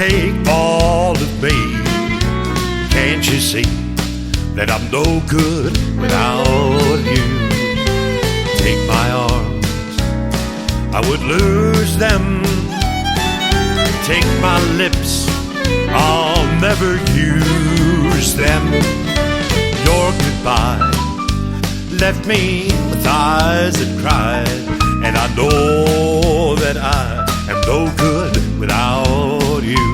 take all of me? Can't you see that I'm no good without you? Take my arms, I would lose them. Take my lips, I'll never use them. Your goodbye left me with eyes that cried, and I know that I am no good without you.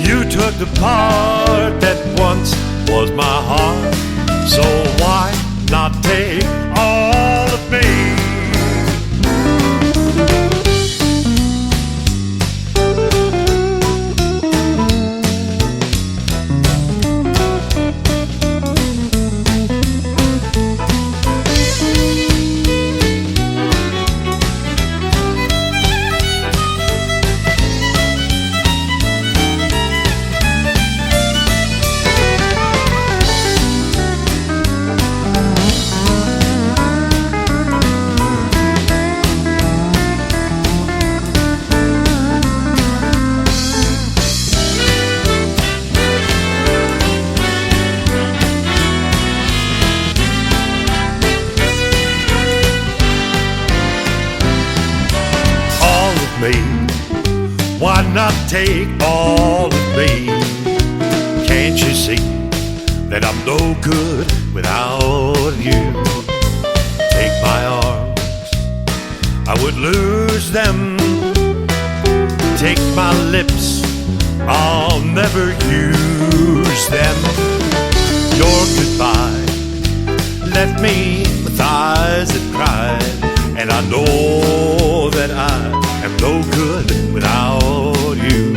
You took the part that once was my heart, so why not take all of me? Why not take all of me? Can't you see that I'm no good without you? Take my arms, I would lose them. Take my lips, I'll never use them. Your goodbye left me with eyes that cried, and I know that I am no good without you.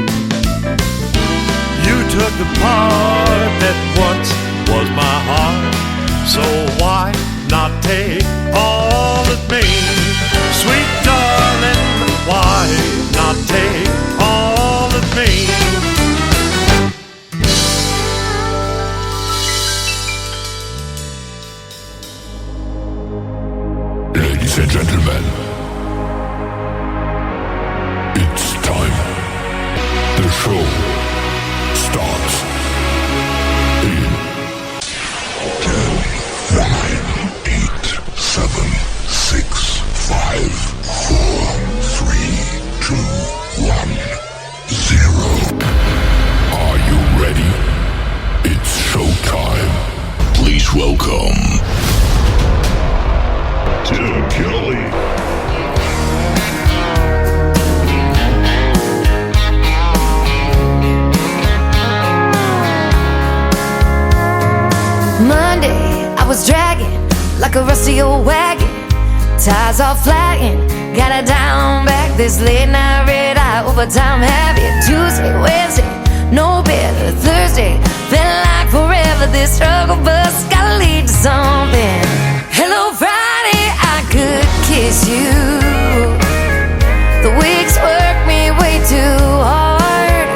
You took the part that once was my heart, so why not take all of me? Sweet darling, why not take all of me? Ladies and gentlemen, it's time. The show starts in 10, 9, 8, 7, 6, 5, 4, 3, 2, 1, 0. Are you ready? It's showtime. Please welcome Tim Kelly. Monday, I was dragging like a rusty old wagon. Tires all flagging, gotta down back this late night red eye overtime habit. Tuesday, Wednesday, no better. Thursday, felt like forever. This struggle bus gotta lead to something. Hello Friday, I could kiss you. The weeks work me way too hard.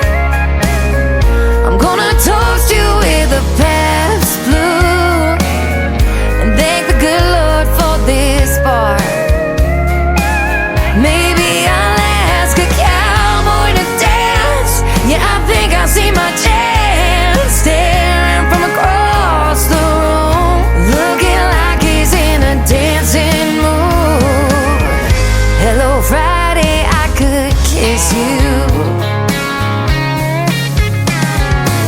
I'm gonna toast you with a past blue and thank the good Lord for this part. Maybe I'll ask a cowboy to dance. Yeah, I think I see my chance. Staring from across the room, looking like he's in a dancing mood. Hello Friday, I could kiss you.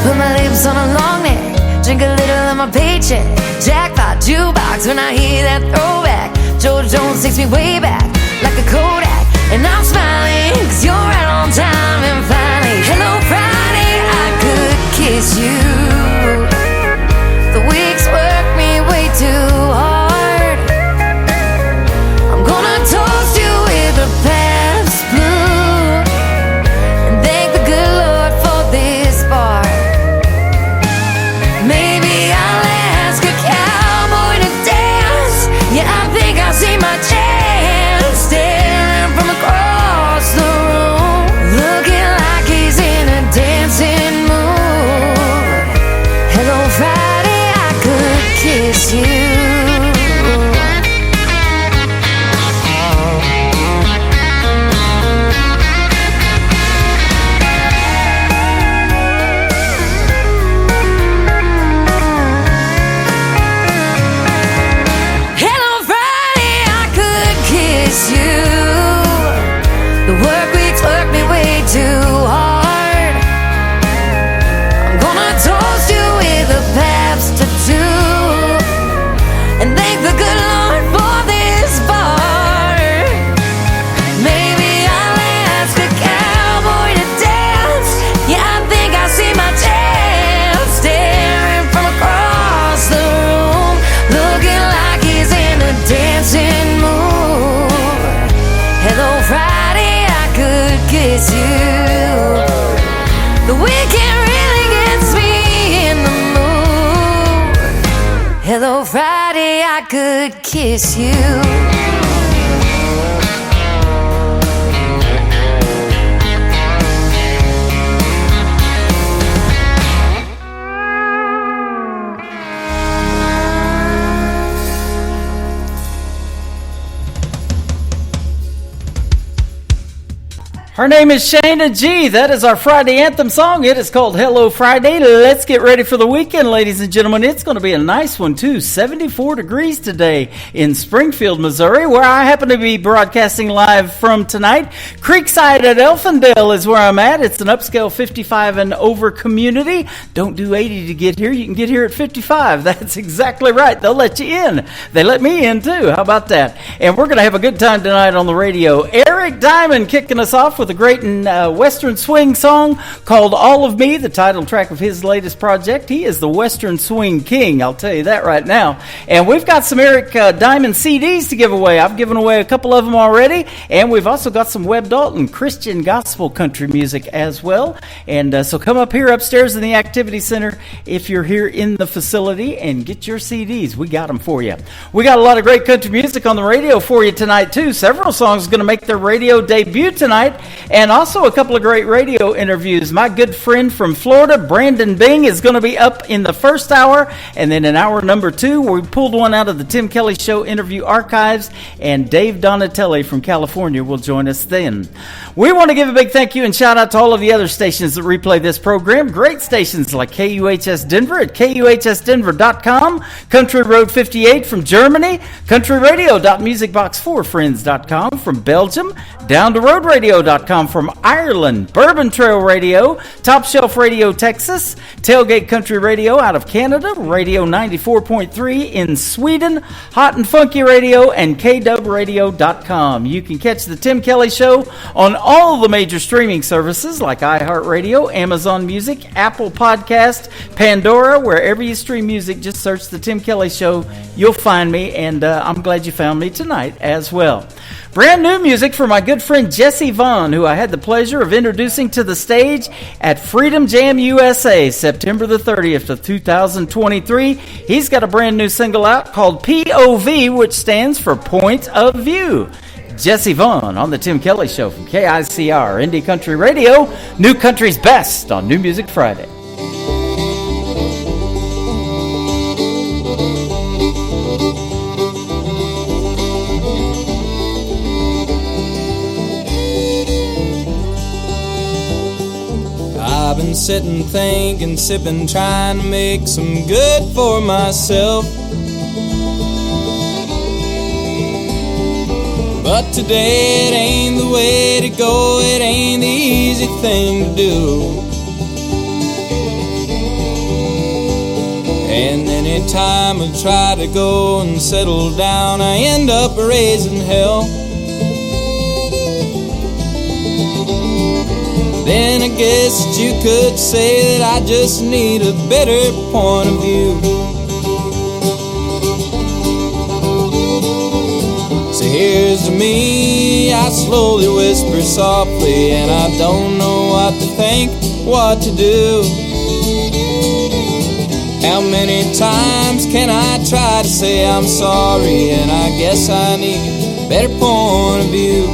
Put my lips on a long neck, drink a little of my paycheck. Jackpot jukebox when I hear that throwback. George Jones takes me way back like a Kodak, and I'm smiling 'cause you're right on time. And finally, hello Friday, I could kiss you. The weeks work me way too hard. I'm gonna toast you with a past blue and thank the good Lord for this part. Maybe I'll ask a cowboy to dance. Yeah, I think I see my chance. Staring from across the room, looking like I could kiss you. Her name is Shayna G. That is our Friday anthem song. It is called Hello Friday. Let's get ready for the weekend, ladies and gentlemen. It's going to be a nice one, too. 74 degrees today in Springfield, Missouri, where I happen to be broadcasting live from tonight. Creekside at Elfindale is where I'm at. It's an upscale 55 and over community. Don't do 80 to get here. You can get here at 55. That's exactly right. They'll let you in. They let me in, too. How about that? And we're going to have a good time tonight on the radio. Eric Diamond kicking us off with a great Western swing song called All of Me, the title track of his latest project. He is the Western Swing King, I'll tell you that right now. And we've got some Eric Diamond CDs to give away. I've given away a couple of them already, and we've also got some Webb Dalton Christian gospel country music as well. And so come up here upstairs in the Activity Center if you're here in the facility and get your CDs. We got them for you. We got a lot of great country music on the radio for you tonight, too. Several songs are going to make their radio debut tonight, and also a couple of great radio interviews. My good friend from Florida, Brandon Bing, is going to be up in the first hour, and then in hour number 2, we pulled one out of the Tim Kelly Show interview archives, and Dave Donatelli from California will join us then. We want to give a big thank you and shout out to all of the other stations that replay this program. Great stations like KUHS Denver at KUHSdenver.com, Country Road 58 from Germany, countryradio.musicbox4friends.com from Belgium, Down to Road Radio.com from Ireland, Bourbon Trail Radio, Top Shelf Radio Texas, Tailgate Country Radio out of Canada, Radio 94.3 in Sweden, Hot and Funky Radio, and KWRadio.com. You can catch the Tim Kelly Show on all the major streaming services like iHeartRadio, Amazon Music, Apple Podcast, Pandora, wherever you stream music, just search the Tim Kelly Show. You'll find me, and I'm glad you found me tonight as well. Brand new music from my good friend Jesse Vaughn, who I had the pleasure of introducing to the stage at Freedom Jam USA, September the 30th of 2023. He's got a brand new single out called POV, which stands for Point of View. Jesse Vaughn on the Tim Kelly Show from KICR, Indie Country Radio, New Country's Best on New Music Friday. I've been sitting, thinking, sipping, trying to make some good for myself. But today it ain't the way to go, it ain't the easy thing to do. And anytime I try to go and settle down, I end up raising hell. Then I guess that you could say that I just need a better point of view. So here's to me, I slowly whisper softly, and I don't know what to think, what to do. How many times can I try to say I'm sorry, and I guess I need a better point of view.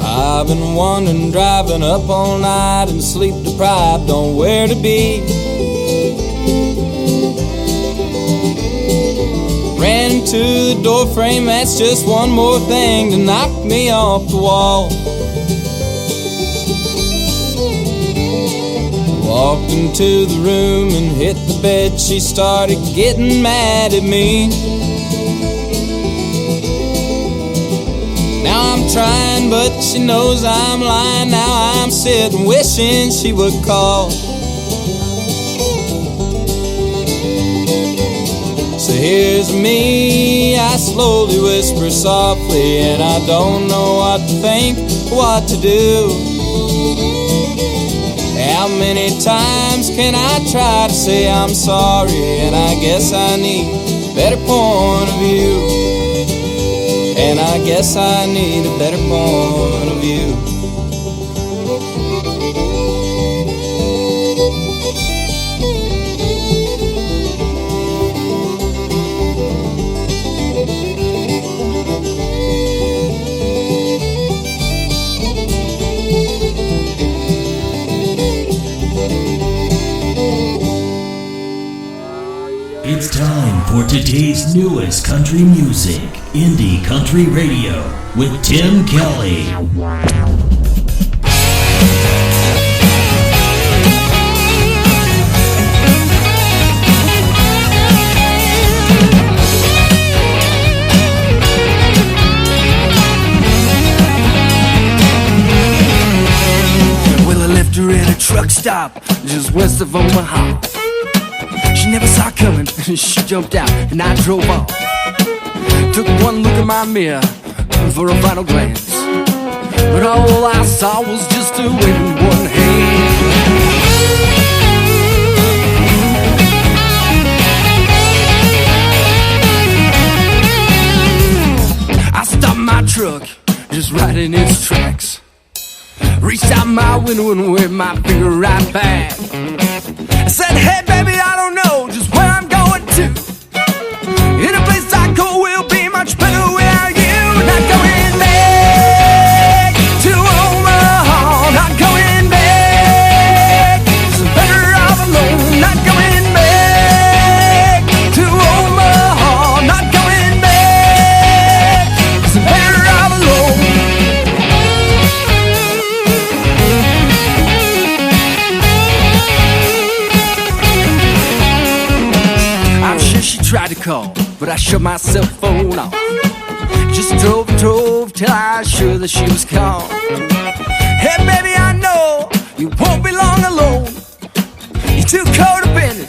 I've been wandering, driving up all night and sleep deprived on where to be. Ran into the door frame, that's just one more thing to knock me off the wall. Walked into the room and hit the bed, she started getting mad at me. Now I'm trying, but she knows I'm lying. Now I'm sitting, wishing she would call. So here's me, I slowly whisper softly, and I don't know what to think, what to do. How How many times can I try to say I'm sorry? And I guess I need a better point of view. And I guess I need a better point of view. It's time for today's newest country music, Indie Country Radio, with Tim Kelly. Well, I left her at a truck stop just west of Omaha. She never saw it coming, she jumped out and I drove off. Took one look in my mirror for a final glance, but all I saw was just a wave in one hand. I stopped my truck just right in its tracks, reached out my window and waved my finger right back. I said, hey baby, I don't know just where I'm going to. Any place I go will be much better without you. Not going back to Omaha. Not going back. It's better off alone. Not going back to Omaha. Not going back. It's better off alone. She tried to call, but I shut my cell phone off. Just drove and drove till I was sure that she was gone. Hey baby, I know you won't be long alone. You're too codependent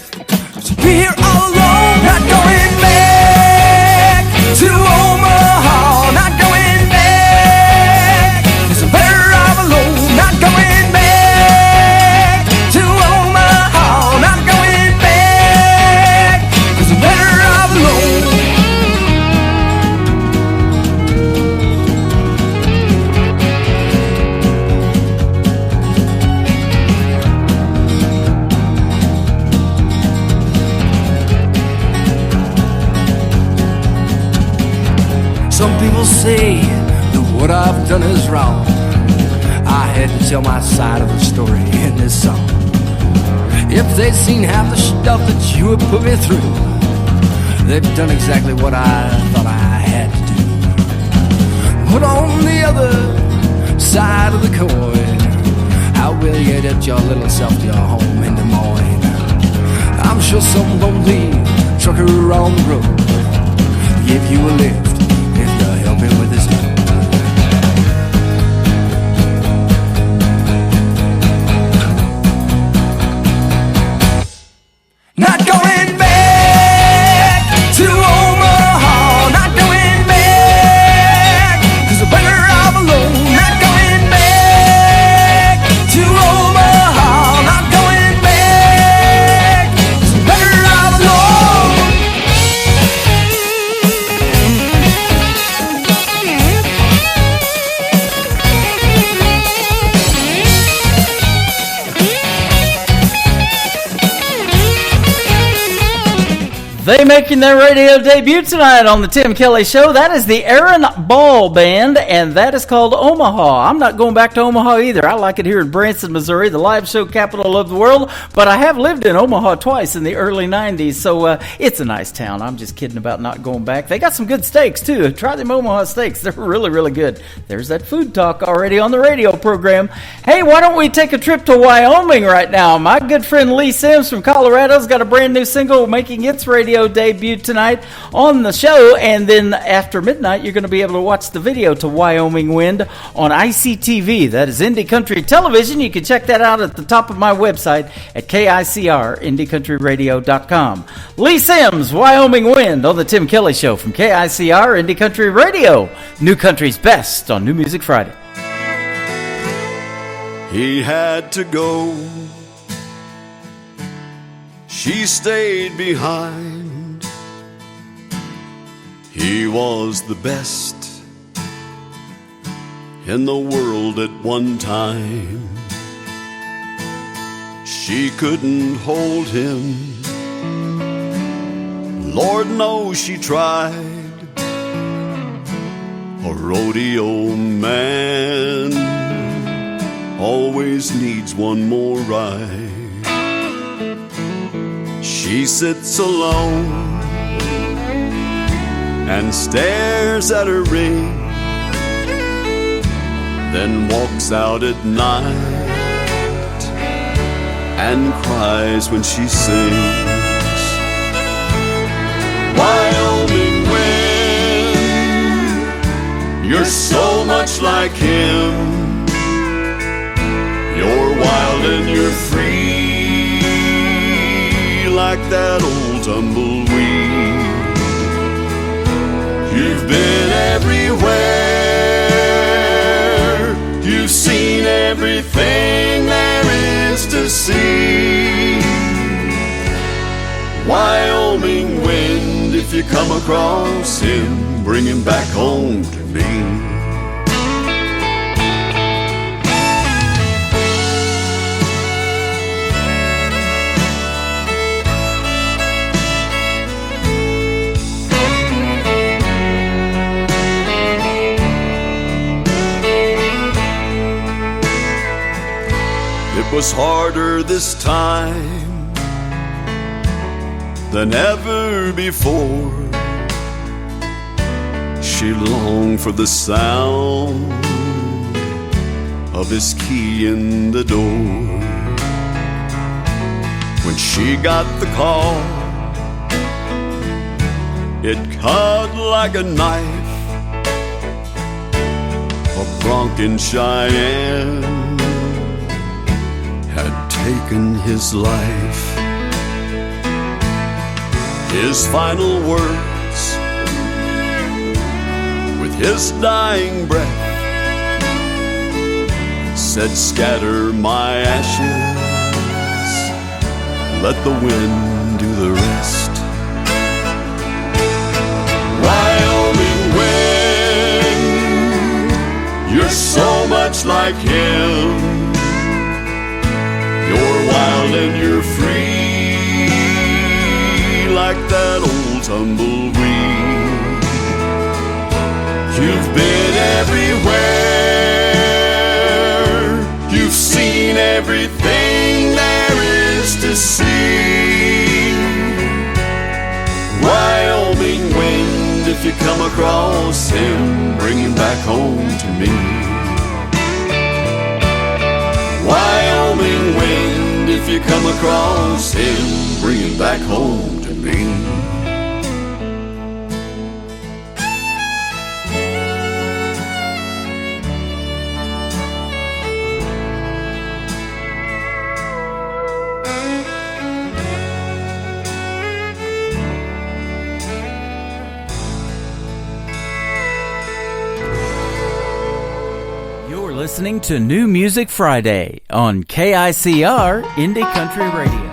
to be here all alone. Not going back to Omaha. Not going back. It's better off alone. Not going back to Omaha. Not going back. It's better off alone. Some people say that what I've done is wrong. I had to tell my side of the story in this song. If they'd seen half the stuff that you had put me through, they've done exactly what I thought I had to do. But on the other side of the coin, how will you get your little self to your home in Des Moines? I'm sure some lonely trucker on the road give you a lift if you help him with his load. Not going back to Omaha. Not going back, 'cause I'm better off alone. Not going back to Omaha. Not going back, 'cause I'm better off alone. They making their radio debut tonight on the Tim Kelly Show. That is the Aaron Ball Band, and that is called Omaha. I'm not going back to Omaha either. I like it here in Branson, Missouri, the live show capital of the world, but I have lived in Omaha twice in the early 90s, so it's a nice town. I'm just kidding about not going back. They got some good steaks, too. Try them Omaha steaks. They're really, really good. There's that food talk already on the radio program. Hey, why don't we take a trip to Wyoming right now? My good friend Lee Sims from Colorado's got a brand new single making its radio debut tonight on the show, and then after midnight you're going to be able to watch the video to Wyoming Wind on ICTV. That is Indie Country Television. You can check that out at the top of my website at KICR, IndieCountryRadio.com. Lee Sims, Wyoming Wind on the Tim Kelly Show from KICR, Indie Country Radio. New Country's best on New Music Friday. He had to go she stayed behind. He was the best in the world at one time. She couldn't hold him, Lord knows she tried. A rodeo man always needs one more ride. She sits alone and stares at her ring, then walks out at night and cries when she sings. Wyoming wind, you're so much like him. You're wild and you're free, like that old tumbleweed. You've been everywhere, you've seen everything there is to see. Wyoming wind, if you come across him, bring him back home to me. It was harder this time than ever before. She longed for the sound of his key in the door. When she got the call, it cut like a knife. A Bronco Cheyenne had taken his life. His final words, with his dying breath, said, scatter my ashes, let the wind do the rest. Wyoming wind, you're so much like him. You're wild and you're free, like that old tumbleweed. You've been everywhere, you've seen everything there is to see. Wyoming wind, if you come across him, bring him back home to me. Wyoming wind, if you come across him, bring him back home to me. Listening to New Music Friday on KICR Indie Country Radio.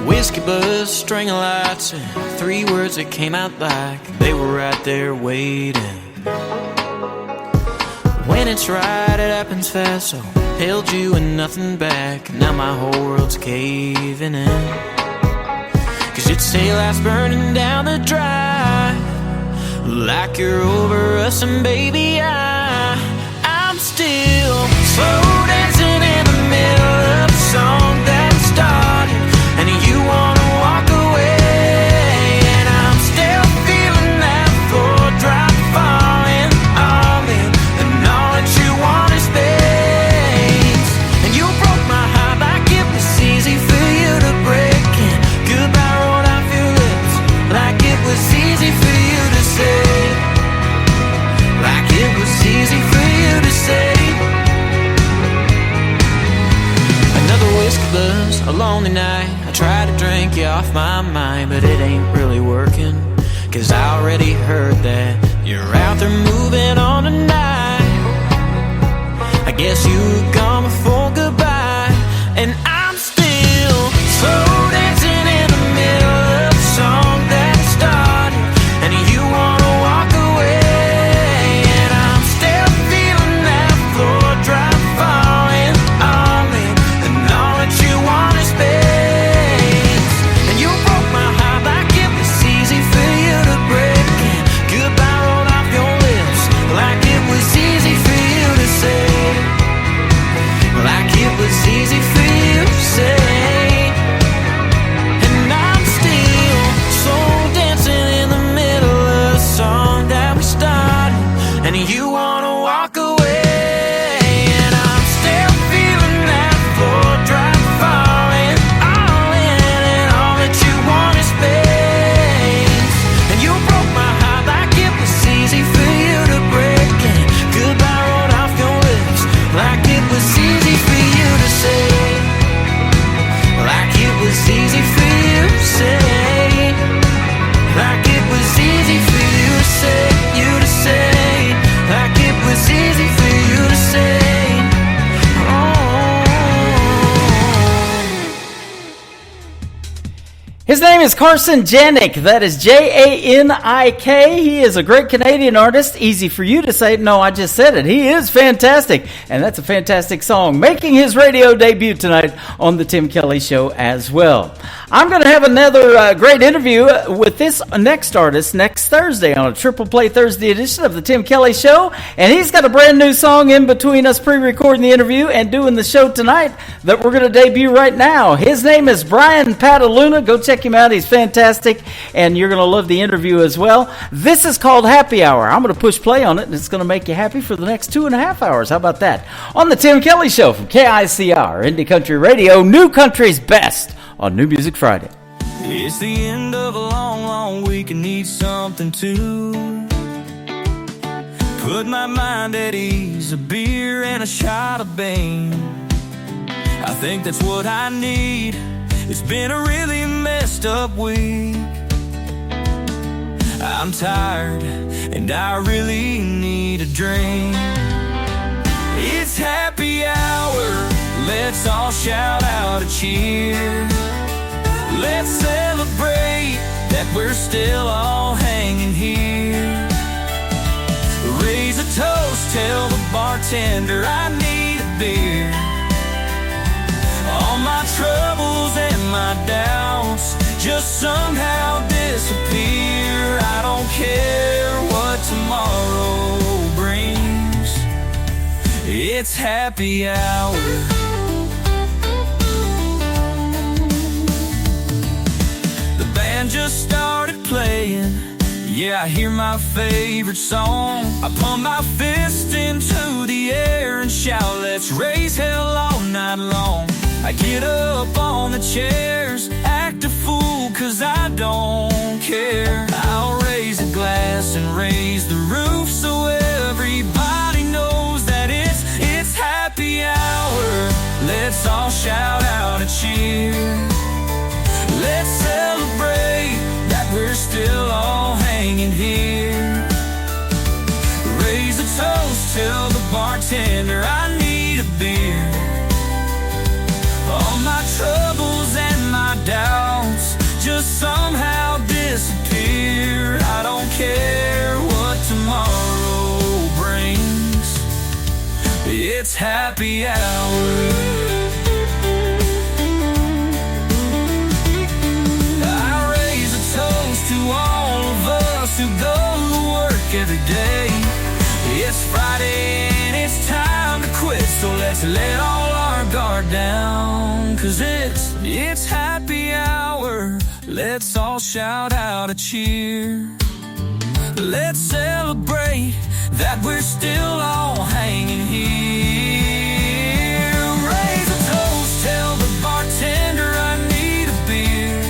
Whiskey buzz, string of lights, and 3 words that came out like they were right there waiting. When it's right, it happens fast, so held you and nothing back. Now my whole world's caving in. 'Cause you'd say life's burning down the drive, like you're over us, and baby, I'm still slow dancing in the middle of a song that started, and you wanna walk away, and I'm still feeling that floor drop falling all in, and all that you want is space. And you broke my heart like it was easy for you to break, and goodbye rolled off your lips like it was easy for you to say. Like it was easy for you to say. Another whiskey buzz, a lonely night. I try to drink you off my mind, but it ain't really working. 'Cause I already heard that you're out there moving on tonight. I guess you got His name is Carson Janik. That is Janik. He is a great Canadian artist. Easy for you to say. No, I just said it. He is fantastic. And that's a fantastic song. Making his radio debut tonight on the Tim Kelly Show as well. I'm going to have another great interview with this next artist next Thursday on a Triple Play Thursday edition of the Tim Kelly Show. And he's got a brand new song in between us pre-recording the interview and doing the show tonight that we're going to debut right now. His name is Brian Pataluna. Go check him out. He's fantastic. And you're going to love the interview as well. This is called Happy Hour. I'm going to push play on it, and it's going to make you happy for the next 2.5 hours. How about that? On the Tim Kelly Show from KICR, Indie Country Radio, New Country's Best on New Music Friday. It's the end of a long, long week and need something to put my mind at ease. A beer and a shot of Bane, I think that's what I need. It's been a really messed up week. I'm tired and I really need a drink. It's happy hour, let's all shout out a cheer. Let's celebrate that we're still all hanging here. Raise a toast, tell the bartender I need a beer. All my troubles and my doubts just somehow disappear. I don't care what tomorrow brings. It's happy hour. Just started playing, yeah, I hear my favorite song. I pump my fist into the air and shout, let's raise hell all night long. I get up on the chairs, act a fool cause I don't care. I'll raise a glass and raise the roof so everybody knows that it's happy hour. Let's all shout out a cheer. Let's celebrate that we're still all hanging here. Raise a toast, tell the bartender I need a beer. All my troubles and my doubts just somehow disappear. I don't care what tomorrow brings. It's happy hour. Who go to work every day. It's Friday and it's time to quit, so let's let all our guard down. Cause it's happy hour. Let's all shout out a cheer. Let's celebrate that we're still all hanging here. Raise a toast, tell the bartender I need a beer.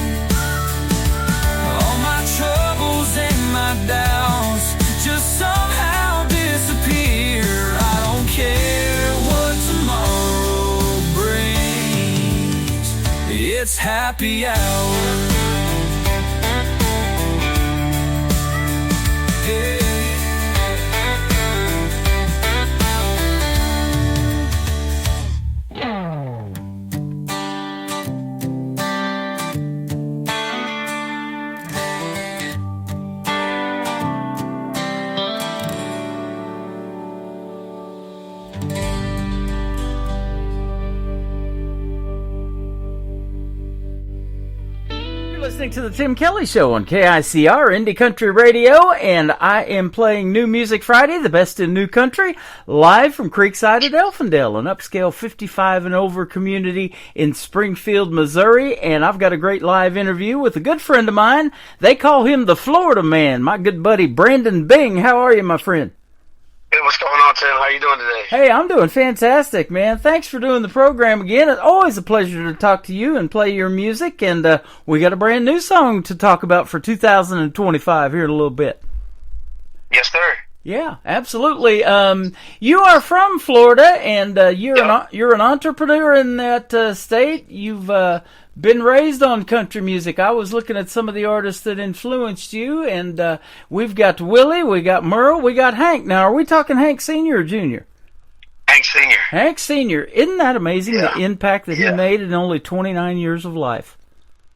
All my troubles and my doubts just somehow disappear. I don't care what tomorrow brings. It's happy hour. Yeah. Listening to the Tim Kelly Show on KICR, Indie Country Radio, and I am playing New Music Friday, the best in new country, live from Creekside at Elfindale, an upscale 55 and over community in Springfield, Missouri, and I've got a great live interview with a good friend of mine. They call him the Florida Man, my good buddy Brandon Bing. How are you, my friend? Hey, what's going on, Tim? How you doing today? Hey, I'm doing fantastic, man. Thanks for doing the program again. It's always a pleasure to talk to you and play your music, and we got a brand new song to talk about for 2025 here in a little bit. Yes, sir. Yeah, absolutely. You are from Florida, and you're an entrepreneur in that state. You've been raised on country music. I was looking at some of the artists that influenced you, and we've got Willie, we got Merle, we got Hank. Now, are we talking Hank Sr. or Jr.? Hank Sr. Hank Sr. Isn't that amazing, the impact that he made in only 29 years of life?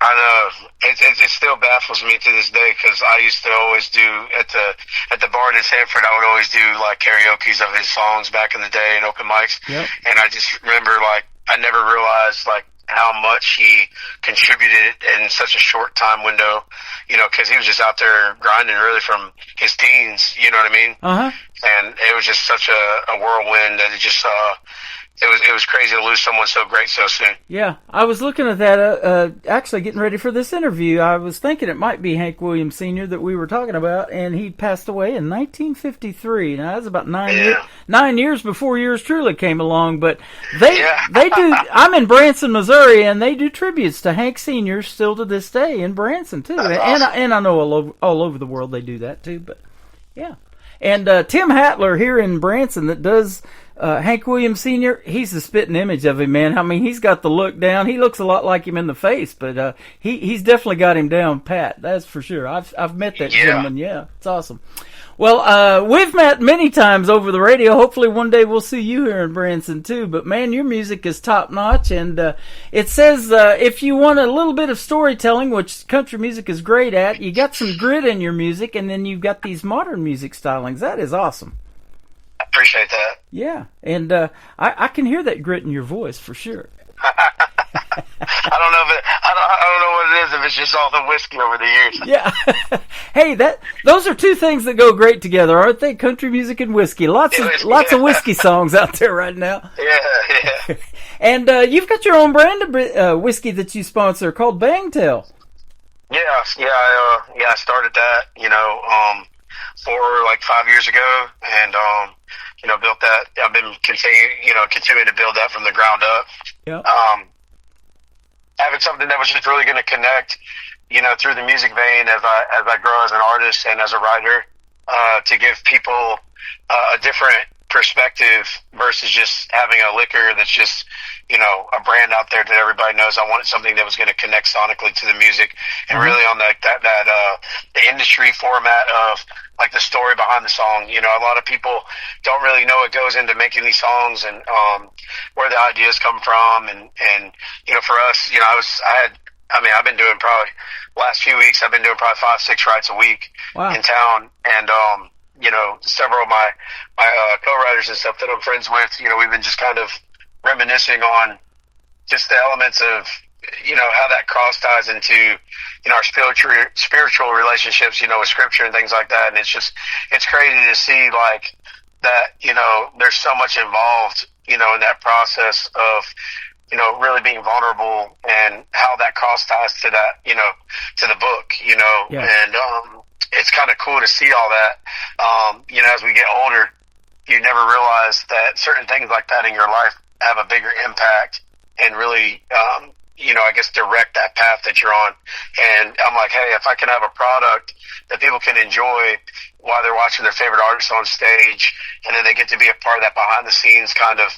I know it still baffles me to this day because I used to always do at the bar in Sanford. I would always do like karaoke's of his songs back in the day and open mics. Yep. And I just remember like I never realized like how much he contributed in such a short time window. You know, because he was just out there grinding really from his teens. You know what I mean? And it was just such a whirlwind that it just. It was crazy to lose someone so great so soon. Yeah, I was looking at that, actually getting ready for this interview. I was thinking it might be Hank Williams Sr. that we were talking about, and he passed away in 1953. Now, that's about 9 years before Yours Truly came along, but they do, I'm in Branson, Missouri, and they do tributes to Hank Sr. still to this day in Branson, too. And I know all over the world they do that, too, but yeah. And Tim Hattler here in Branson that does Hank Williams Sr., he's the spitting image of him, man. I mean, he's got the look down. He looks a lot like him in the face, but he's definitely got him down pat. That's for sure. I've met that gentleman. Yeah, it's awesome. Well, we've met many times over the radio. Hopefully one day we'll see you here in Branson too. But man, your music is top notch, and it says if you want a little bit of storytelling, which country music is great at, you got some grit in your music, and then you've got these modern music stylings. That is awesome. I appreciate that. Yeah, and I can hear that grit in your voice for sure. I don't know what it is if it's just all the whiskey over the years. Yeah. Hey, those are two things that go great together, aren't they? Country music and whiskey. Lots of whiskey songs out there right now. Yeah. And you've got your own brand of whiskey that you sponsor called Bangtail. Yeah. I started that, for like 5 years ago, and built that. I've been continuing to build that from the ground up. Yep. Having something that was just really going to connect, through the music vein as I grow as an artist and as a writer, to give people a different perspective versus just having a liquor that's just, a brand out there that everybody knows. I wanted something that was going to connect sonically to the music and really on the industry format of like the story behind the song. A lot of people don't really know what goes into making these songs and where the ideas come from. And for us, I've been doing probably last few weeks, I've been doing probably 5-6 rides a week in town. And, several of my co-writers and stuff that I'm friends with, we've been just kind of reminiscing on just the elements of, how that cross ties into, our spiritual relationships, with scripture and things like that. And it's crazy to see like that, there's so much involved, in that process of, really being vulnerable and how that cross ties to that, to the book, and, it's kind of cool to see all that. As we get older, you never realize that certain things like that in your life have a bigger impact and really, I guess direct that path that you're on. And I'm like, hey, if I can have a product that people can enjoy while they're watching their favorite artists on stage, and then they get to be a part of that behind the scenes kind of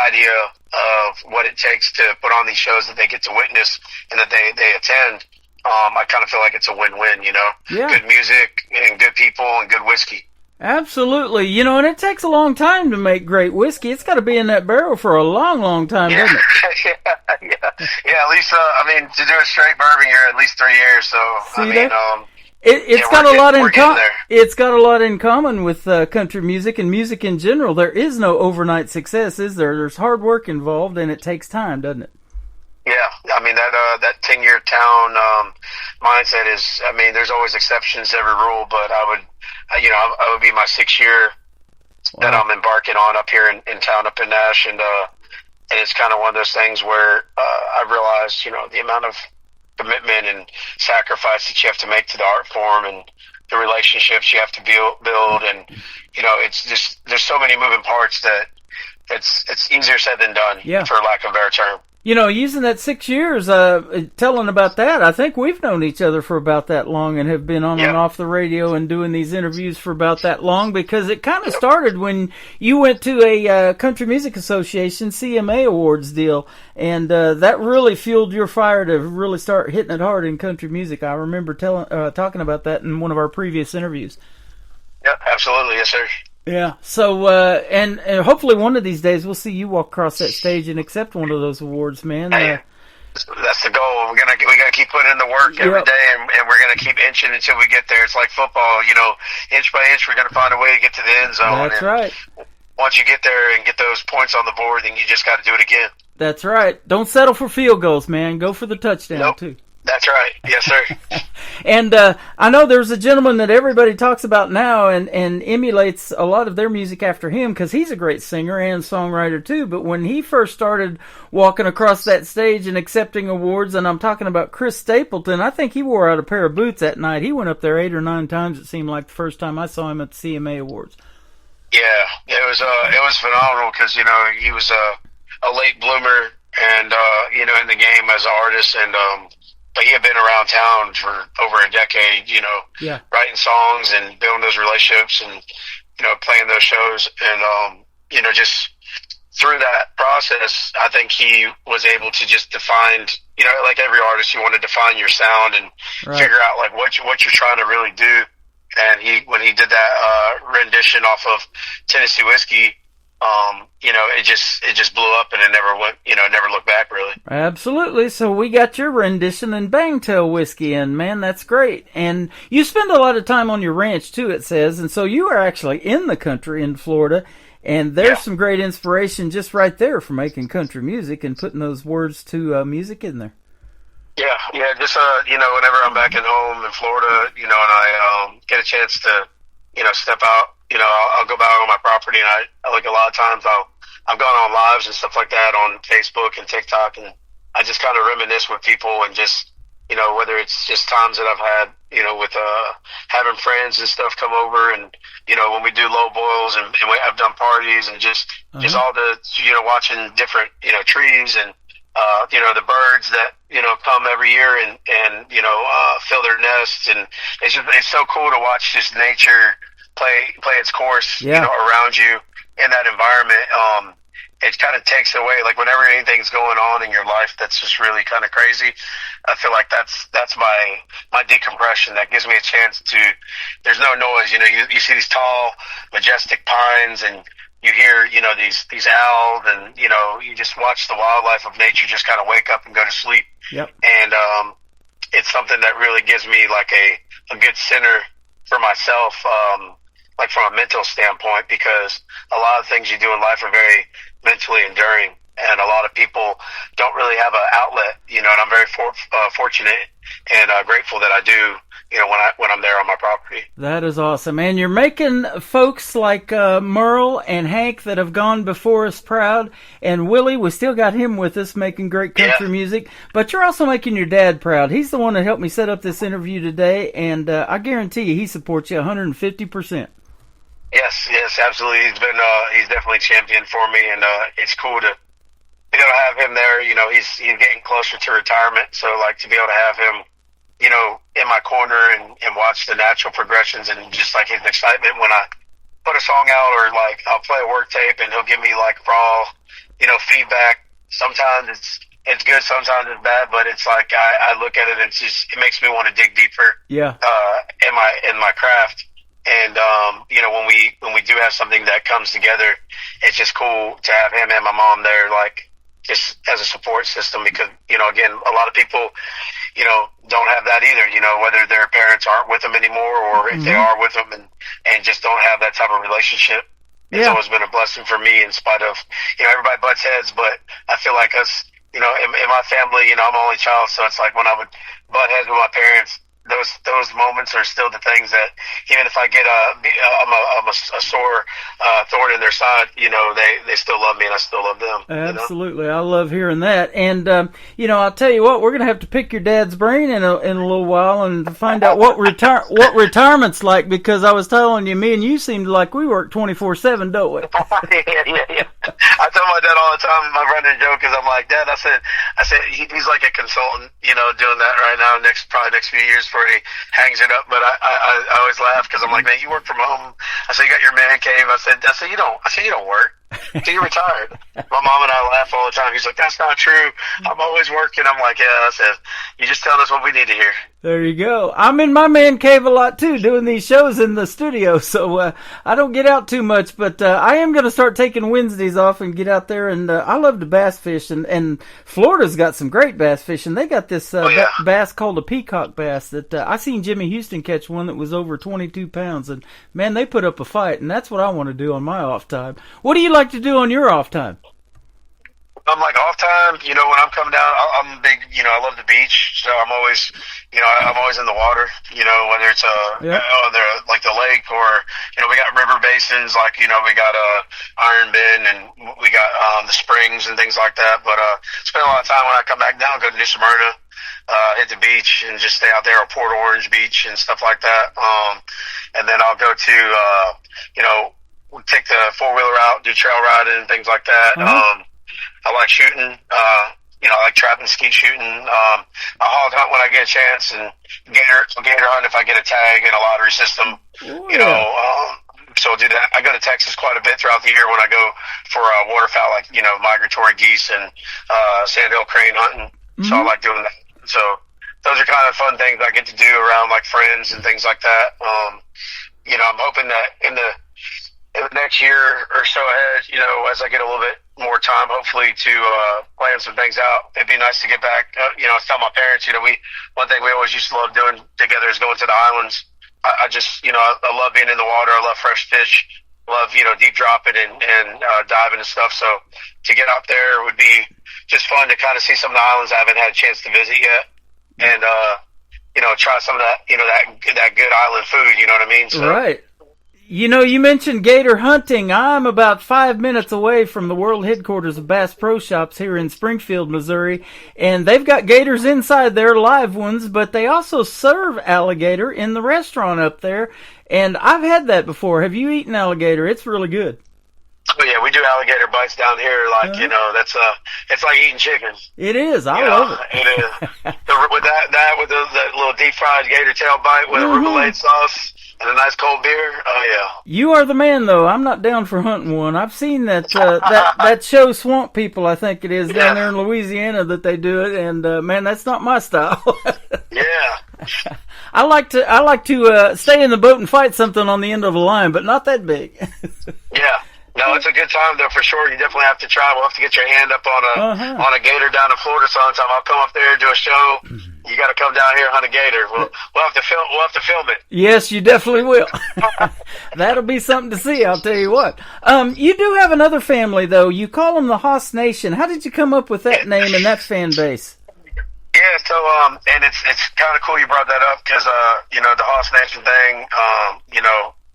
idea of what it takes to put on these shows that they get to witness and that they attend. I kind of feel like it's a win-win, Yeah. Good music and good people and good whiskey. Absolutely. And it takes a long time to make great whiskey. It's got to be in that barrel for a long, long time, doesn't it? Yeah, at least, to do a straight bourbon, you're at least 3 years, so, It's got a lot in common with country music and music in general. There is no overnight success, is there? There's hard work involved, and it takes time, doesn't it? Yeah, that 10-year town mindset is. There's always exceptions to every rule, but I would be my 6th year that I'm embarking on up here in town, up in Nash, and it's kind of one of those things where I realized, the amount of commitment and sacrifice that you have to make to the art form and the relationships you have to build, and it's just there's so many moving parts that it's easier said than done, for lack of a better term. Using that 6 years, telling about that, I think we've known each other for about that long and have been on and off the radio and doing these interviews for about that long, because it kind of started when you went to a Country Music Association CMA Awards deal, and that really fueled your fire to really start hitting it hard in country music. I remember talking about that in one of our previous interviews. Yep, absolutely. Yes, sir. Yeah, so, and hopefully one of these days we'll see you walk across that stage and accept one of those awards, man. That's the goal. We gotta keep putting in the work every day, and we're gonna keep inching until we get there. It's like football, inch by inch, we're gonna find a way to get to the end zone. That's right. Once you get there and get those points on the board, then you just got to do it again. That's right. Don't settle for field goals, man. Go for the touchdown too. That's right. Yes, sir. And I know there's a gentleman that everybody talks about now and emulates a lot of their music after him because he's a great singer and songwriter too. But when he first started walking across that stage and accepting awards, and I'm talking about Chris Stapleton, I think he wore out a pair of boots that night. He went up there 8 or 9 times, it seemed like, the first time I saw him at the CMA Awards. Yeah, it was phenomenal because, he was a late bloomer and, in the game as an artist, and but he had been around town for over a decade, writing songs and building those relationships and, playing those shows. And, just through that process, I think he was able to just define, like every artist, you want to define your sound and figure out like what you're trying to really do. And when he did that rendition off of Tennessee Whiskey, it just blew up and it never went, never looked back really. Absolutely. So we got your rendition and Bangtail Whiskey, and man, that's great. And you spend a lot of time on your ranch too, it says, and so you are actually in the country in Florida, and there's some great inspiration just right there for making country music and putting those words to music in there. Yeah, just, whenever I'm back at home in Florida, and I get a chance to, step out, I'll go back on my property, and I like a lot of times I've gone on lives and stuff like that on Facebook and TikTok, and I just kind of reminisce with people and just, whether it's just times that I've had, with having friends and stuff come over, and, when we do low boils and I've done parties and just all the, watching different, trees and, the birds that, come every year and fill their nests. And it's so cool to watch just nature play its course, around you in that environment. It kind of takes away, like whenever anything's going on in your life that's just really kind of crazy, I feel like that's my decompression. That gives me a chance to, there's no noise, you see these tall, majestic pines and you hear, these owls and, you just watch the wildlife of nature just kind of wake up and go to sleep. Yep. And, it's something that really gives me like a good center for myself, like from a mental standpoint, because a lot of things you do in life are very mentally enduring, and a lot of people don't really have an outlet, and I'm very fortunate and grateful that I do, when I'm there on my property. That is awesome. And you're making folks like Merle and Hank that have gone before us proud, and Willie, we still got him with us making great country music, but you're also making your dad proud. He's the one that helped me set up this interview today, and I guarantee you he supports you 150%. Yes, absolutely. He's definitely championed for me, and it's cool to have him there. He's getting closer to retirement, so like to be able to have him, in my corner and watch the natural progressions and just like his excitement when I put a song out, or like I'll play a work tape and he'll give me like raw, feedback. Sometimes it's good, sometimes it's bad, but it's like I look at it and it makes me want to dig deeper. Yeah. In my craft. And, when we do have something that comes together, it's just cool to have him and my mom there, like, just as a support system, because, again, a lot of people, don't have that either, whether their parents aren't with them anymore or if they are with them and just don't have that type of relationship. It's always been a blessing for me in spite of, everybody butts heads, but I feel like us, in my family, I'm an only child, so it's like when I would butt heads with my parents, those moments are still the things that even if I get I'm a sore thorn in their side, they still love me and I still love them. Absolutely, I love hearing that. And I'll tell you what, we're gonna have to pick your dad's brain in a little while and find out what retirement's like, because I was telling you, me and you seemed like we work 24/7, don't we? Yeah. I tell my dad all the time, my running joke is I'm like, Dad, I said he's like a consultant, doing that right now, probably next few years before he hangs it up. But I always laugh because I'm like, man, you work from home. I said, you got your man cave. I said, you don't work. So you're retired. My mom and I laugh all the time. He's like, that's not true. I'm always working. I'm like, yeah. I said, you just telling us what we need to hear. There you go. I'm in my man cave a lot too, doing these shows in the studio, so I don't get out too much. But I am going to start taking Wednesdays off and get out there. And I love to bass fish, and Florida's got some great bass fishing. They got this bass called a peacock bass that I seen Jimmy Houston catch one that was over 22 pounds, and man, they put up a fight. And that's what I want to do on my off time. What do you like to do on your off time? I'm like off time, when I'm coming down, I'm big, I love the beach, so I'm always, I'm always in the water, whether it's like the lake or, we got river basins, like, we got Iron Bend and we got the springs and things like that. But spend a lot of time when I come back down, go to New Smyrna, hit the beach and just stay out there, or Port Orange Beach and stuff like that. And then I'll go to, take the four-wheeler out, do trail riding and things like that. I like shooting, I like trapping, skeet shooting. I hog hunt when I get a chance, and gator hunt if I get a tag in a lottery system. So I'll do that. I go to Texas quite a bit throughout the year when I go for waterfowl, like, migratory geese and sandhill crane hunting. So I like doing that. So those are kind of fun things I get to do around like friends and things like that. I'm hoping that in the next year or so ahead, as I get a little bit more time, hopefully, to plan some things out. It'd be nice to get back. I was telling my parents, one thing we always used to love doing together is going to the islands. I just, I love being in the water. I love fresh fish. Love, deep dropping and diving and stuff. So to get out there would be just fun to kind of see some of the islands I haven't had a chance to visit yet. And, try some of that, that good island food, you know what I mean? So, right. You mentioned gator hunting. I'm about 5 minutes away from the world headquarters of Bass Pro Shops here in Springfield, Missouri, and they've got gators inside there, live ones, but they also serve alligator in the restaurant up there, and I've had that before. Have you eaten alligator? It's really good. Oh yeah, we do alligator bites down here. Like that's it's like eating chicken. It is. I love it. It is. With that little deep fried gator tail bite with a arugula sauce and a nice cold beer. Oh yeah. You are the man, though. I'm not down for hunting one. I've seen that that show Swamp People, I think it is, down there in Louisiana that they do it, and man, that's not my style. Yeah. I like to stay in the boat and fight something on the end of a line, but not that big. Yeah. No, it's a good time though, for sure. You definitely have to try. We'll have to get your hand up on a gator down in Florida sometime. I'll come up there and do a show. You got to come down here and hunt a gator. We'll have to film it. Yes, you definitely will. That'll be something to see. I'll tell you what. You do have another family though. You call them the Hoss Nation. How did you come up with that name and that fan base? Yeah, so and it's kind of cool you brought that up because the Hoss Nation thing.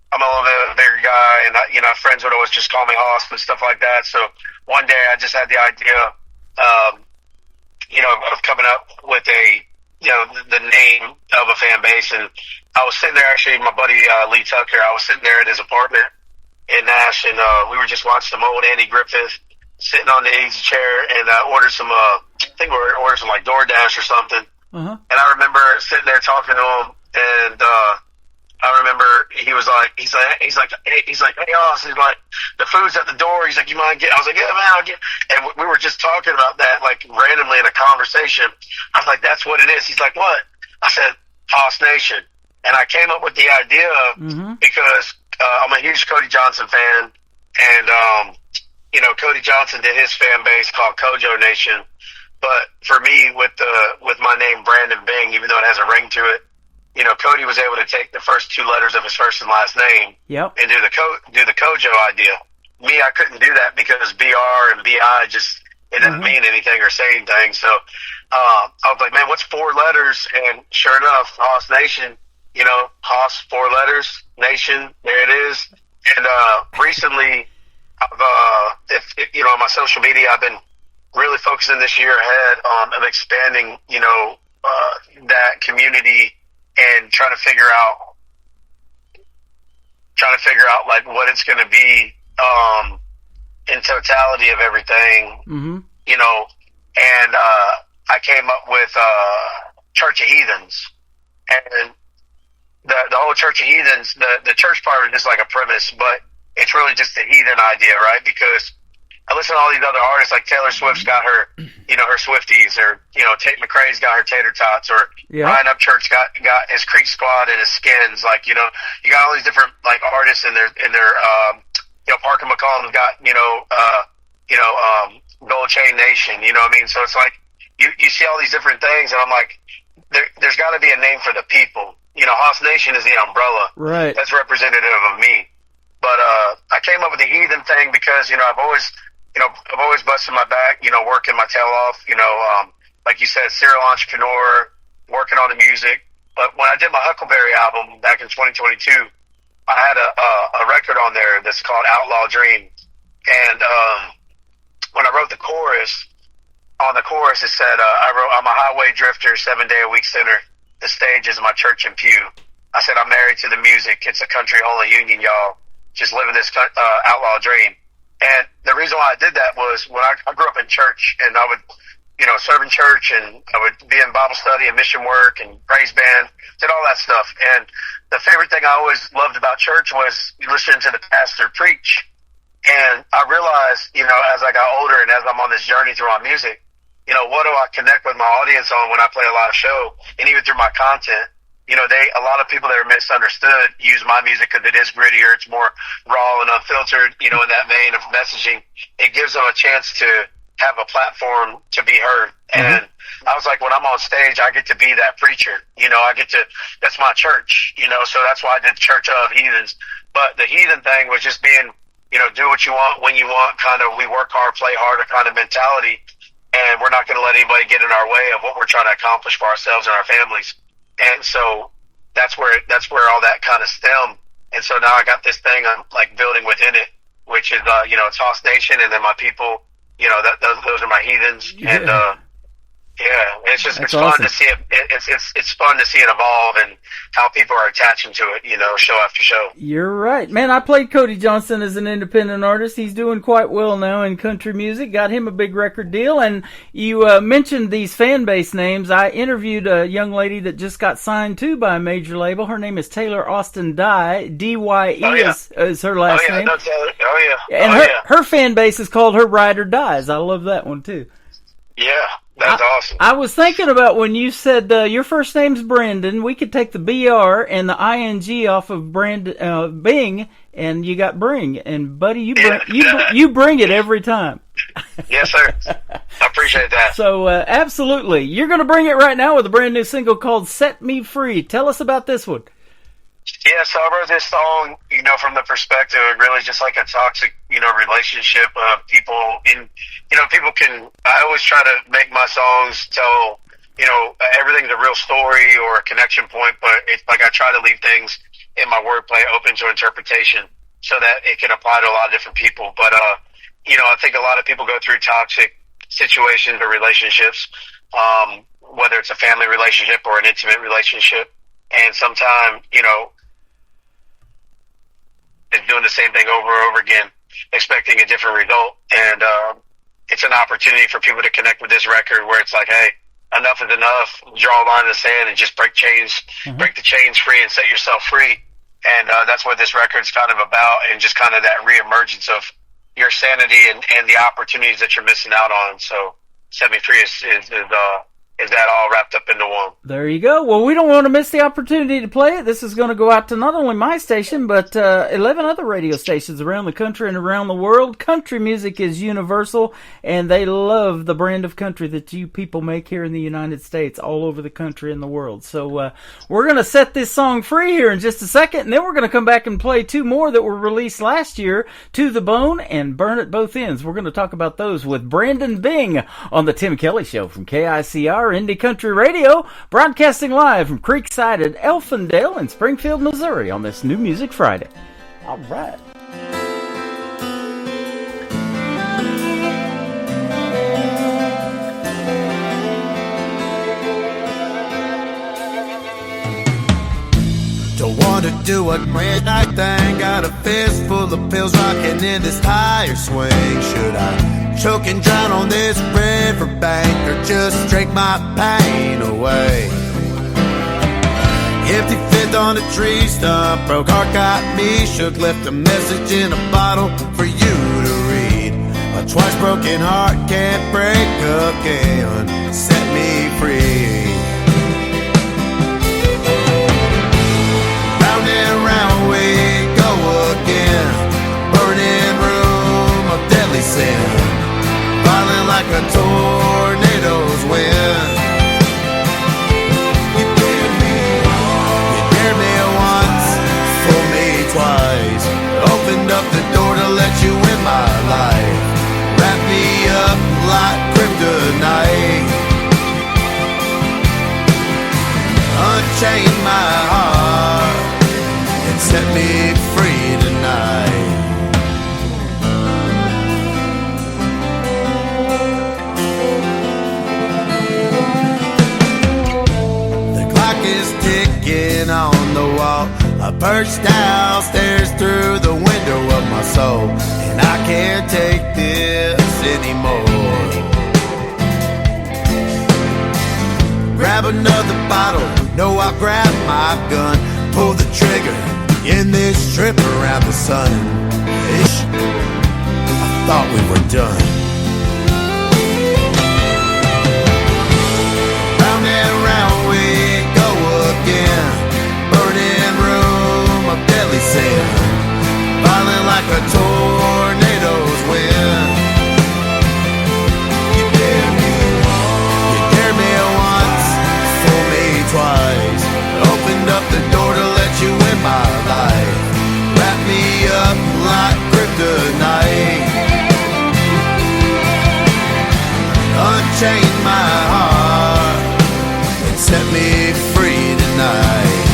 I'm a little bit of a bigger guy, and friends would always just call me Hoss and stuff like that. So one day I just had the idea, of coming up with the name of a fan base. And I was sitting there, actually, my buddy Lee Tucker, I was sitting there at his apartment in Nash, and we were just watching some old Andy Griffith sitting on the easy chair, and ordered some, I think we ordered some like DoorDash or something. And I remember sitting there talking to him, and I remember he's like, hey, Hoss, he's like, the food's at the door. He's like, you mind get? I was like, yeah, man, I'll get. And we were just talking about that, like randomly in a conversation. I was like, that's what it is. He's like, what? I said, Hoss Nation. And I came up with the idea because I'm a huge Cody Johnson fan, and Cody Johnson did his fan base called Kojo Nation. But for me, with my name Brandon Bing, even though it has a ring to it, Cody was able to take the first two letters of his first and last name and do the Kojo idea. Me, I couldn't do that because BR and BI it didn't mean anything or say anything. So I was like, man, what's 4 letters? And sure enough, Hoss Nation, Hoss, 4 letters, Nation, there it is. And recently, I've on my social media, I've been really focusing this year ahead of expanding, that community. And trying to figure out like what it's going to be in totality of everything, And I came up with Church of Heathens, and the whole Church of Heathens. The church part is just like a premise, but it's really just the heathen idea, right? Because I listen to all these other artists, like Taylor Swift's got her, her Swifties, or, Tate McRae's got her Tater Tots, or Ryan Upchurch got his Creek Squad and his Skins. Like, you got all these different, like, artists in their, Parker McCollum's got, Gold Chain Nation, you know what I mean? So it's like, you see all these different things, and I'm like, there's got to be a name for the people. Hoss Nation is the umbrella. Right. That's representative of me. But I came up with the Heathen thing because, I've always busted my back, working my tail off, like you said, serial entrepreneur, working on the music. But when I did my Huckleberry album back in 2022, I had a record on there that's called Outlaw Dream. And when I wrote the chorus, on the chorus it said, I'm a highway drifter, 7-day-a-week sinner. The stage is my church and pew. I said, I'm married to the music. It's a country holy union, y'all. Just living this outlaw dream. And the reason why I did that was when I grew up in church, and I would, serve in church, and I would be in Bible study and mission work and praise band, did all that stuff. And the favorite thing I always loved about church was listening to the pastor preach. And I realized, as I got older and as I'm on this journey through my music, what do I connect with my audience on when I play a live show, and even through my content? A lot of people that are misunderstood use my music because it is grittier, it's more raw and unfiltered, in that vein of messaging. It gives them a chance to have a platform to be heard. And I was like, when I'm on stage, I get to be that preacher. That's my church, so that's why I did Church of Heathens. But the heathen thing was just being, do what you want, when you want, kind of, we work hard, play harder kind of mentality. And we're not going to let anybody get in our way of what we're trying to accomplish for ourselves and our families. And so that's where all that kind of stemmed. And so now I got this thing I'm like building within it, which is, it's Hoss Nation, and then my people, those are my heathens. And, it's just, it's awesome. Fun to see it. It's fun to see it evolve and how people are attaching to it, show after show. You're right, man. I played Cody Johnson as an independent artist. He's doing quite well now in country music. Got him a big record deal. And you mentioned these fan base names. I interviewed a young lady that just got signed too by a major label. Her name is Taylor Austin Dye. D-Y-E is her last name. No, Taylor. And her fan base is called Her Ride or Dies. I love that one too. Yeah. That's awesome. I was thinking about when you said your first name's Brandon, we could take the BR and the ING off of Bing, and you got Bring. And buddy, you bring it every time. Yes, sir. I appreciate that. So absolutely, you're going to bring it right now with a brand new single called "Set Me Free." Tell us about this one. Yeah, so I wrote this song, from the perspective of really just like a toxic, relationship of people I always try to make my songs tell, everything's a real story or a connection point, but it's like I try to leave things in my wordplay open to interpretation so that it can apply to a lot of different people. But, I think a lot of people go through toxic situations or relationships, whether it's a family relationship or an intimate relationship. And sometimes, it's doing the same thing over and over again, expecting a different result. And it's an opportunity for people to connect with this record where it's like, hey, enough is enough. Draw a line in the sand and just break the chains free and set yourself free. And that's what this record's kind of about, and just kind of that reemergence of your sanity and the opportunities that you're missing out on. So Set Me Free is that all wrapped up into one. There you go. Well, we don't want to miss the opportunity to play it. This is going to go out to not only my station, but 11 other radio stations around the country and around the world. Country music is universal, and they love the brand of country that you people make here in the United States, all over the country and the world. So we're going to set this song free here in just a second, and then we're going to come back and play two more that were released last year, To the Bone and Burn at Both Ends. We're going to talk about those with Brandon Bing on The Tim Kelly Show from KICR Indie Country Radio, broadcasting live from Creekside at Elfindale in Springfield, Missouri on this New Music Friday. All right. Don't want to do a midnight thing. Got a fist full of pills rocking in this tire swing. Should I choke and drown on this riverbank, or just drink my pain away? Empty fifth on a tree stump, broke heart got me shook. Left a message in a bottle for you to read. A twice broken heart can't break again. Set me free. Round and round we go again. Burning room of deadly sin, violent like a tornado's wind. You dared me once, fooled me twice. Opened up the door to let you in my life. Wrap me up like kryptonite. Unchain my heart and set me free tonight. The clock is ticking on the wall. I burst downstairs through the window of my soul, and I can't take this anymore. Grab another bottle, no, I'll grab my gun. Pull the trigger in this trip around the sun. Ish, I thought we were done. Round and round we go again. Burning room of deadly sin, violent like a tornado's wind. You dared me once, fooled me twice. Opened up the door to let you in my life. Wrap me up like kryptonite. Unchain my heart and set me free tonight.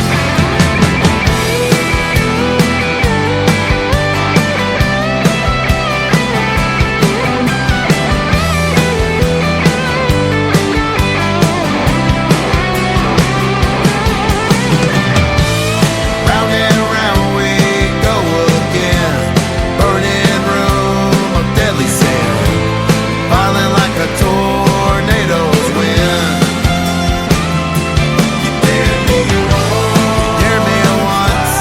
Tornado's wind. You dared me once,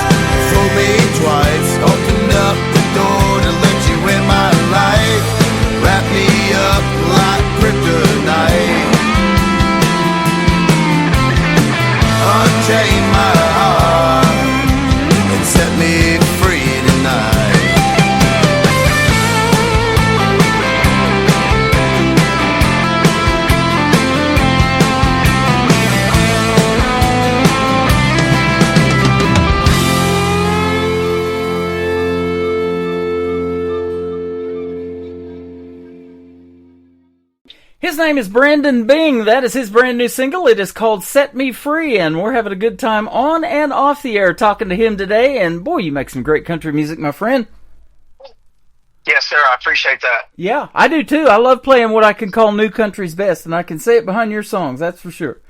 fooled me twice. Opened up the door to let you in my life. Wrap me up like kryptonite. Unchain my heart and set me free tonight. His name is Brandon Bing. That is his brand new single. It is called Set Me Free, and we're having a good time on and off the air talking to him today. And boy, you make some great country music, my friend. Yes, sir. I appreciate that. Yeah, I do too. I love playing what I can call new country's best, and I can say it behind your songs, that's for sure.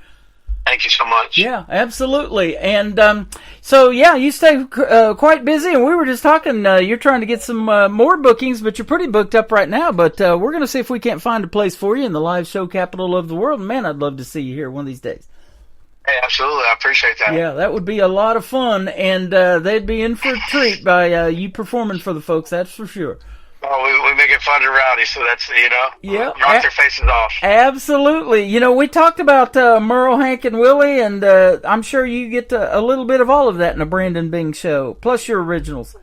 Thank you so much. Yeah, absolutely. And so, yeah, you stay quite busy, and we were just talking, you're trying to get some more bookings, but you're pretty booked up right now. But we're going to see if we can't find a place for you in the live show capital of the world. Man, I'd love to see you here one of these days. Hey, absolutely. I appreciate that. Yeah, that would be a lot of fun, and they'd be in for a treat by you performing for the folks, that's for sure. Oh, we make it fun and rowdy, so that's, yeah, rock their faces off. Absolutely. We talked about Merle, Hank, and Willie, and I'm sure you get a little bit of all of that in a Brandon Bing show, plus your originals.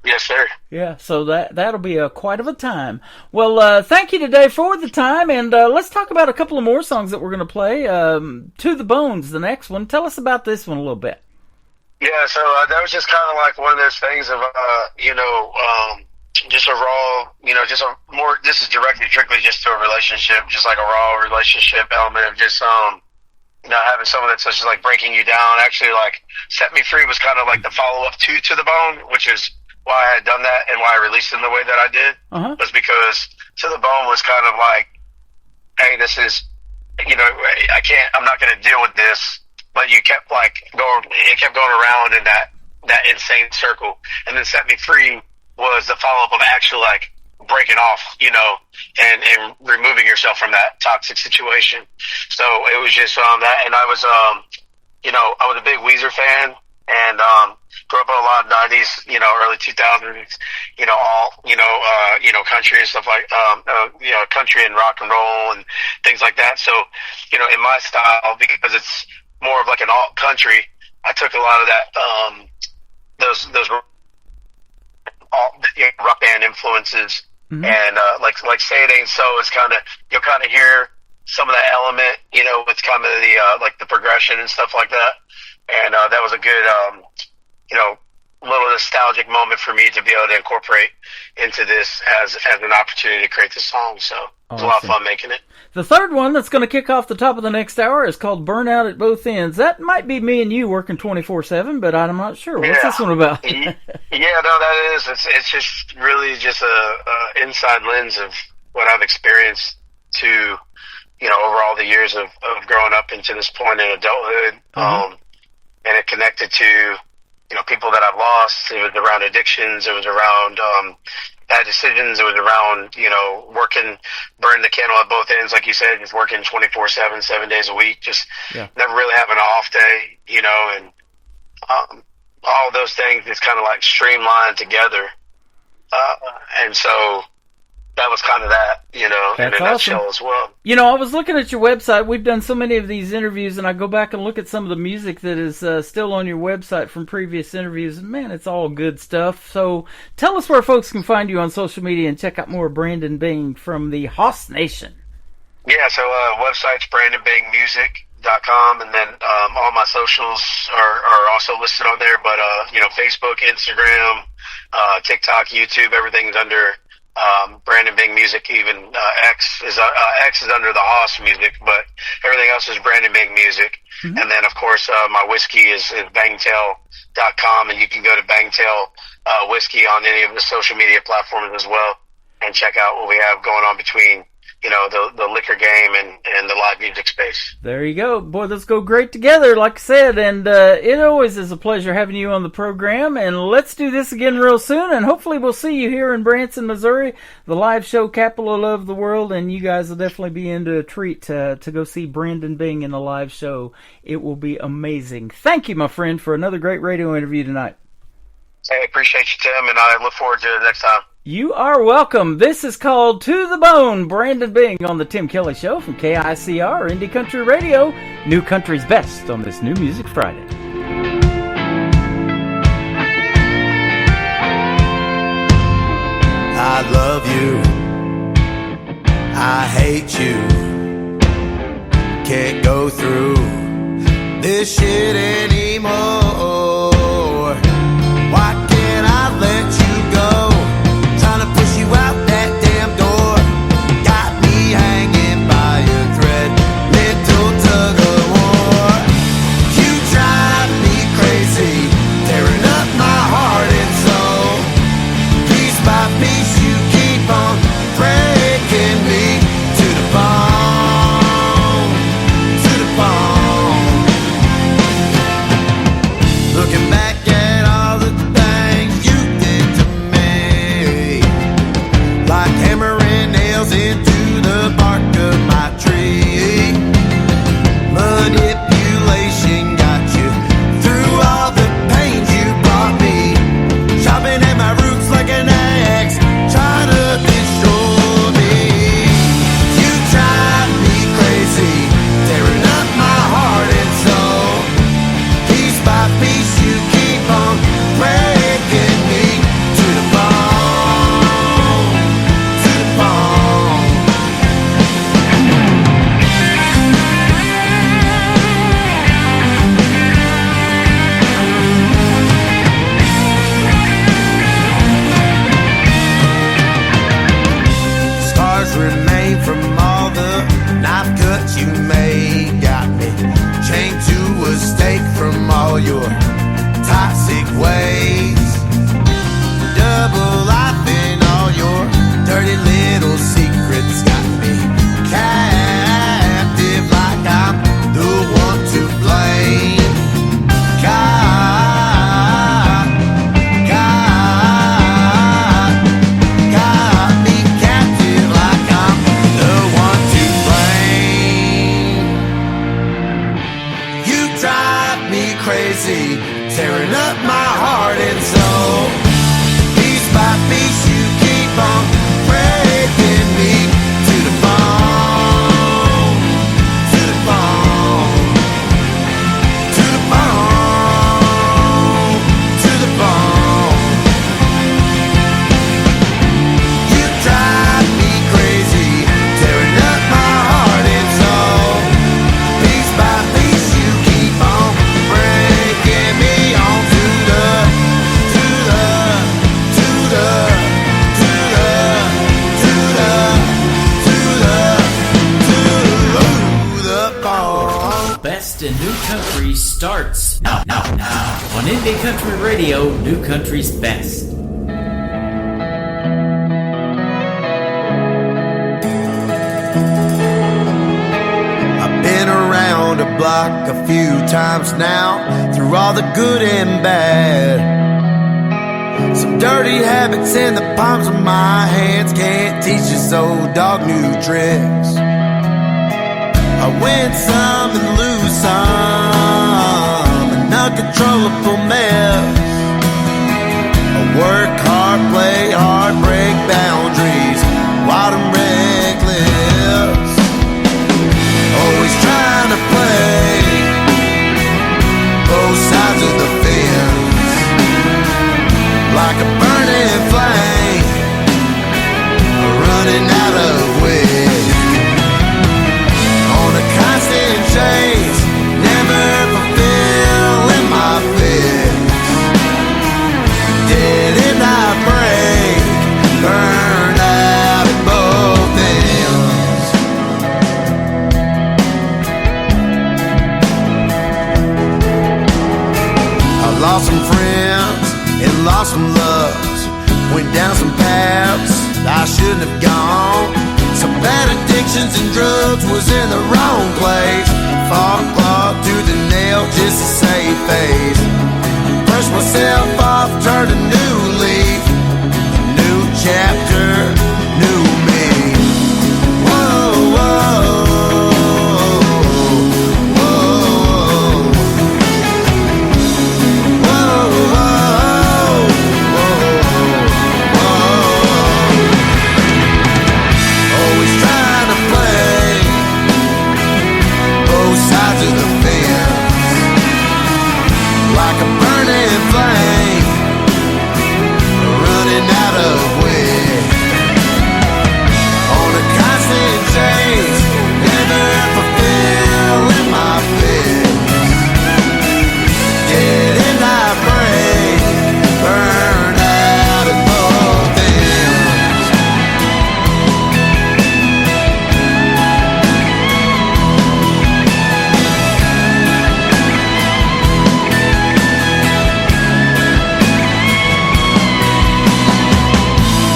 Yes, sir. Yeah, so that'll be quite of a time. Well, thank you today for the time, and let's talk about a couple of more songs that we're going to play. To the Bones, the next one. Tell us about this one a little bit. Yeah, so that was just kind of like one of those things of, just a raw, this is strictly just to a relationship, just like a raw relationship element of just, having someone that's just like breaking you down. Actually, like, Set Me Free was kind of like the follow-up to the Bone, which is why I had done that and why I released it in the way that I did, was because To the Bone was kind of like, hey, this is, I'm not going to deal with this, but it kept going around in that insane circle. And then Set Me Free was the follow-up of actually like breaking off, and removing yourself from that toxic situation. So it was just that, and I was a big Weezer fan, and grew up on a lot of '90s, early 2000s, all country and stuff like country and rock and roll and things like that. So, in my style, because it's more of like an alt country, I took a lot of that those rock band influences, and like Say It Ain't So is kind of, you'll kind of hear some of that element, with kind of the like the progression and stuff like that, and that was a good little nostalgic moment for me to be able to incorporate into this as an opportunity to create this song. So it was a lot of fun making it. The third one that's going to kick off the top of the next hour is called Burnout at Both Ends. That might be me and you working 24/7, but I'm not sure. What's this one about? Yeah, no, that is. It's just really just a inside lens of what I've experienced to, over all the years of growing up into this point in adulthood. And it connected to, people that I've lost. It was around addictions. It was around bad decisions. It was around, working, burning the candle at both ends, like you said, just working 24/7, 7 days a week, just never really having an off day, and all those things just kind of like streamlined together. And so that was kind of that, in a nutshell as well. I was looking at your website. We've done so many of these interviews, and I go back and look at some of the music that is still on your website from previous interviews. Man, it's all good stuff. So tell us where folks can find you on social media and check out more Brandon Bing from the Hoss Nation. Yeah, so website's BrandonBingMusic.com, and then all my socials are also listed on there. But, Facebook, Instagram, TikTok, YouTube, everything's under Brandon Bing Music. Even X is under the Hoss Music, but everything else is Brandon Bing Music. And then, of course, my whiskey is Bangtail.com, and you can go to Bangtail Whiskey on any of the social media platforms as well and check out what we have going on between the liquor game and the live music space. There you go. Boy, those go great together, like I said, and it always is a pleasure having you on the program, and let's do this again real soon, and hopefully we'll see you here in Branson, Missouri, the live show capital of the world, and you guys will definitely be into a treat to go see Brandon Bing in a live show. It will be amazing. Thank you, my friend, for another great radio interview tonight. Hey, appreciate you, Tim, and I look forward to it next time. You are welcome. This is called To the Bone, Brandon Bing on the Tim Kelly Show from KICR, Indie Country Radio, New Country's Best on this New Music Friday. I love you, I hate you, can't go through this shit anymore. Why can't I let you go? Trying to push you out that damn door, got me hanging by a thread, little tug of war. You drive me crazy, tearing up my heart and soul. Piece by piece you keep on breaking me to the bone, to the bone. Indie Country Radio, New Country's best. I've been around a block a few times now, through all the good and bad. Some dirty habits in the palms of my hands can't teach this old dog new tricks. I win some and lose some, an uncontrollable mess. I work hard, play hard, break boundaries, wild and reckless. Always trying to play both sides of the fence, like a burning flame, running out of wind. On a constant chase, never fulfilling my fix. Did it not break, burn out at both ends? I lost some friends and lost some loves, went down some paths I shouldn't have gone. Some bad addictions and drugs, was in the wrong place. Fought clawed to the nail just to save face. Brushed myself off, turned a new leaf, new chapter, new me. Whoa, whoa. Like a burning flame, running out of wind. On a constant chase, never fulfilling my fix. Did it not break, burn out at both ends?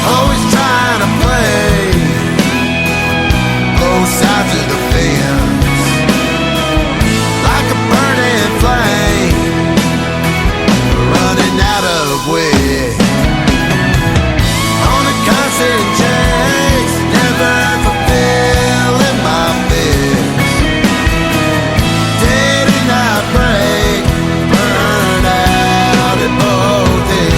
Always trying to play both sides of the fence, like a burning flame, running out of wind. On a constant chase, never fulfilling my fix. Did it not break, burn out at both ends?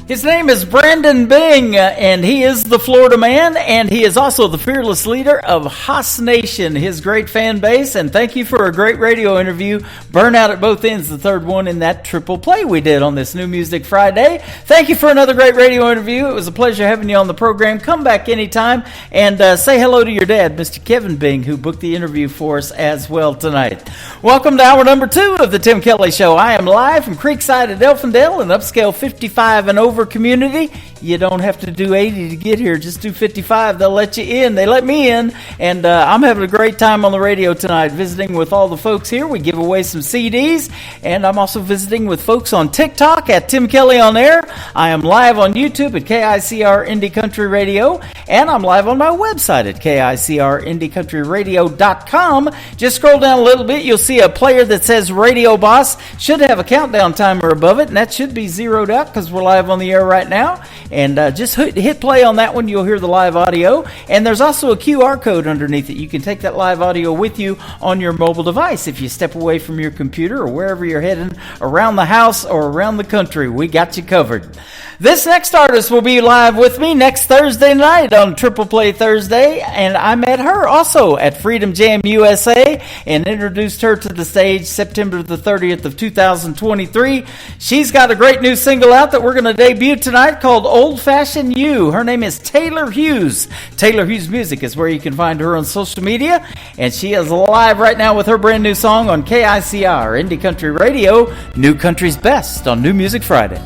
His name is Brandon Bing, and he is the Florida man, and he is also the fearless leader of Haas Nation, his great fan base. And thank you for a great radio interview, Burnout at Both Ends, the third one in that triple play we did on this New Music Friday. Thank you for another great radio interview. It was a pleasure having you on the program. Come back anytime, and say hello to your dad, Mr. Kevin Bing, who booked the interview for us as well tonight. Welcome to hour number 2 of the Tim Kelly Show. I am live from Creekside at Elfindale, an upscale 55 and over community. You don't have to do 80 to get here. Just do 55. They'll let you in. They let me in. And I'm having a great time on the radio tonight, visiting with all the folks here. We give away some CDs. And I'm also visiting with folks on TikTok at Tim Kelly on Air. I am live on YouTube at KICR Indie Country Radio. And I'm live on my website at KICRIndieCountryRadio.com. Just scroll down a little bit. You'll see a player that says Radio Boss. Should have a countdown timer above it. And that should be zeroed out because we're live on the air right now. And just hit play on that one. You'll hear the live audio. And there's also a QR code underneath it. You can take that live audio with you on your mobile device. If you step away from your computer or wherever you're heading around the house or around the country, we got you covered. This next artist will be live with me next Thursday night on Triple Play Thursday. And I met her also at Freedom Jam USA and introduced her to the stage September the 30th of 2023. She's got a great new single out that we're going to debut tonight called Old Old Fashioned You. Her name is Taylor Hughes. Taylor Hughes Music is where you can find her on social media, and she is live right now with her brand new song on KICR, Indie Country Radio, New Country's Best on New Music Friday.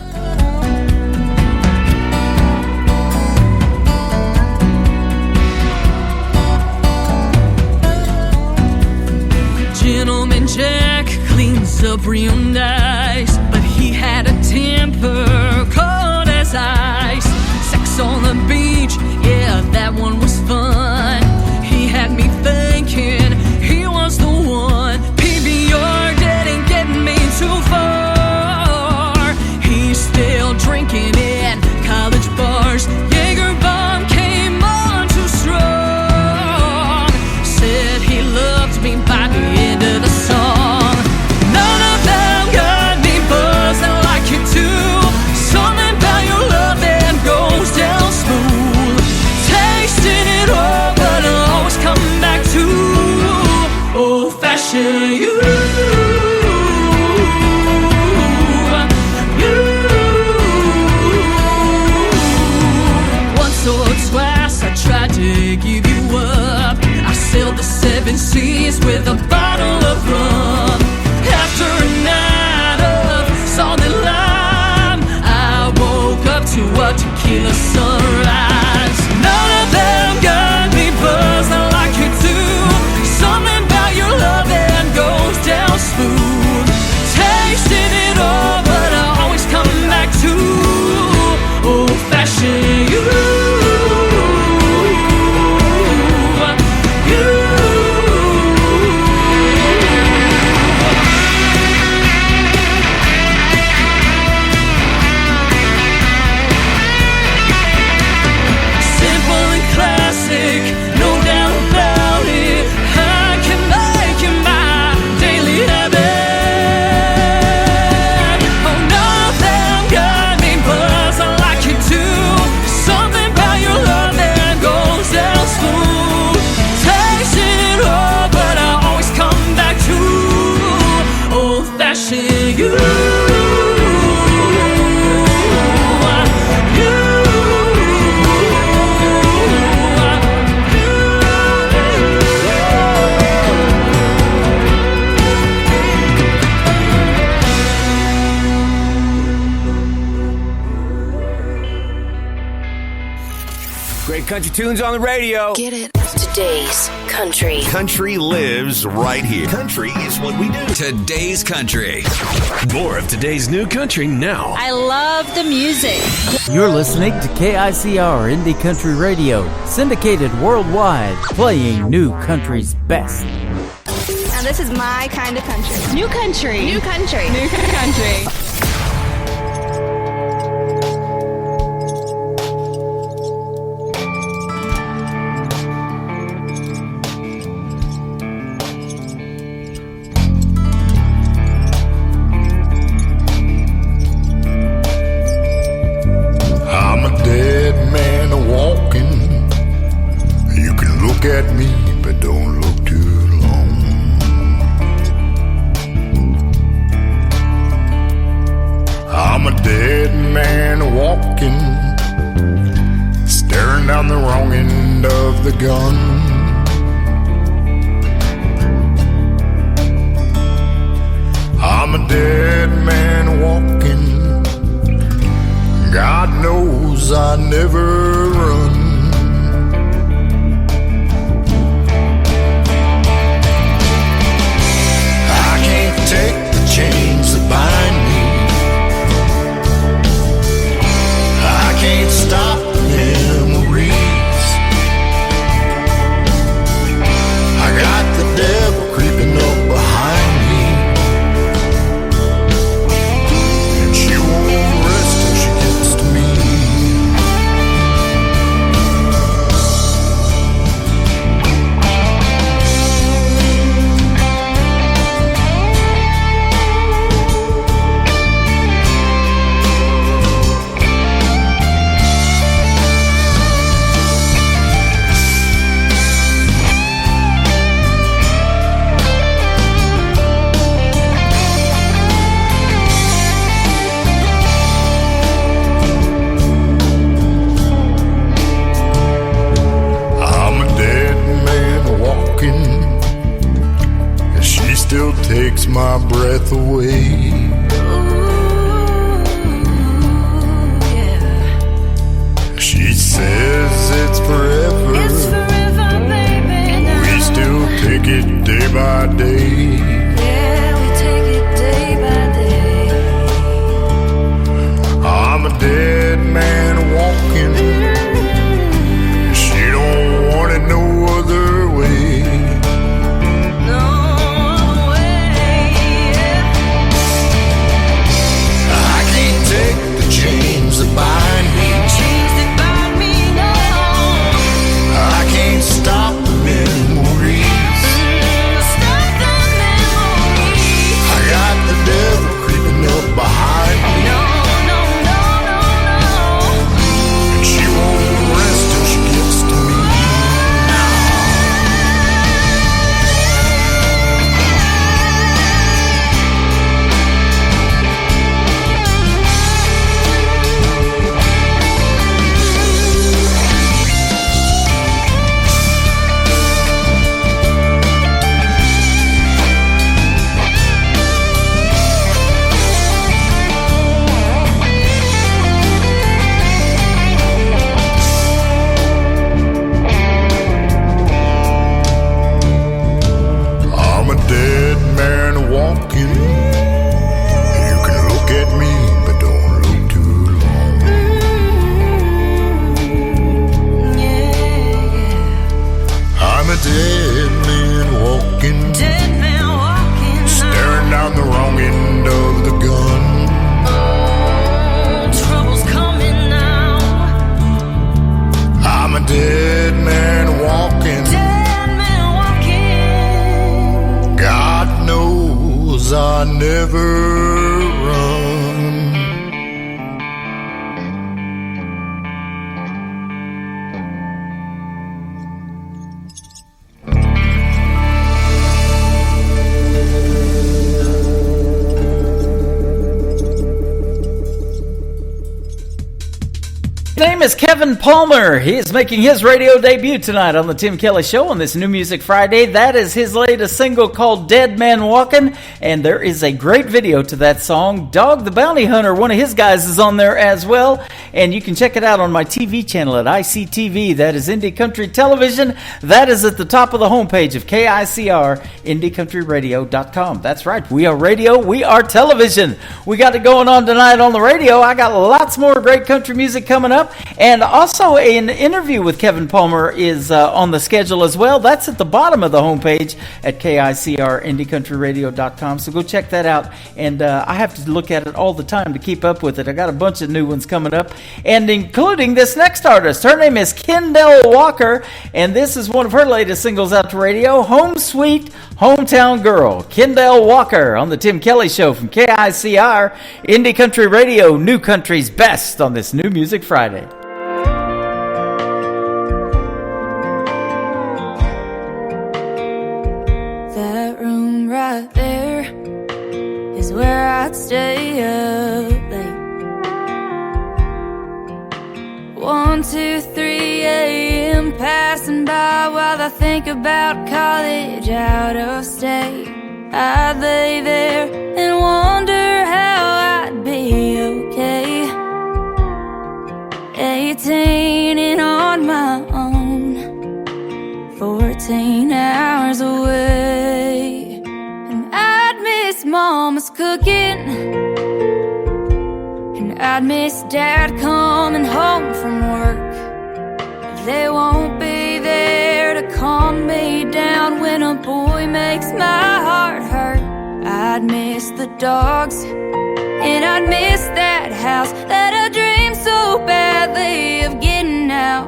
Gentleman Jack cleans up real nice, but he had a temper cold as ice. Sex on the beach, yeah, that one was fun. He had me thinking he was the one. PBR didn't get me too far. He's still drinking in college bars. Jaeger bomb came on too strong. Said he loved me by the end of the song. None of them got me buzzing like you do. Something about your love that goes down smooth. Tasting it all, but I'll always come back to old-fashioned you. Once or twice I tried to give you up. I sailed the 7 seas with a bottle of rum. After a night of solid lime, I woke up to a tequila sunrise. None of them got me buzzing like you do. Something about your love that goes down smooth. Tasting it all, but I always come back to old-fashioned you. Country tunes on the radio. Get it? Today's country. Country lives right here. Country is what we do. Today's country. More of today's new country now. I love the music. You're listening to KICR Indie Country Radio, syndicated worldwide, playing New Country's best. Now this is my kind of country. New country. New country. New country. At me, but don't look too long. still takes my breath away. She says it's forever. It's forever, baby. We still take it day by day. Yeah, we take it day by day. I'm a dead man walking. She don't want it no other way. No way. I can't take the chains that bind me. Chains that bind me, no. I can't stop the memories. Stop the memories. I got the devil creeping up behind me. No, no, no, no, no. And she won't rest till she gets to me. I'm a dead man walking. You can look at me, but don't look too long. I'm a dead man walking. Dead man walking. Staring down the wrong end of the gun. Trouble's coming now. I'm a dead man walking. Dead man walking. God knows I never run. His name is Kevin Palmer. He is making his radio debut tonight on the Tim Kelly Show on this New Music Friday. That is his latest single called Dead Man Walkin', and there is a great video to that song. Dog the Bounty Hunter, one of his guys, is on there as well, and you can check it out on my TV channel at ICTV. That is Indie Country Television. That is at the top of the homepage of KICR, IndieCountryRadio.com. That's right, we are radio, we are television. We got it going on tonight on the radio. I got lots more great country music coming up. And also an interview with Kevin Palmer is on the schedule as well. That's at the bottom of the homepage at KICR, IndieCountryRadio.com. So go check that out. And I have to look at it all the time to keep up with it. I got a bunch of new ones coming up, and including this next artist. Her name is Kendall Walker, and this is one of her latest singles out to radio, Home Sweet Hometown Girl. Kendall Walker on the Tim Kelly Show from KICR, Indie Country Radio, New Country's best on this New Music Friday. That room right there is where I'd stay up late. 1, 2, 3 a.m. passing by while I think about college out of state. I'd lay there and wonder how I'd be okay. 18 and on my own, 14 hours away. And I'd miss Mama's cooking, and I'd miss Dad coming home from work. But they won't be there to calm me down when a boy makes my heart hurt. I'd miss the dogs, and I'd miss that house that I dreamed so badly of getting out.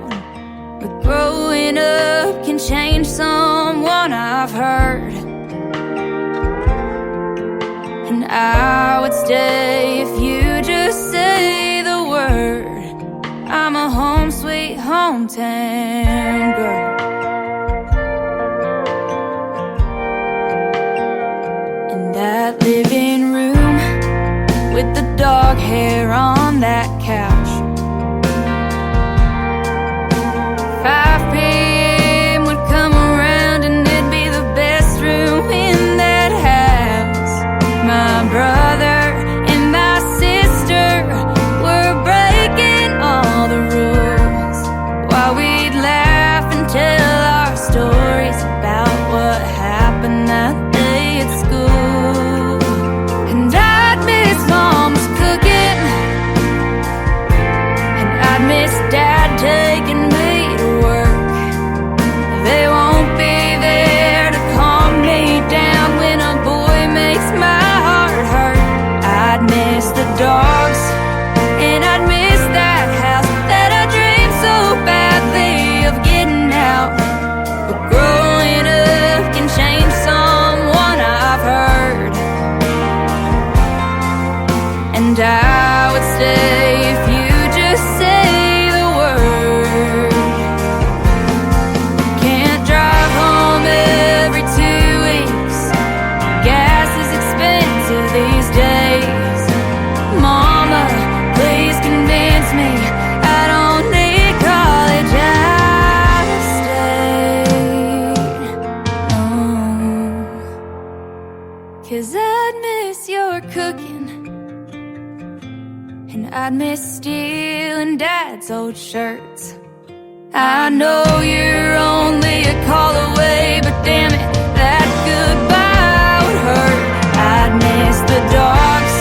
But growing up can change someone, I've heard. And I would stay if you just say the word. I'm a home sweet hometown girl. In that living room with the dog hair on that couch, 5 p.m. would come around and it'd be the best room in that house. 'cause I'd miss your cooking, and I'd miss stealing Dad's old shirts. I know you're only a call away, but damn it, that goodbye would hurt. I'd miss the dogs,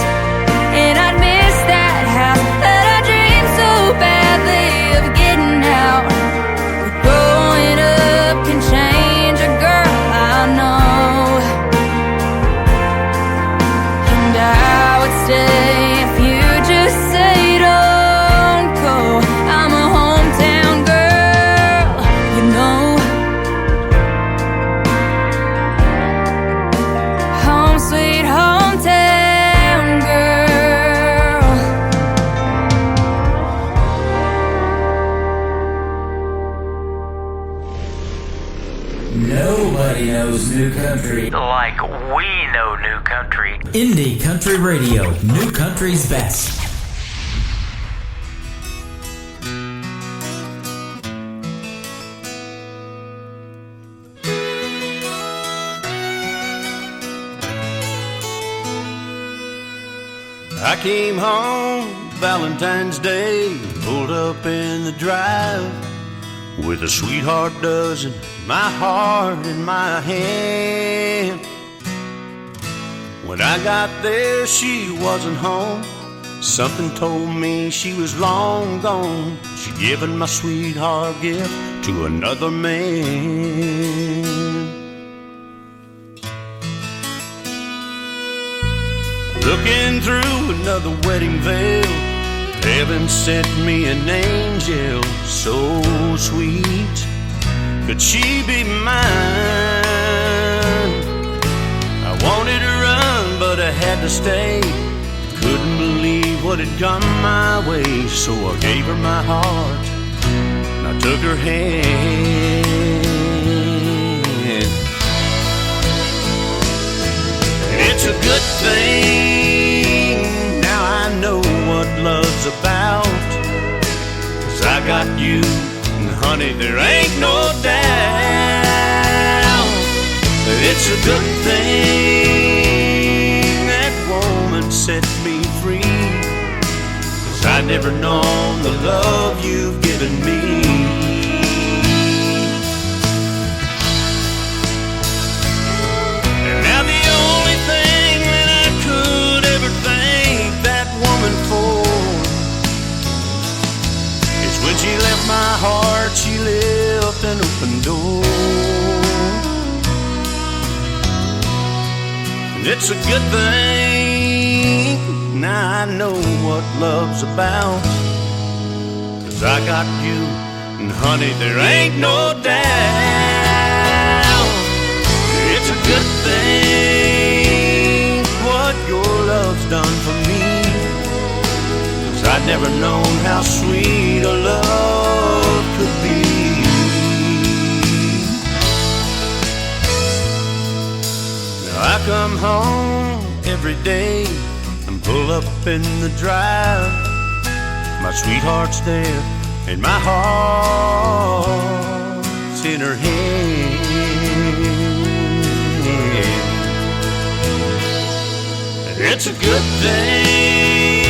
and I'd miss that house that I dreamed so badly of getting out. But growing up can change a girl, I know. And I would stay if you just say don't go. I'm a hometown girl, you know. Home sweet hometown girl. Nobody knows new country like we know new country. Indie Country Radio, new country's best. I came home Valentine's Day, pulled up in the drive with a sweetheart dozen, my heart in my hand. When I got there, she wasn't home. Something told me she was long gone. She'd given my sweetheart gift to another man. Looking through another wedding veil, heaven sent me an angel so sweet. Could she be mine? I wanted to run, but I had to stay. Couldn't believe what had come my way, so I gave her my heart and I took her hand. And it's a good thing now I know what love's about, 'cause I got you, and honey, there ain't no doubt that it's a good thing that woman set me free, 'cause I'd never known the love you've given me. And now the only thing that I could ever thank that woman for is when she left my heart, she left an open door. And it's a good thing now I know what love's about, 'cause I got you, and honey, there ain't no doubt. It's a good thing what your love's done for me, 'cause I'd never known how sweet a love could be. Now I come home every day and pull up in the drive. My sweetheart's there and my heart's in her hand. It's a good thing,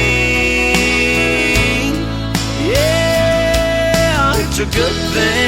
yeah, it's a good thing.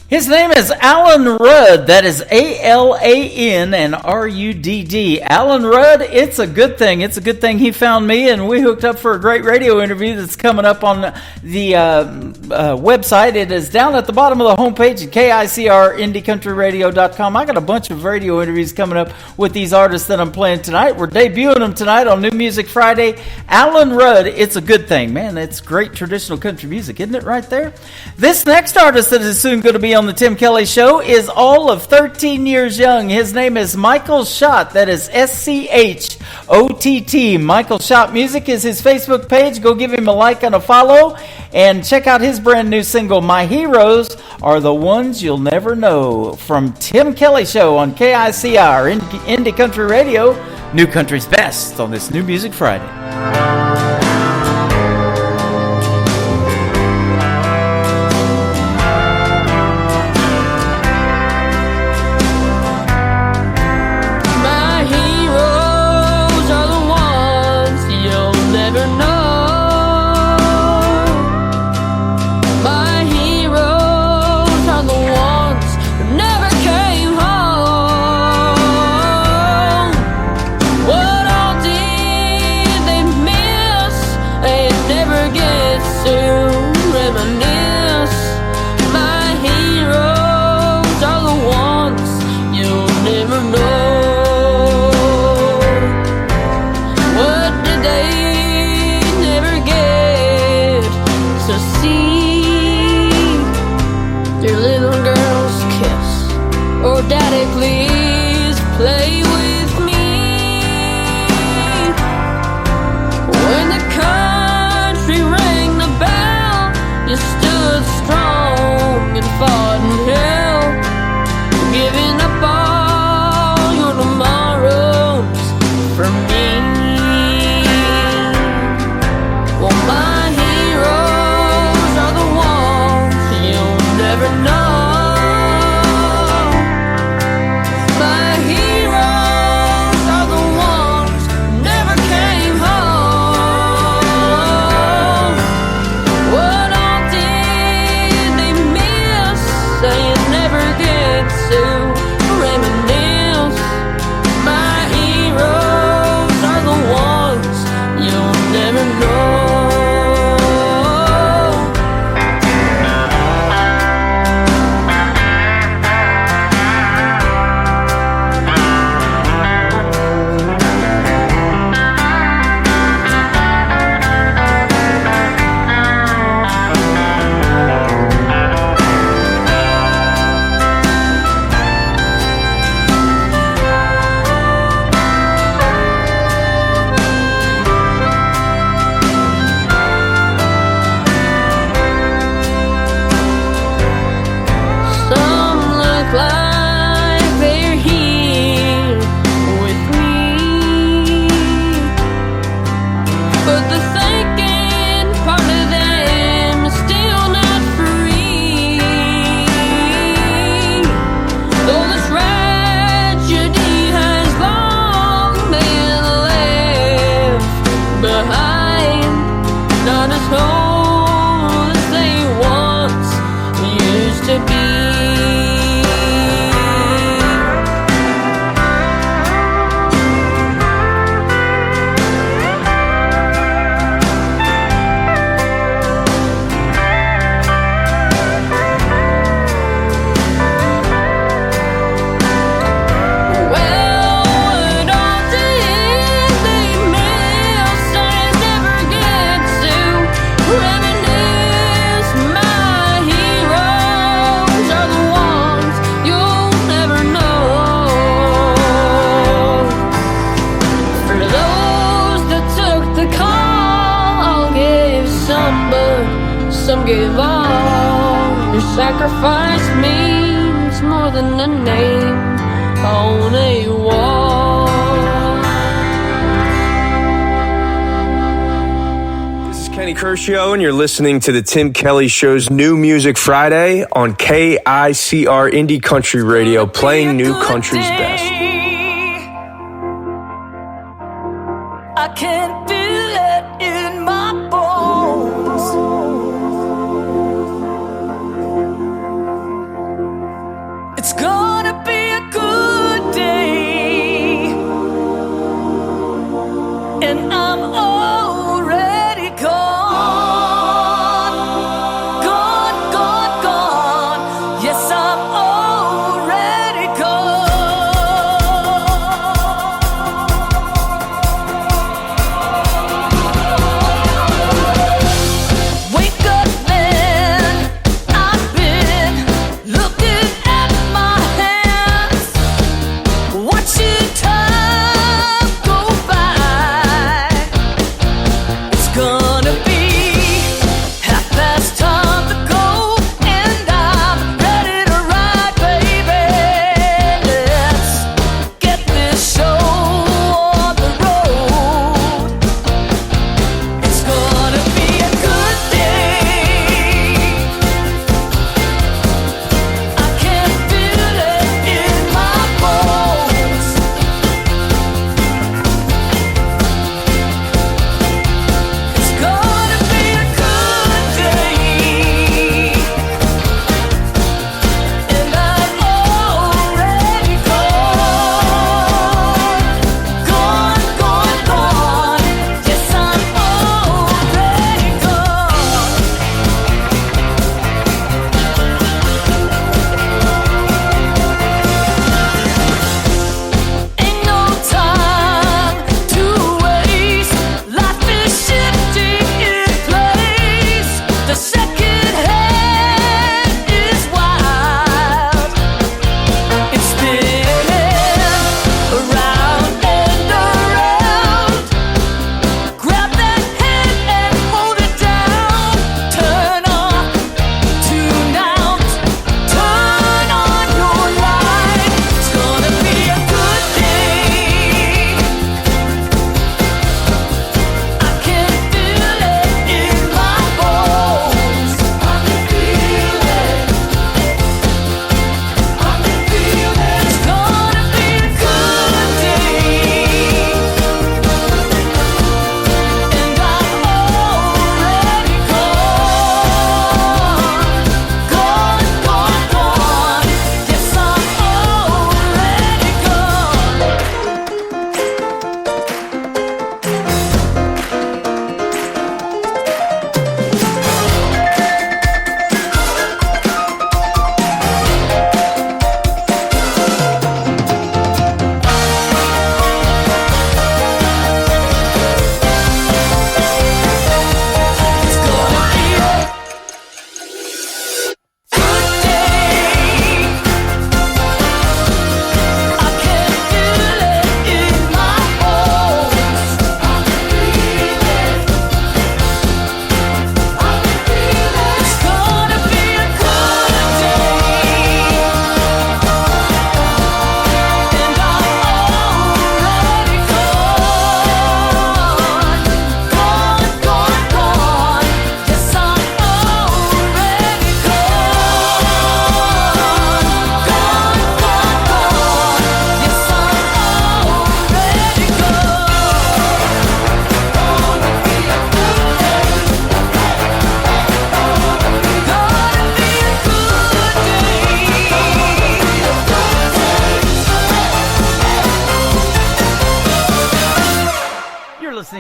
His name is Alan Rudd. That is A-L-A-N and R-U-D-D. Alan Rudd, it's a good thing. It's a good thing he found me, and we hooked up for a great radio interview that's coming up on the website. It is down at the bottom of the homepage at KICRIndieCountryRadio.com. I got a bunch of radio interviews coming up with these artists that I'm playing tonight. We're debuting them tonight on New Music Friday. Alan Rudd, it's a good thing. Man, it's great traditional country music, isn't it, right there? This next artist that is soon going to be on the Tim Kelly Show is all of 13 years young. His name is Michael Schott. That is S-C-H-O-T-T. Michael Schott Music is his Facebook page. Go give him a like and a follow. And check out his brand new single, My Heroes Are the Ones You'll Never Know. From Tim Kelly Show on KICR, Indie Country Radio, New Country's Best on this New Music Friday. to reminisce. My heroes are the ones you'll never know. What did they never get to see? Their little girls kiss, or daddy please play with me. When the country rang the bell, you stood strong and fought and held, giving up all your tomorrows for me. Well, my heroes are the ones you'll never know. My heroes are the ones who never came home. What all did they miss? Say you never get to reminisce. My heroes are the ones you'll never know. Some look like they're here with me, but the thinking part of them is still not free. Though this tragedy has long been left behind, not as whole as they once used to be. Well, what all did they miss? I never get to reminisce. My heroes are the ones you'll never know. For those that took the call, I'll give some, but some give all. Your sacrifice means more than a name on a wall. This is Kenny Kershaw, and you're listening to the Tim Kelly Show's New Music Friday on KICR Indie Country Radio, playing new country's best. I can feel it in my bones. It's gonna be a good day, and I'm already gone. Gone, gone, gone. Yes, I'm already gone.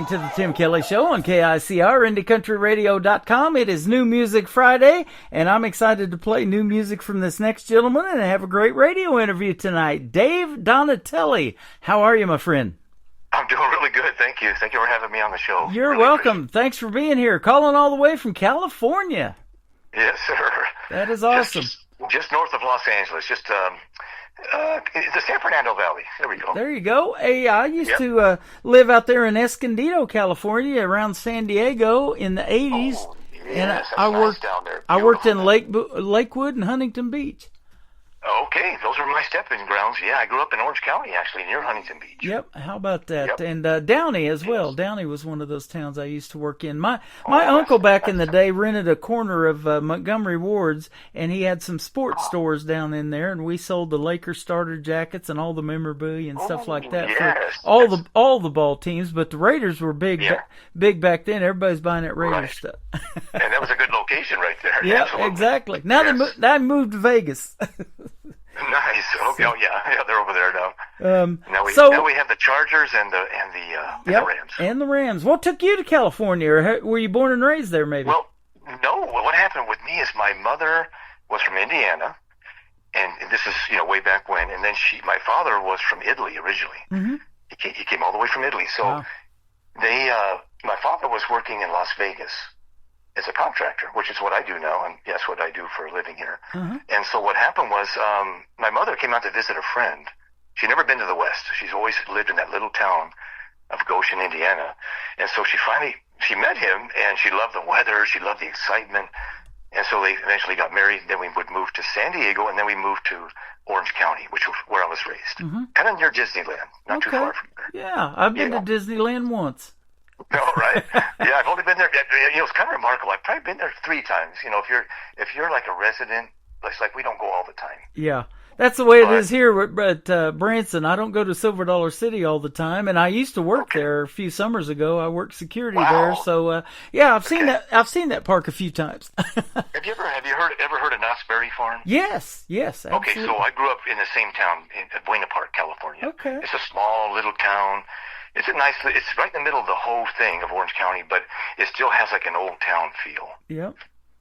to the Tim Kelly Show on KICR, IndieCountryRadio.com. It is New Music Friday, and I'm excited to play new music from this next gentleman and have a great radio interview tonight. Dave Donatelli, how are you, my friend? I'm doing really good, thank you. Thank you for having me on the show. You're really welcome. Thanks for being here. Calling all the way from California. Yes, sir. That is awesome. Just north of Los Angeles, just the San Fernando Valley. There we go. There you go. Hey, I used to live out there in Escondido, California, around San Diego in the 80s. Oh, yes, and that's I worked nice down there. I worked in Lakewood and Huntington Beach. Okay, those are my stepping grounds. Yeah, I grew up in Orange County, actually, near Huntington Beach. Yep, how about that? Yep. And Downey as well. Downey was one of those towns I used to work in. My uncle back in the day rented a corner of Montgomery Ward's, and he had some sports stores down in there, and we sold the Lakers starter jackets and all the memorabilia and stuff like that for all the ball teams. But the Raiders were big back then. Everybody's buying that Raiders stuff. And that was a good location right there. Yeah, absolutely. exactly. Now they moved to Vegas. Nice. Okay. Oh, yeah, they're over there now. Now we have the Chargers and the Rams. And the Rams. What took you to California? Or were you born and raised there, maybe? Well, no. What happened with me is my mother was from Indiana, and this is way back when. And then my father was from Italy originally. Mm-hmm. He came all the way from Italy. So my father was working in Las Vegas as a contractor, which is what I do now, and yes, what I do for a living here. Mm-hmm. And so what happened was my mother came out to visit a friend. She'd never been to the West. She's always lived in that little town of Goshen, Indiana. And so she met him, and she loved the weather, she loved the excitement. And so they eventually got married. Then we would move to San Diego, and then we moved to Orange County, which was where I was raised. Mm-hmm. Kind of near Disneyland, not too far from there. Yeah, I've been to Disneyland once. Oh, right. Yeah, I've only been there. It's kind of remarkable. I've probably been there 3 times. If you're like a resident, it's like we don't go all the time. Yeah, that's the way it is here at Branson. I don't go to Silver Dollar City all the time, and I used to work there a few summers ago. I worked security there, so I've seen that. I've seen that park a few times. Have you ever heard of Knott's Berry Farm? Yes, absolutely. Okay, so I grew up in the same town in Buena Park, California. Okay, it's a small little town. It's right in the middle of the whole thing of Orange County, but it still has like an old town feel. Yep.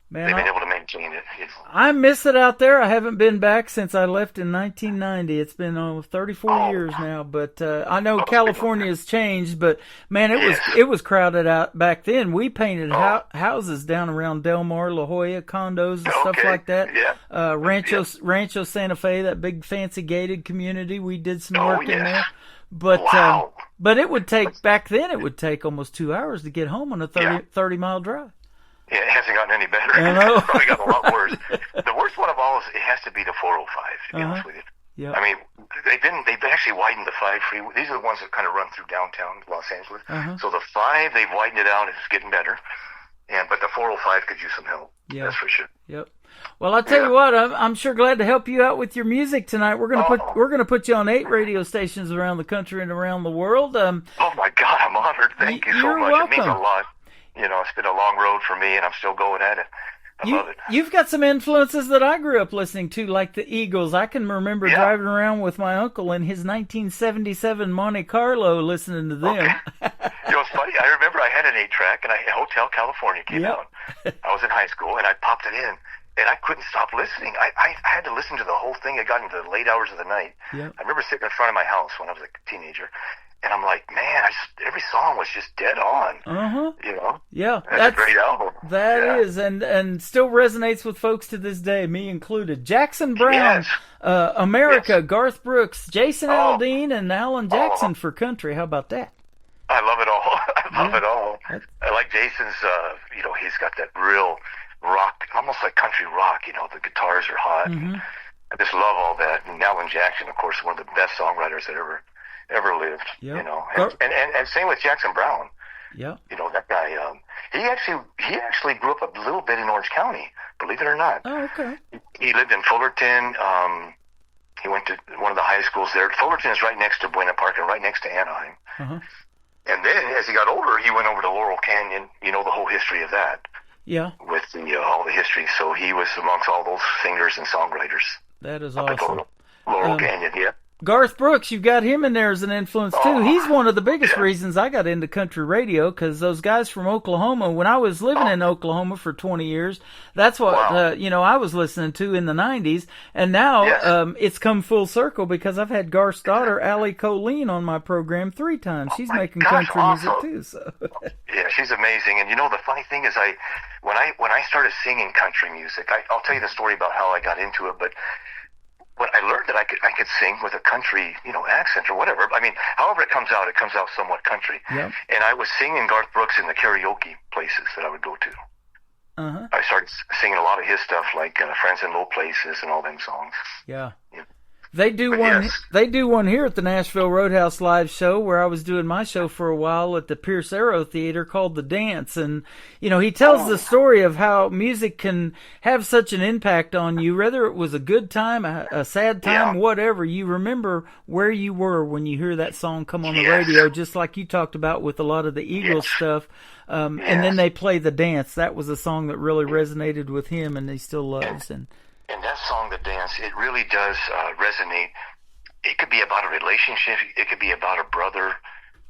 Man, they've been able to maintain it. I miss it out there. I haven't been back since I left in 1990. It's been 34 years now, but I know California has changed, but man, it was crowded out back then. We painted houses down around Del Mar, La Jolla, condos and stuff like that. Yeah. Rancho Santa Fe, that big fancy gated community. We did some work in there. But but it would take almost 2 hours to get home on a 30-mile drive. Yeah, it hasn't gotten any better. I know. It's probably gotten a lot worse. The worst one of all is it has to be the 405, to be honest with you. Yeah. I mean, they've actually widened the 5 freeway. These are the ones that kind of run through downtown Los Angeles. So the 5, they've widened it out. It's getting better. But the 405 could use some help. Yeah. That's for sure. Yep. Well, I'll tell you what, I'm sure glad to help you out with your music tonight. We're gonna put you on 8 radio stations around the country and around the world. Oh my God, I'm honored. Thank you so much. Welcome. It means a lot. It's been a long road for me, and I'm still going at it. I love it. You've got some influences that I grew up listening to, like the Eagles. I can remember driving around with my uncle in his 1977 Monte Carlo listening to them. Okay. It's funny. I remember I had an 8-track, and Hotel California came out. I was in high school, and I popped it in, and I couldn't stop listening. I had to listen to the whole thing. It got into the late hours of the night. Yep. I remember sitting in front of my house when I was a teenager, and I'm like, man, every song was just dead on. Yeah, that's a great album. That is, and still resonates with folks to this day, me included. Jackson Browne, America, Garth Brooks, Jason Aldean, and Alan Jackson for country. How about that? I love it all. I love it all. I like Jason's. He's got that real rock, almost like country rock. The guitars are hot. I just love all that. And Alan Jackson, of course, one of the best songwriters that ever lived. Yep. And same with Jackson Browne. Yeah. That guy. He actually grew up a little bit in Orange County. Believe it or not. Oh, okay. He lived in Fullerton. He went to one of the high schools there. Fullerton is right next to Buena Park and right next to Anaheim. And then, as he got older, he went over to Laurel Canyon. The whole history of that. Yeah. With all the history, so he was amongst all those singers and songwriters. That is awesome. Laurel Canyon, yeah. Garth Brooks, you've got him in there as an influence too. He's one of the biggest reasons I got into country radio, because those guys from Oklahoma, when I was living in Oklahoma for 20 years, that's what, I was listening to in the 90s. And now it's come full circle because I've had Garth's daughter, Allie Colleen, on my program 3 times. She's making country music too. So. Yeah, she's amazing. And the funny thing is when I started singing country music, I'll tell you the story about how I got into it, but when I learned that I could sing with a country, accent or whatever. I mean, however it comes out somewhat country. Yep. And I was singing Garth Brooks in the karaoke places that I would go to. Uh-huh. I started singing a lot of his stuff, like Friends in Low Places and all them songs. Yeah. They do one here at the Nashville Roadhouse Live show, where I was doing my show for a while at the Pierce Arrow Theater, called The Dance. And, he tells the story of how music can have such an impact on you, whether it was a good time, a sad time, whatever. You remember where you were when you hear that song come on the radio, just like you talked about with a lot of the Eagles stuff. And then they play The Dance. That was a song that really resonated with him, and he still loves. And that song, The Dance, it really does resonate. It could be about a relationship. It could be about a brother,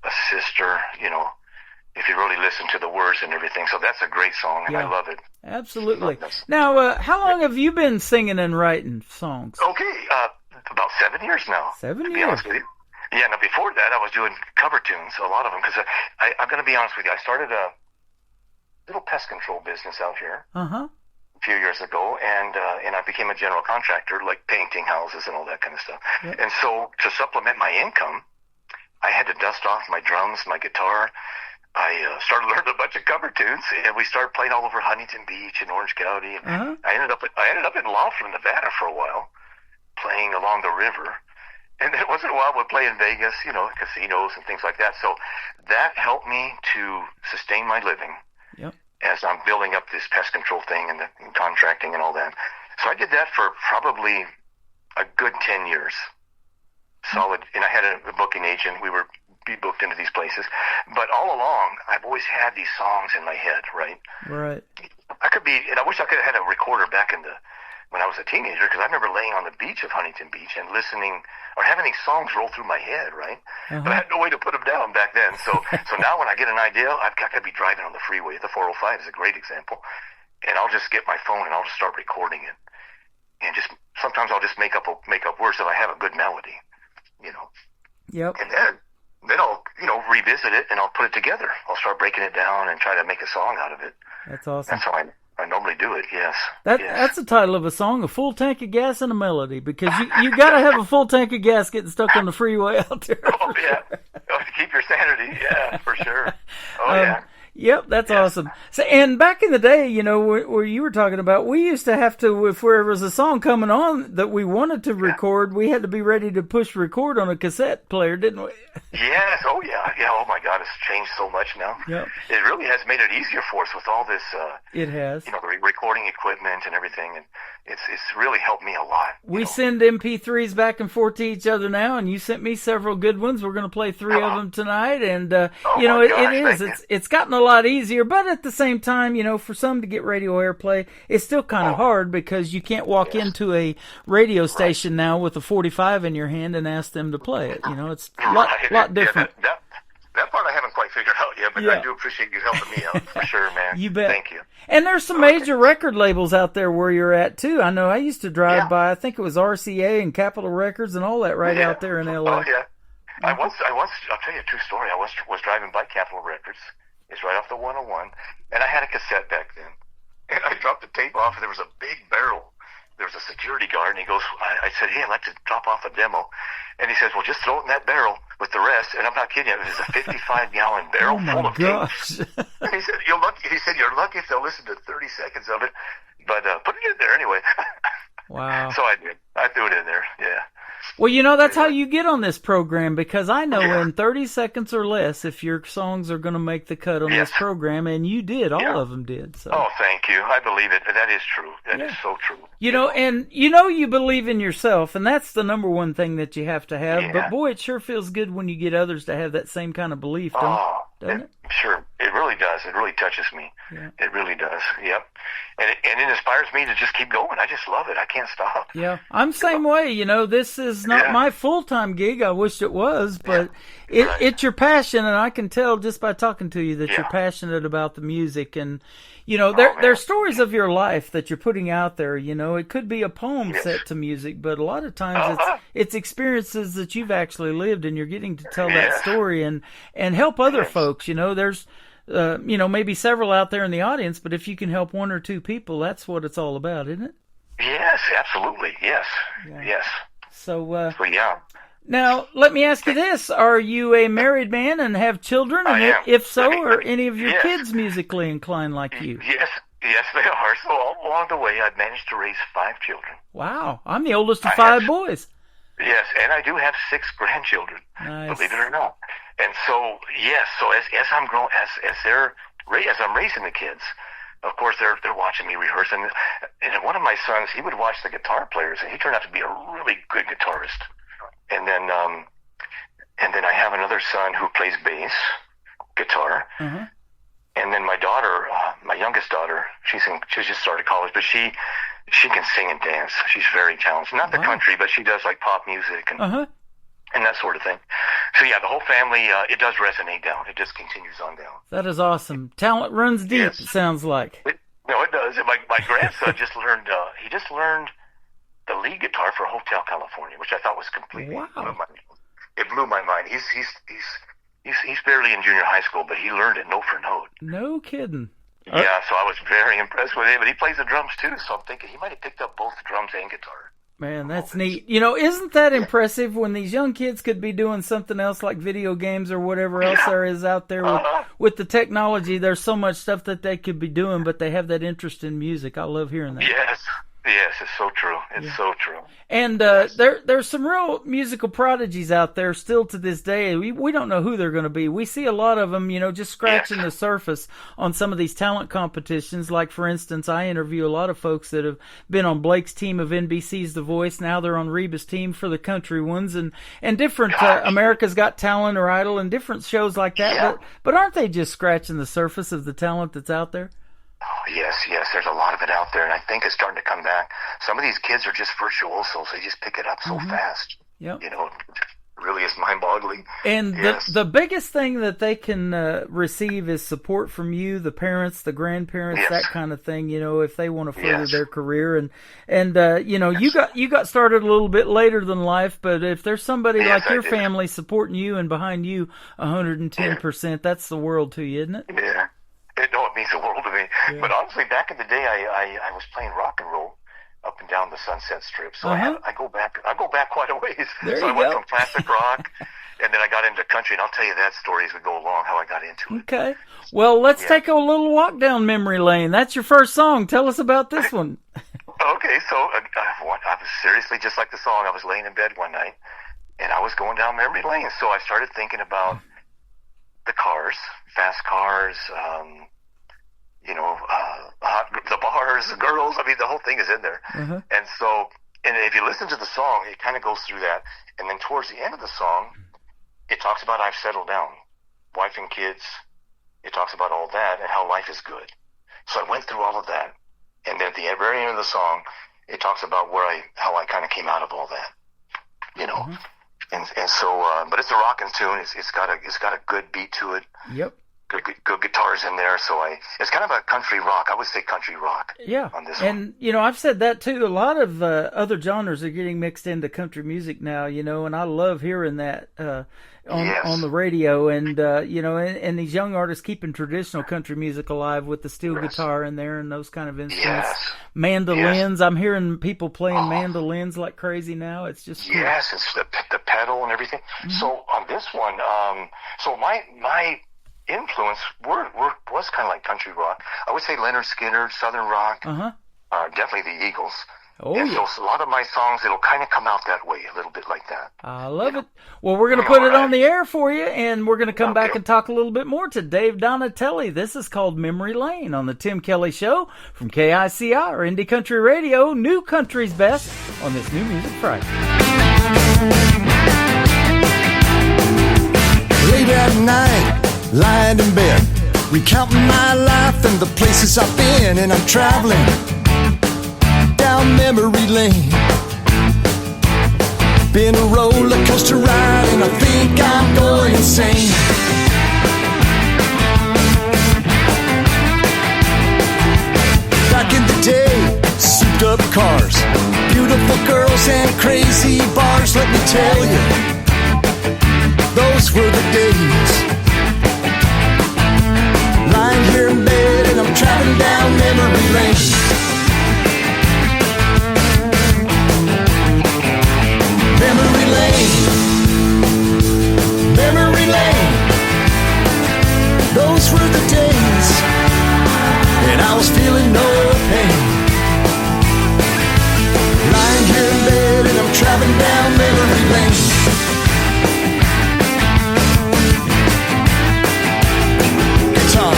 a sister, if you really listen to the words and everything. So that's a great song, and I love it. Absolutely. Now, how long have you been singing and writing songs? Okay, about 7 years now. 7 years? To be honest with you. Yeah, now before that, I was doing cover tunes, a lot of them, because I'm going to be honest with you. I started a little pest control business out here. Uh-huh. A few years ago, and I became a general contractor, like painting houses and all that kind of stuff. Yep. And so to supplement my income, I had to dust off my drums, my guitar. I started learning a bunch of cover tunes, and we started playing all over Huntington Beach and Orange County. And I ended up in Laughlin, Nevada for a while, playing along the river. And then once in a while we'd play in Vegas, casinos and things like that. So that helped me to sustain my living. Yep. As I'm building up this pest control thing and contracting and all that. So I did that for probably a good 10 years. Solid. And I had a booking agent. We were be booked into these places. But all along, I've always had these songs in my head, right? Right. And I wish I could have had a recorder back when I was a teenager, because I remember laying on the beach of Huntington Beach and listening or having these songs roll through my head, right? Uh-huh. But I had no way to put them down back then. So now when I get an idea, I've got to be driving on the freeway. The 405 is a great example. And I'll just get my phone and I'll just start recording it. And sometimes I'll just make up words if I have a good melody, Yep. And then I'll, revisit it and I'll put it together. I'll start breaking it down and try to make a song out of it. That's awesome. That's how I normally do it, yes. That's the title of a song, A Full Tank of Gas and a Melody, because you got to have a full tank of gas getting stuck on the freeway out there. Oh, yeah. To keep your sanity, yeah, for sure. Oh, yeah. Yep, that's awesome. So, and back in the day, where you were talking about, we used to have to, if there was a song coming on that we wanted to record, we had to be ready to push record on a cassette player, didn't we? Yes, oh yeah. Yeah, oh my God, it's changed so much now. Yep. It really has made it easier for us with all this, it has. The recording equipment and everything, and it's really helped me a lot. We send MP3s back and forth to each other now, and you sent me several good ones. We're going to play 3 of them tonight, and, it's gotten a lot easier, but at the same time, for some to get radio airplay, it's still kind of hard, because you can't walk into a radio station now with a 45 in your hand and ask them to play it. It's a lot different. Yeah, that part I haven't quite figured out yet, but I do appreciate you helping me out for sure, man. You bet. Thank you. And there's some major record labels out there where you're at too. I know I used to drive by. I think it was RCA and Capitol Records and all that out there in LA. Oh yeah. I once I'll tell you a true story. I was driving by Capitol Records. It's right off the 101, and I had a cassette back then. And I dropped the tape off, and there was a big barrel. There was a security guard, and he goes, I said, hey, I'd like to drop off a demo. And he says, well, just throw it in that barrel with the rest. And I'm not kidding you. It was a 55-gallon barrel full of tapes. He said, you're lucky if they'll listen to 30 seconds of it. But put it in there anyway. Wow. So I did. I threw it in there, yeah. Well, that's how you get on this program, because I know in 30 seconds or less if your songs are going to make the cut on this program, and you did. All of them did. So. Oh, thank you. I believe it. That is true. That is so true. And you believe in yourself, and that's the number one thing that you have to have. Yeah. But, boy, it sure feels good when you get others to have that same kind of belief, don't it? doesn't it? Sure, it really does. It really touches me. Yeah. It really does. Yep. And it inspires me to just keep going. I just love it. I can't stop. Yeah, I'm the same way. You know, this is not my full-time gig. I wish it was, but it's your passion, and I can tell just by talking to you that you're passionate about the music. And, you know, there's stories of your life that you're putting out there. You know, it could be a poem set to music, but a lot of times it's experiences that you've actually lived, and you're getting to tell that story and help other folks. You know, there's you know, maybe several out there in the audience, but if you can help one or two people, that's what it's all about, isn't it? Yes, absolutely. Yes. Yes. So, yeah. Now, let me ask you this. Are you a married man and have children? I am. If so, are any of your kids musically inclined like you? Yes, they are. So all along the way, I've managed to raise 5 children. Wow. I'm the oldest of 5 boys. Yes, and I do have 6 grandchildren, believe it or not. And so, yes, so as I'm growing, as I'm raising the kids, of course they're watching me rehearse. And one of my sons, he would watch the guitar players, and he turned out to be a really good guitarist. And then I have another son who plays bass guitar. Mm-hmm. And then my daughter, my youngest daughter, she's just started college, but she can sing and dance. She's very talented. Not the country, but she does like pop music and that sort of thing. So yeah, the whole family, it does resonate down. It just continues on down. That is awesome. Talent runs deep, it sounds like. No, it does. And my grandson just learned, the lead guitar for Hotel California, which I thought was completely it blew my mind. He's barely in junior high school, but he learned it note for note. No kidding. Yeah, so I was very impressed with him. But he plays the drums too, so I'm thinking he might have picked up both drums and guitar. Man, that's neat. You know, isn't that impressive when these young kids could be doing something else like video games or whatever else there is out there with the technology? There's so much stuff that they could be doing, but they have that interest in music. I love hearing that. Yes, it's so true. It's so true. And there's some real musical prodigies out there still to this day. We don't know who they're going to be. We see a lot of them, you know, just scratching the surface on some of these talent competitions. Like, for instance, I interview a lot of folks that have been on Blake's team of NBC's The Voice. Now they're on Reba's team for the country ones and different America's Got Talent or Idol and different shows like that. Yeah. But aren't they just scratching the surface of the talent that's out there? Oh, yes, there's a lot of it out there, and I think it's starting to come back. Some of these kids are just virtuosos. They just pick it up so fast. Yep. You know, it really is mind-boggling. And the biggest thing that they can receive is support from you, the parents, the grandparents, that kind of thing, you know, if they want to further their career. And you know, you got started a little bit later than life, but if there's somebody like your family supporting you and behind you 110%, that's the world to you, isn't it? Yeah. It means the world to me. Yeah. But honestly, back in the day, I was playing rock and roll up and down the Sunset Strip. So I go back quite a ways. I went from classic rock, and then I got into country, and I'll tell you that story as we go along, how I got into it. Okay. Well, let's take a little walk down memory lane. That's your first song. Tell us about this one. Okay, so I was seriously, just like the song, I was laying in bed one night, and I was going down memory lane. So I started thinking about the cars, fast cars, you know, the bars, the girls. I mean, the whole thing is in there. And so, and if you listen to the song, it kind of goes through that. And then towards the end of the song, it talks about I've settled down, wife and kids. It talks about all that and how life is good. So I went through all of that. And then at the very end of the song, it talks about how I kind of came out of all that, you know. And so, but it's a rockin' tune. It's got a good beat to it. Yep. Good guitars in there. So it's kind of a country rock. I would say country rock. Yeah. On this and, you know, I've said that too. A lot of other genres are getting mixed into country music now, you know, and I love hearing that on the radio. And, you know, and these young artists keeping traditional country music alive with the steel guitar in there and those kind of instruments. Mandolins. I'm hearing people playing mandolins like crazy now. It's just cool. Yes, it's the pedal and everything. So on this one, so my influence was kind of like country rock. I would say Leonard Skinner, Southern rock, definitely the Eagles. So a lot of my songs, it'll kind of come out that way, a little bit like that. I love it. Well, we're going to put it on the air for you, and we're going to come back and talk a little bit more to Dave Donatelli. This is called Memory Lane on the Tim Kelly Show from KICR, Indie Country Radio, New Country's Best on this New Music Friday. Late at night, lying in bed, recounting my life and the places I've been, and I'm traveling down memory lane. Been a roller coaster ride and I think I'm going insane. Back in the day, souped up cars, beautiful girls and crazy bars. Let me tell you, those were the days. Lying here in bed and I'm traveling down memory lane. Memory lane, memory lane. Those were the days, and I was feeling no pain. Lying here in bed and I'm traveling down memory lane. Guitar.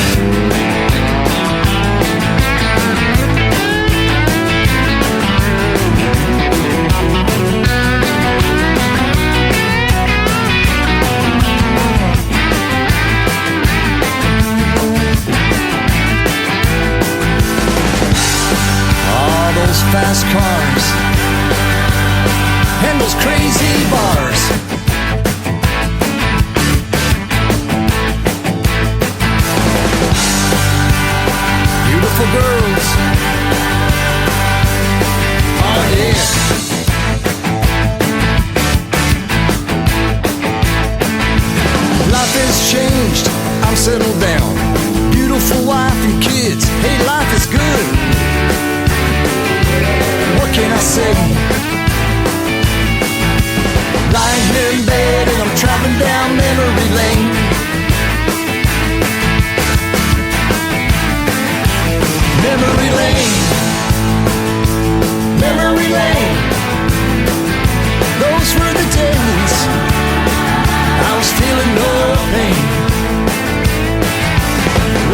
Those fast cars and those crazy bars. Beautiful girls. Oh yeah. Life has changed, I'm settled down. Beautiful wife and kids, hey, life is good. What can I say? Lying here in bed and I'm traveling down memory lane. Memory lane, memory lane. Those were the days I was feeling no pain.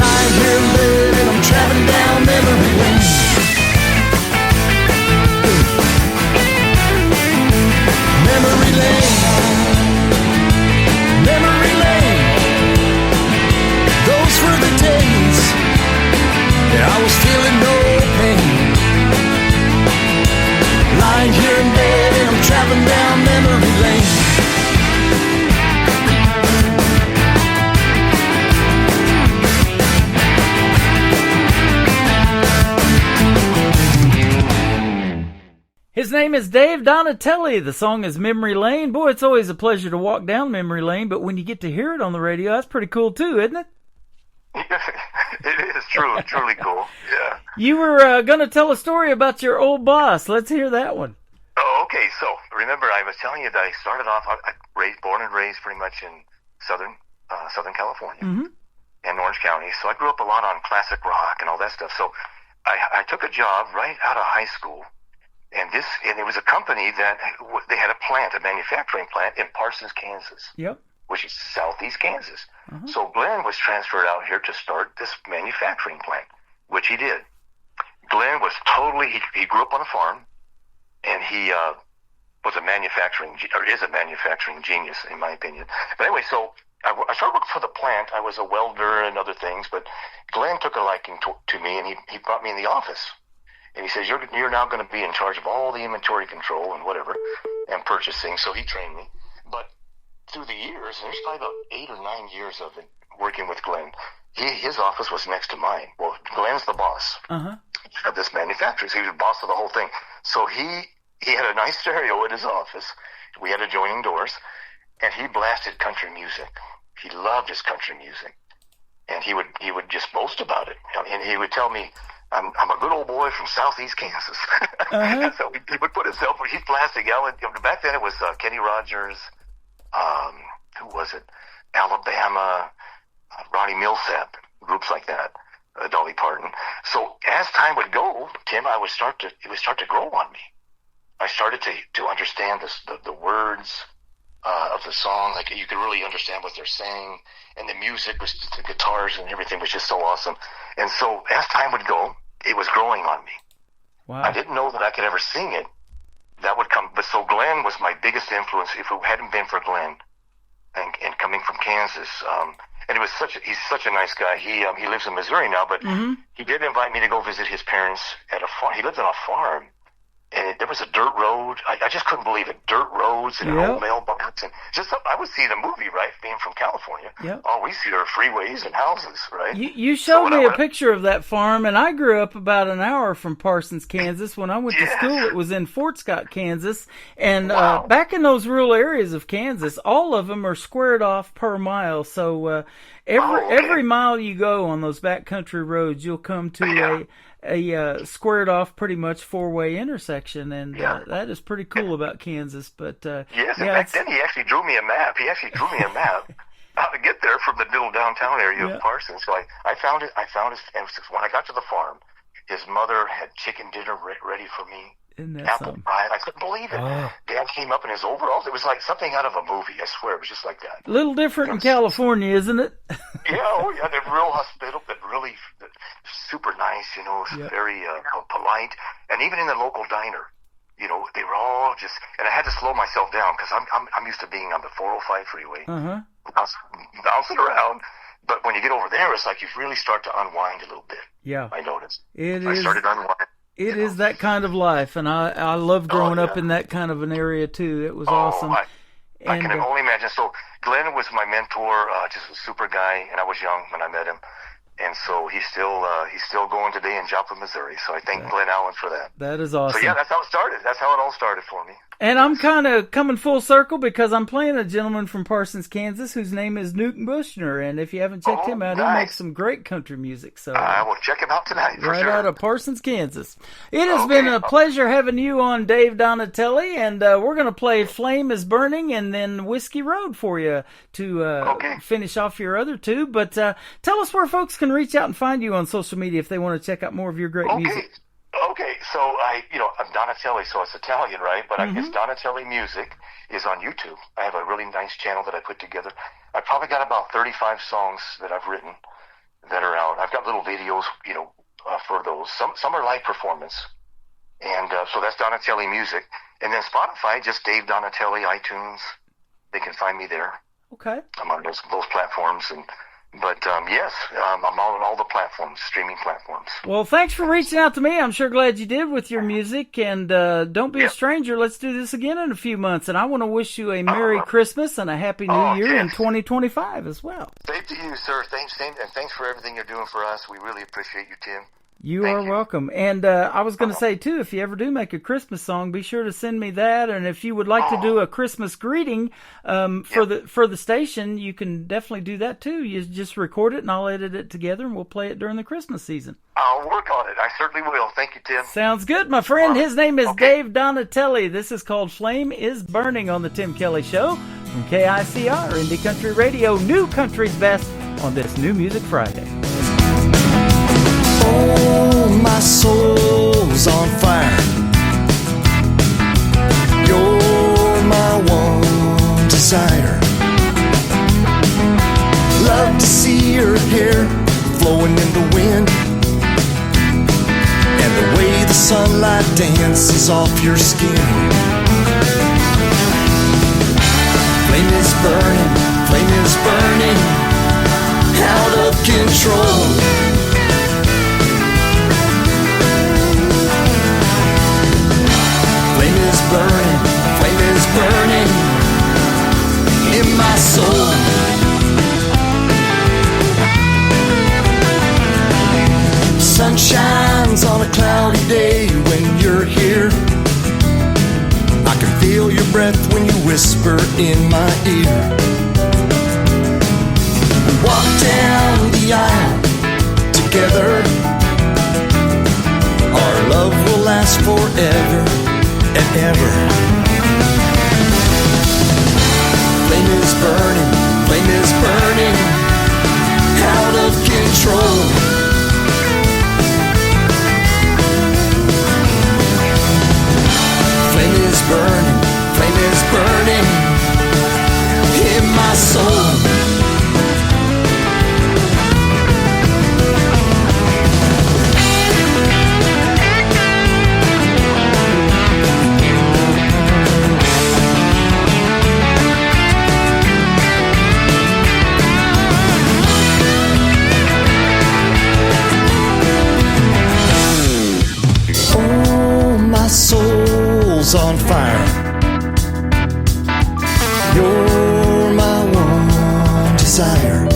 Lying here in bed and I'm traveling down memory lane. Memory lane, memory lane. Those were the days that I was feeling no pain. Lying here in bed and I'm traveling down memory lane. His name is Dave Donatelli. The song is Memory Lane. Boy, it's always a pleasure to walk down memory lane, but when you get to hear it on the radio, that's pretty cool too, isn't it? It is truly cool. Yeah. You were going to tell a story about your old boss. Let's hear that one. Oh, okay. So remember, I was telling you that I started off. Born and raised pretty much in Southern California, and Orange County. So I grew up a lot on classic rock and all that stuff. So I took a job right out of high school. And it was a company that they had a manufacturing plant in Parsons, Kansas. Yep. Which is southeast Kansas. So Glenn was transferred out here to start this manufacturing plant, which he did. Glenn was he grew up on a farm, and he is a manufacturing genius, in my opinion. But anyway, so I started working for the plant. I was a welder and other things, but Glenn took a liking to me, and he brought me in the office. And he says, you're now going to be in charge of all the inventory control and whatever, and purchasing. So he trained me. But through the years, and there's probably about 8 or 9 years of it working with Glenn, his office was next to mine. Well, Glenn's the boss of this manufacturer. So he was the boss of the whole thing. So he had a nice stereo in his office. We had adjoining doors, and he blasted country music. He loved his country music. And he would just boast about it. And he would tell me, I'm a good old boy from southeast Kansas. So he would put himself, he's blasting out. Back then it was Kenny Rogers, who was it? Alabama, Ronnie Millsap, groups like that, Dolly Parton. So as time would go, Tim, it would start to grow on me. I started to understand the words of the song. Like, you could really understand what they're saying, and the music was, the guitars and everything was just so awesome. And so as time would go, it was growing on me. Wow. I didn't know that I could ever sing it. That would come, but so Glenn was my biggest influence. If it hadn't been for Glenn and coming from Kansas, And he's such a nice guy. He lives in Missouri now, but he did invite me to go visit his parents at a farm. He lived on a farm, and there was a dirt road. I just couldn't believe it. Dirt roads and an old mailbox, and just I would see the movie, right? Being from California, all we see are freeways and houses, right? You showed me a picture of that farm, and I grew up about an hour from Parsons, Kansas. When I went to school, it was in Fort Scott, Kansas, and back in those rural areas of Kansas, all of them are squared off per mile. So every mile you go on those backcountry roads, you'll come to a squared off, pretty much 4-way intersection, and that is pretty cool about Kansas. But yes, and back then he actually drew me a map. How to get there from the little downtown area of Parsons. So I found it. And when I got to the farm, his mother had chicken dinner ready for me. Apple pie. I couldn't believe it. Dad came up in his overalls. It was like something out of a movie. I swear, it was just like that. A little different in California, isn't it? They're real hospitable, but really super nice. Very polite, and even in the local diner, they were all just. And I had to slow myself down because I'm used to being on the 405 freeway, bouncing around. But when you get over there, it's like you really start to unwind a little bit. Yeah, I noticed. I started unwinding. It is that kind of life, and I love growing up in that kind of an area too. It was awesome. I can only imagine. So Glenn was my mentor, just a super guy, and I was young when I met him. And so he's still going today in Joplin, Missouri. So I thank Glenn Allen for that. That is awesome. So that's how it started. That's how it all started for me. And I'm kind of coming full circle because I'm playing a gentleman from Parsons, Kansas, whose name is Newton Bushner. And if you haven't checked him out, he makes some great country music. So I will check him out tonight. For sure. Out of Parsons, Kansas. It has been a pleasure having you on, Dave Donatelli, and we're going to play "Flame Is Burning" and then "Whiskey Road" for you to finish off your other two. But tell us where folks can reach out and find you on social media if they want to check out more of your great music. Okay, so I'm Donatelli, so it's Italian, right? But it's Donatelli Music is on YouTube. I have a really nice channel that I put together. I probably got about 35 songs that I've written that are out. I've got little videos, for those. Some are live performance, and so that's Donatelli Music. And then Spotify, just Dave Donatelli, iTunes. They can find me there. Okay. I'm on those platforms, But yes, I'm on all the platforms, streaming platforms. Well, thanks for reaching out to me. I'm sure glad you did with your music. And don't be a stranger. Let's do this again in a few months. And I want to wish you a Merry Christmas and a Happy New Year in 2025 as well. Same to you, sir. Thanks for everything you're doing for us. We really appreciate you, Tim. You are welcome. And I was going to say, too, if you ever do make a Christmas song, be sure to send me that. And if you would like to do a Christmas greeting for the station, you can definitely do that, too. You just record it, and I'll edit it together, and we'll play it during the Christmas season. I'll work on it. I certainly will. Thank you, Tim. Sounds good, my friend. His name is Dave Donatelli. This is called Flame Is Burning on the Tim Kelly Show from KICR, Indie Country Radio, New Country's Best on this New Music Friday. Oh, my soul's on fire. You're my one desire. Love to see your hair flowing in the wind, and the way the sunlight dances off your skin. Flame is burning, out of control. Flame is burning in my soul. Sun shines on a cloudy day when you're here. I can feel your breath when you whisper in my ear. We walk down the aisle together. Our love will last forever and ever. Flame is burning, out of control. Flame is burning in my soul. my soul's on fire. You're my one desire.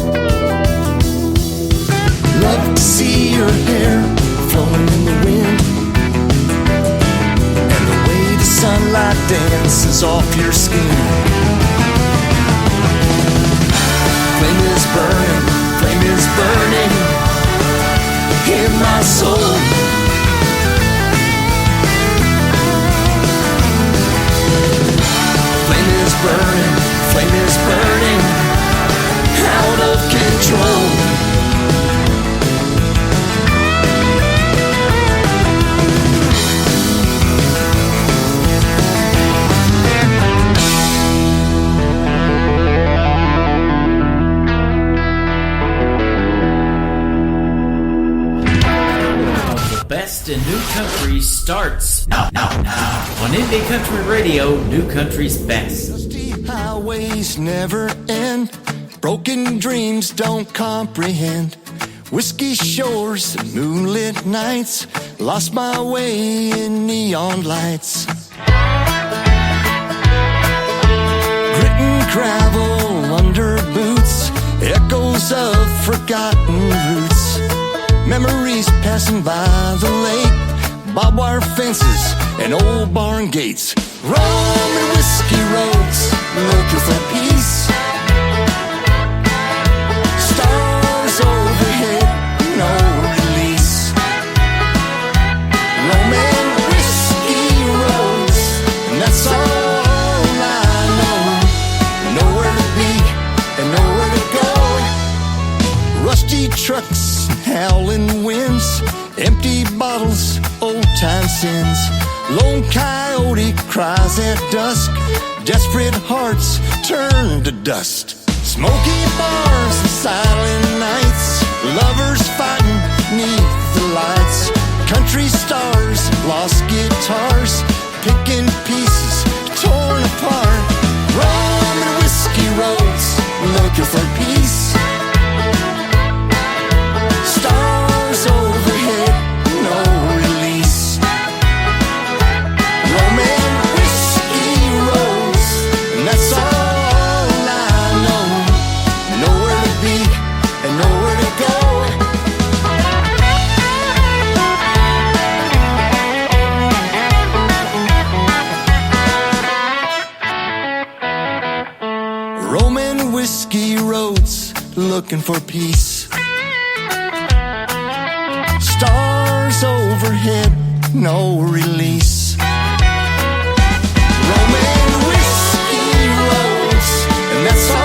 Love to see your hair flowing in the wind, and the way the sunlight dances off your skin. Flame is burning in my soul. Flame is burning out of control. Best in New Country starts now. On Indie Country Radio, New Country's best. Dusty highways never end. Broken dreams don't comprehend. Whiskey shores and moonlit nights. Lost my way in neon lights. Grit and gravel under boots. Echoes of forgotten roots. Memories passing by the lake, barbed wire fences and old barn gates. Rum and whiskey roads, looking for peace. Stars overhead, no release. Rum and whiskey roads, and that's all I know. Nowhere to be and nowhere to go. Rusty trucks, howling winds, empty bottles, old time sins. Lone coyote cries at dusk, desperate hearts turn to dust. Smoky bars and silent nights, lovers fighting neath the lights. Country stars, lost guitars, picking pieces torn apart. Rum and whiskey roads, looking for peace. Stars overhead, no release. Rum and whiskey roads, and that's all I know. Nowhere to be and nowhere to go. Rum and whiskey roads, looking for peace. Stars overhead, no release. Rum and whiskey roads, and that's all I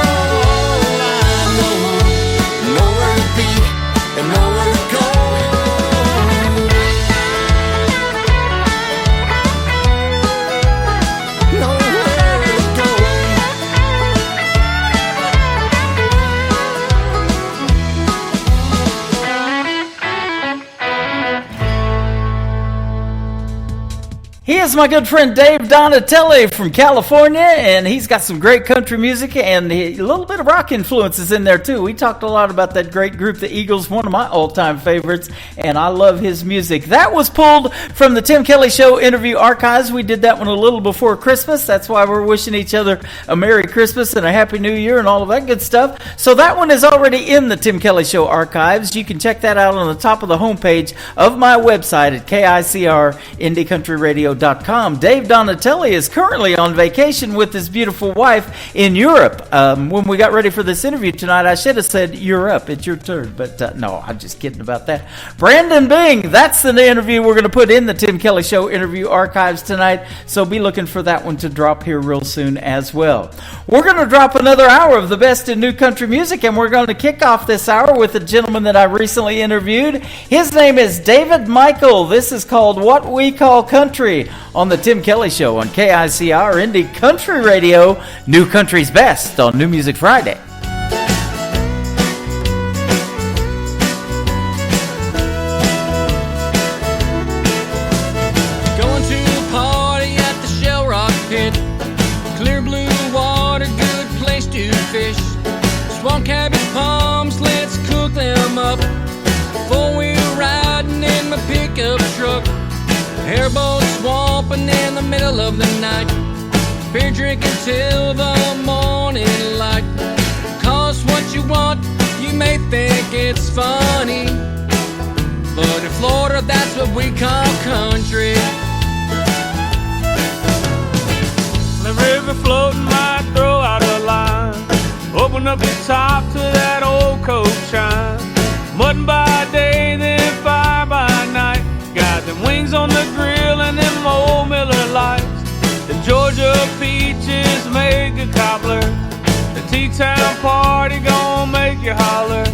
know. Nowhere to be and nowhere to go. Nowhere to go. He is my good friend Dave Donatelli from California, and he's got some great country music and a little bit of rock influences in there too. We talked a lot about that great group, the Eagles, one of my all-time favorites, and I love his music. That was pulled from the Tim Kelly Show interview archives. We did that one a little before Christmas. That's why we're wishing each other a Merry Christmas and a Happy New Year and all of that good stuff. So that one is already in the Tim Kelly Show archives. You can check that out on the top of the homepage of my website at KICRIndieCountryRadio.com. Dave Donatelli is currently on vacation with his beautiful wife in Europe. When we got ready for this interview tonight, I should have said Europe. It's your turn, but no, I'm just kidding about that. Brandon Bing, that's the interview we're going to put in the Tim Kelly Show interview archives tonight, so be looking for that one to drop here real soon as well. We're going to drop another hour of the best in new country music, and we're going to kick off this hour with a gentleman that I recently interviewed. His name is David Michael. This is called What We Call Country on the Tim Kelly Show on KICR Indie Country Radio, New Country's Best on New Music Friday. Going to a party at the Shell Rock Pit. Clear blue water, good place to fish. Swamp cabbage palms, let's cook them up. Four-wheel riding in my pickup truck. Airboat swamp open in the middle of the night. Beer drinking till the morning light. Cause what you want, you may think it's funny, but in Florida that's what we call country. The river floating might throw out a line. Open up the top to that old coke shine. Mutton by day, then fire by night. Got them wings on the grill and them old Miller Lights. The Georgia peaches make a cobbler. The T-Town party gon' make you holler.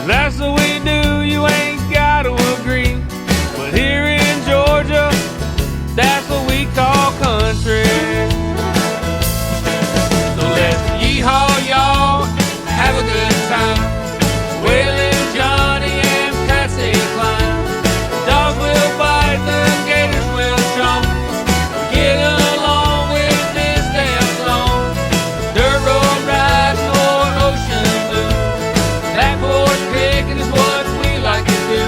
That's what we do, you ain't gotta agree. But here in Georgia, that's what we call country. So let's yeehaw, y'all, have a good time. Waylon, Johnny, and Patsy Cline. Dogs will bite, the gators will jump. Get along with this damn song. Dirt road riding or ocean blue. Black horse picking is what we like to do.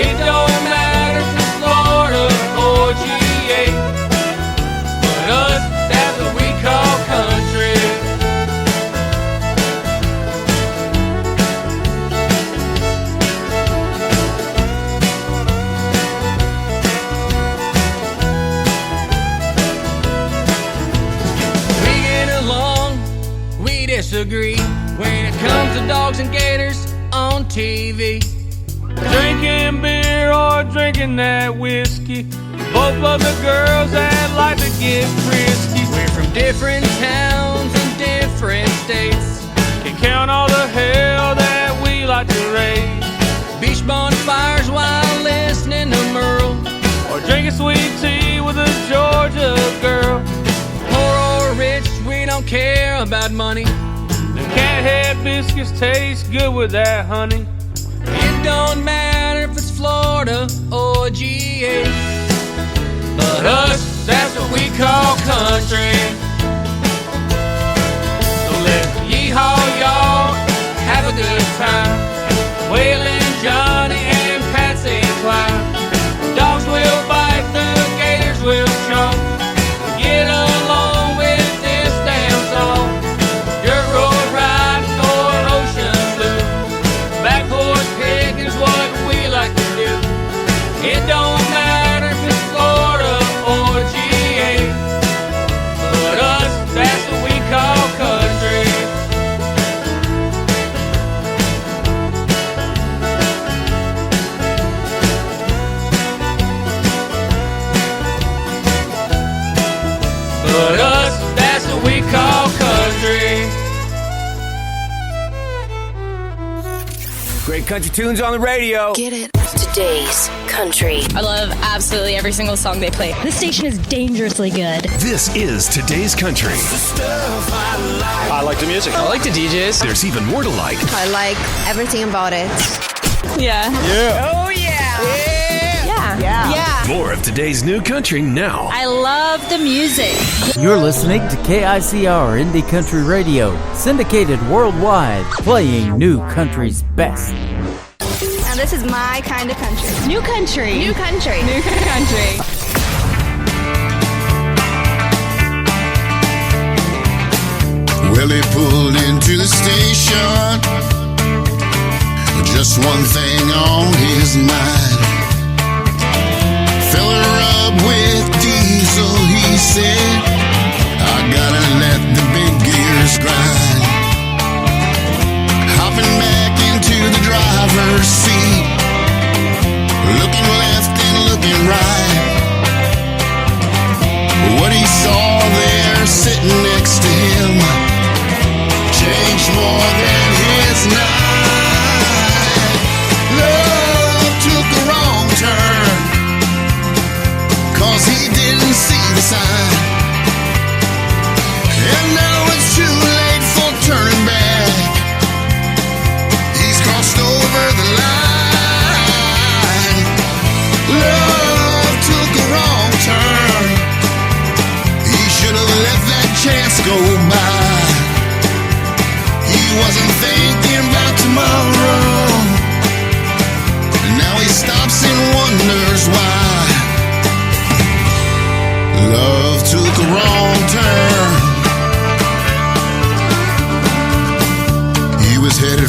It don't matter if it's Florida or GA, but us, that's what we call country. Disagree when it comes to dogs and gators on TV. Drinking beer or drinking that whiskey. Both of the girls that like to get frisky. We're from different towns and different states. Can count all the hell that we like to raise. Beach bonfires while listening to Merle, or drinking sweet tea with a Georgia girl. Poor or rich, we don't care about money. Cathead biscuits taste good with that honey. It don't matter if it's Florida or GA, but us, that's what we call country. So let's yeehaw, y'all, have a good time. Waylon, Johnny, and Patsy Cline. Dogs will bite, the gators will chomp. Get along with this damn song. Dirt road riding or ocean blue. Back horse picking is what we like to do. It don't matter if it's Florida or GA, but us, that's what we call country. But us, that's what we call country. Great country tunes on the radio. Get it. Today's country. I love absolutely every single song they play. This station is dangerously good. This is today's country. I like the music. I like the DJs. There's even more to like. I like everything about it. Yeah. Yeah. Oh, yeah. Yeah. More of today's new country now. I love the music. You're listening to KICR Indie Country Radio, syndicated worldwide, playing new country's best. Now this is my kind of country. New country. New country. New country. Well, he pulled into the station, just one thing on his mind. Fill her up with diesel, he said. I gotta let the big gears grind. Hopping back into the driver's seat, looking left and looking right. What he saw there sitting next to him changed more than his night. Love took a wrong turn, 'cause he didn't see the sign. And now it's too late for turning back. He's crossed over the line. Love took a wrong turn. He should have let that chance go by. He wasn't thinking about tomorrow. Now he stops and wonders why.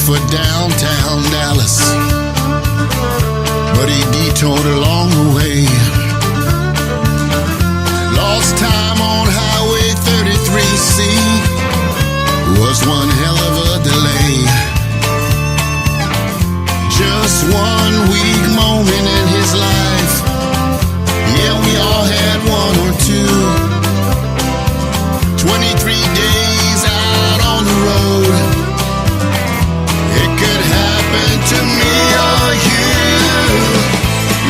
for downtown Dallas, but he detoured along the way. Lost time on Highway 33C, was one hell of a delay. Just one weak moment in his life, yeah, we all had one or two. 23 days out on the road, it could happen to me or you.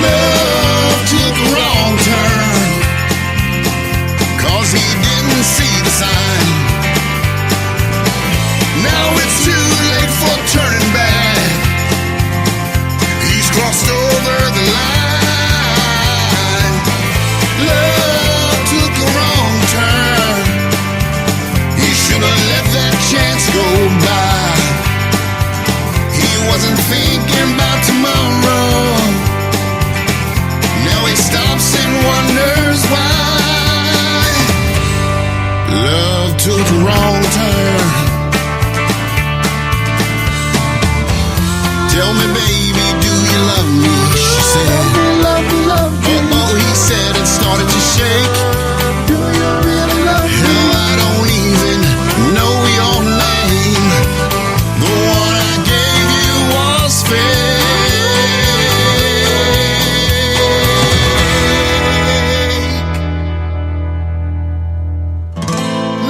Love took a wrong turn, 'cause he didn't see the sign. Now it's too late for turning back, he's crossed over the line. Love took a wrong turn, he should have let that chance go by. He wasn't thinking about tomorrow, now he stops and wonders why. Love took a wrong turn. Tell me, baby, do you love me? She said, love you. Oh, he said and started to shake. Do you really love me? Hell, I don't even know your name. The one I gave you was fake.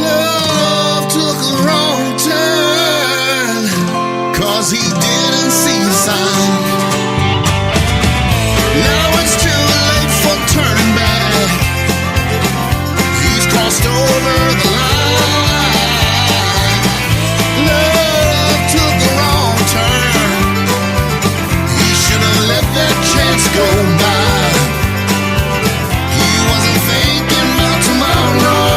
Love took a wrong turn, 'cause he didn't see the sign. Now it's too late for turning back, he's crossed over the line. Love took a wrong turn, he should have let that chance go by. He wasn't thinking about tomorrow,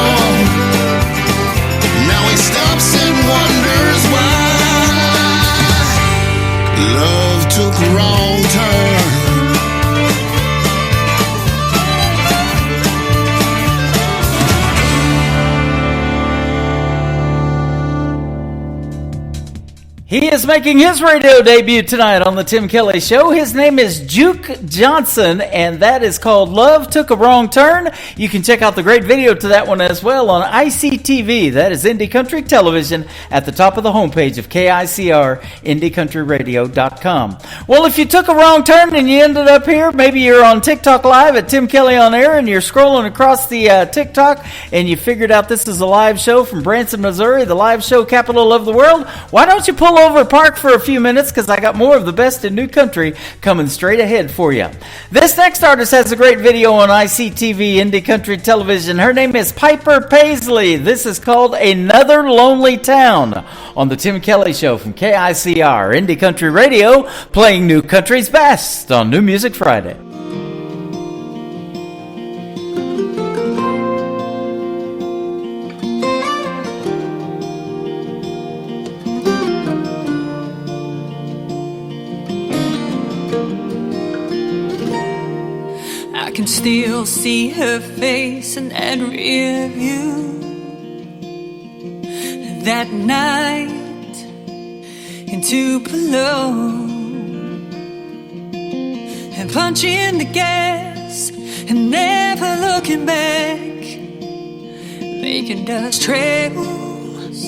now he stops and wonders why. Love took a wrong turn. He is making his radio debut tonight on the Tim Kelly Show. His name is Juke Johnson, and that is called Love Took a Wrong Turn. You can check out the great video to that one as well on ICTV. That is Indie Country Television at the top of the homepage of KICR, IndieCountryRadio.com. Well, if you took a wrong turn and you ended up here, maybe you're on TikTok Live at Tim Kelly on Air, and you're scrolling across the TikTok, and you figured out this is a live show from Branson, Missouri, the live show capital of the world. Why don't you pull over, park for a few minutes, because I got more of the best in new country coming straight ahead for you. This next artist has a great video on ICTV, Indie Country Television. Her name is Piper Paisley. This is called Another Lonely Town on the Tim Kelly Show from KICR, Indie Country Radio, playing new country's best on New Music Friday. I can still see her face in that rear view. That night in Tupelo, and punching the gas and never looking back, making dust trails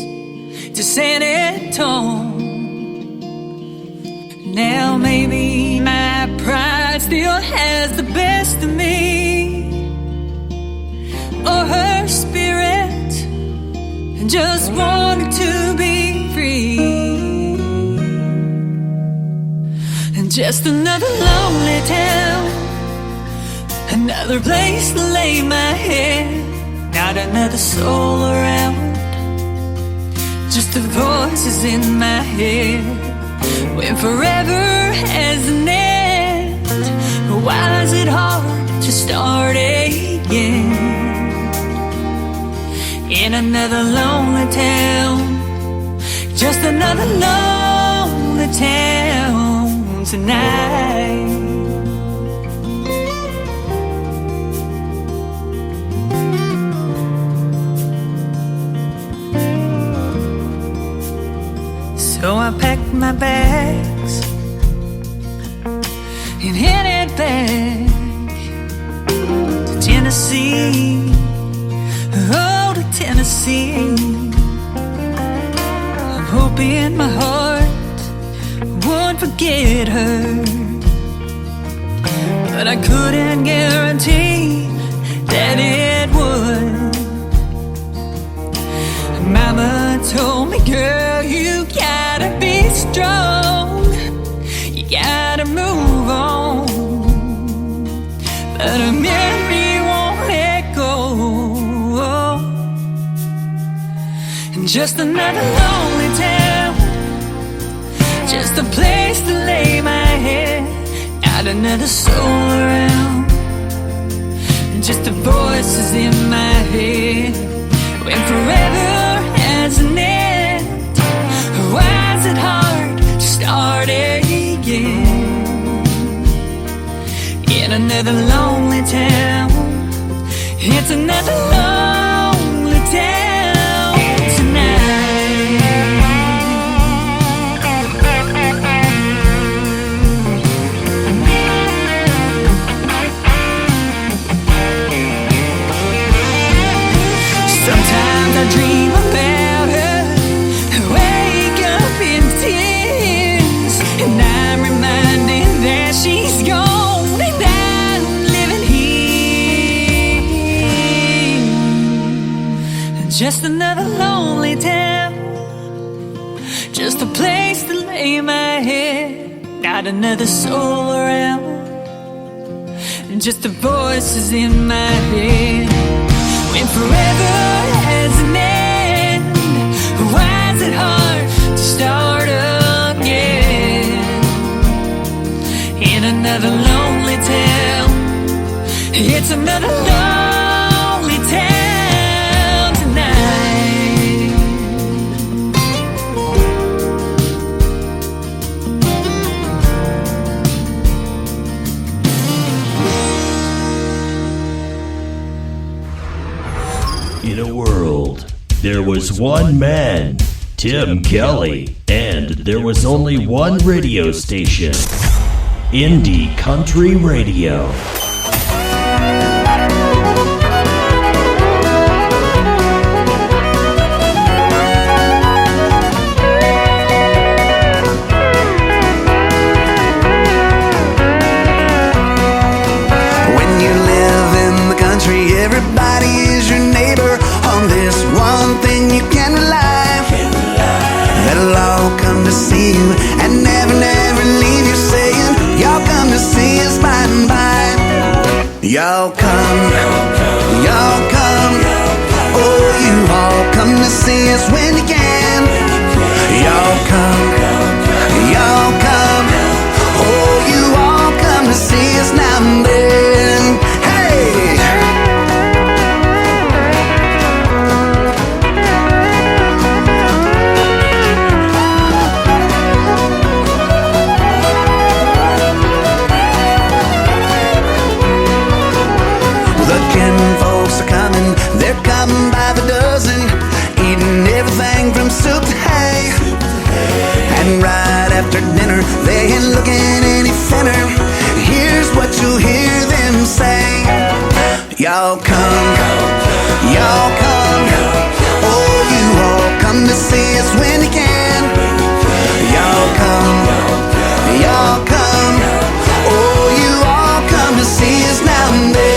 to San Antonio. Now maybe my pride still has the best of me, or her spirit just wanted to be free. And just another lonely town, another place to lay my head, not another soul around, just the voices in my head. When forever has an end, why is it hard to start again? In another lonely town, just another lonely town tonight. So I packed my bags and headed back to Tennessee. Oh, to Tennessee. I'm hoping my heart won't forget her, but I couldn't guarantee that it would. Mama told me, girl, you gotta be strong, you gotta move on, but a memory won't let go. And just another lonely town, just a place to lay my head, not another soul around, just the voices in my head. When forever has an end, why is it hard to start again? In another lonely town, it's another lonely town tonight. Sometimes I dream about her, wake up in tears, and I'm reminded that she's gone and I'm living here. Just another lonely town, just a place to lay my head, not another soul around, just the voices in my head. When forever has an end, why is it hard to start again? In another lonely town, it's another lonely town tonight. In a world, there was one man, Tim Kelly, and there was only one radio station, Indie Country Radio. When you live in the country, everybody is your neighbor. On this one thing you can rely, they'll all come to see you and never, never leave you, saying, y'all come to see us by and by. Y'all come, oh, you all come to see us when you can. Y'all come, oh, you all come to see us now and then. Hey! The kin folks are coming, they're coming by the dozen, eating everything from soup to hay. And right after dinner, they ain't looking any thinner. Here's what you'll hear them say: y'all come, oh, you all come to see us when you can. Y'all come, oh, you all come to see us now and then.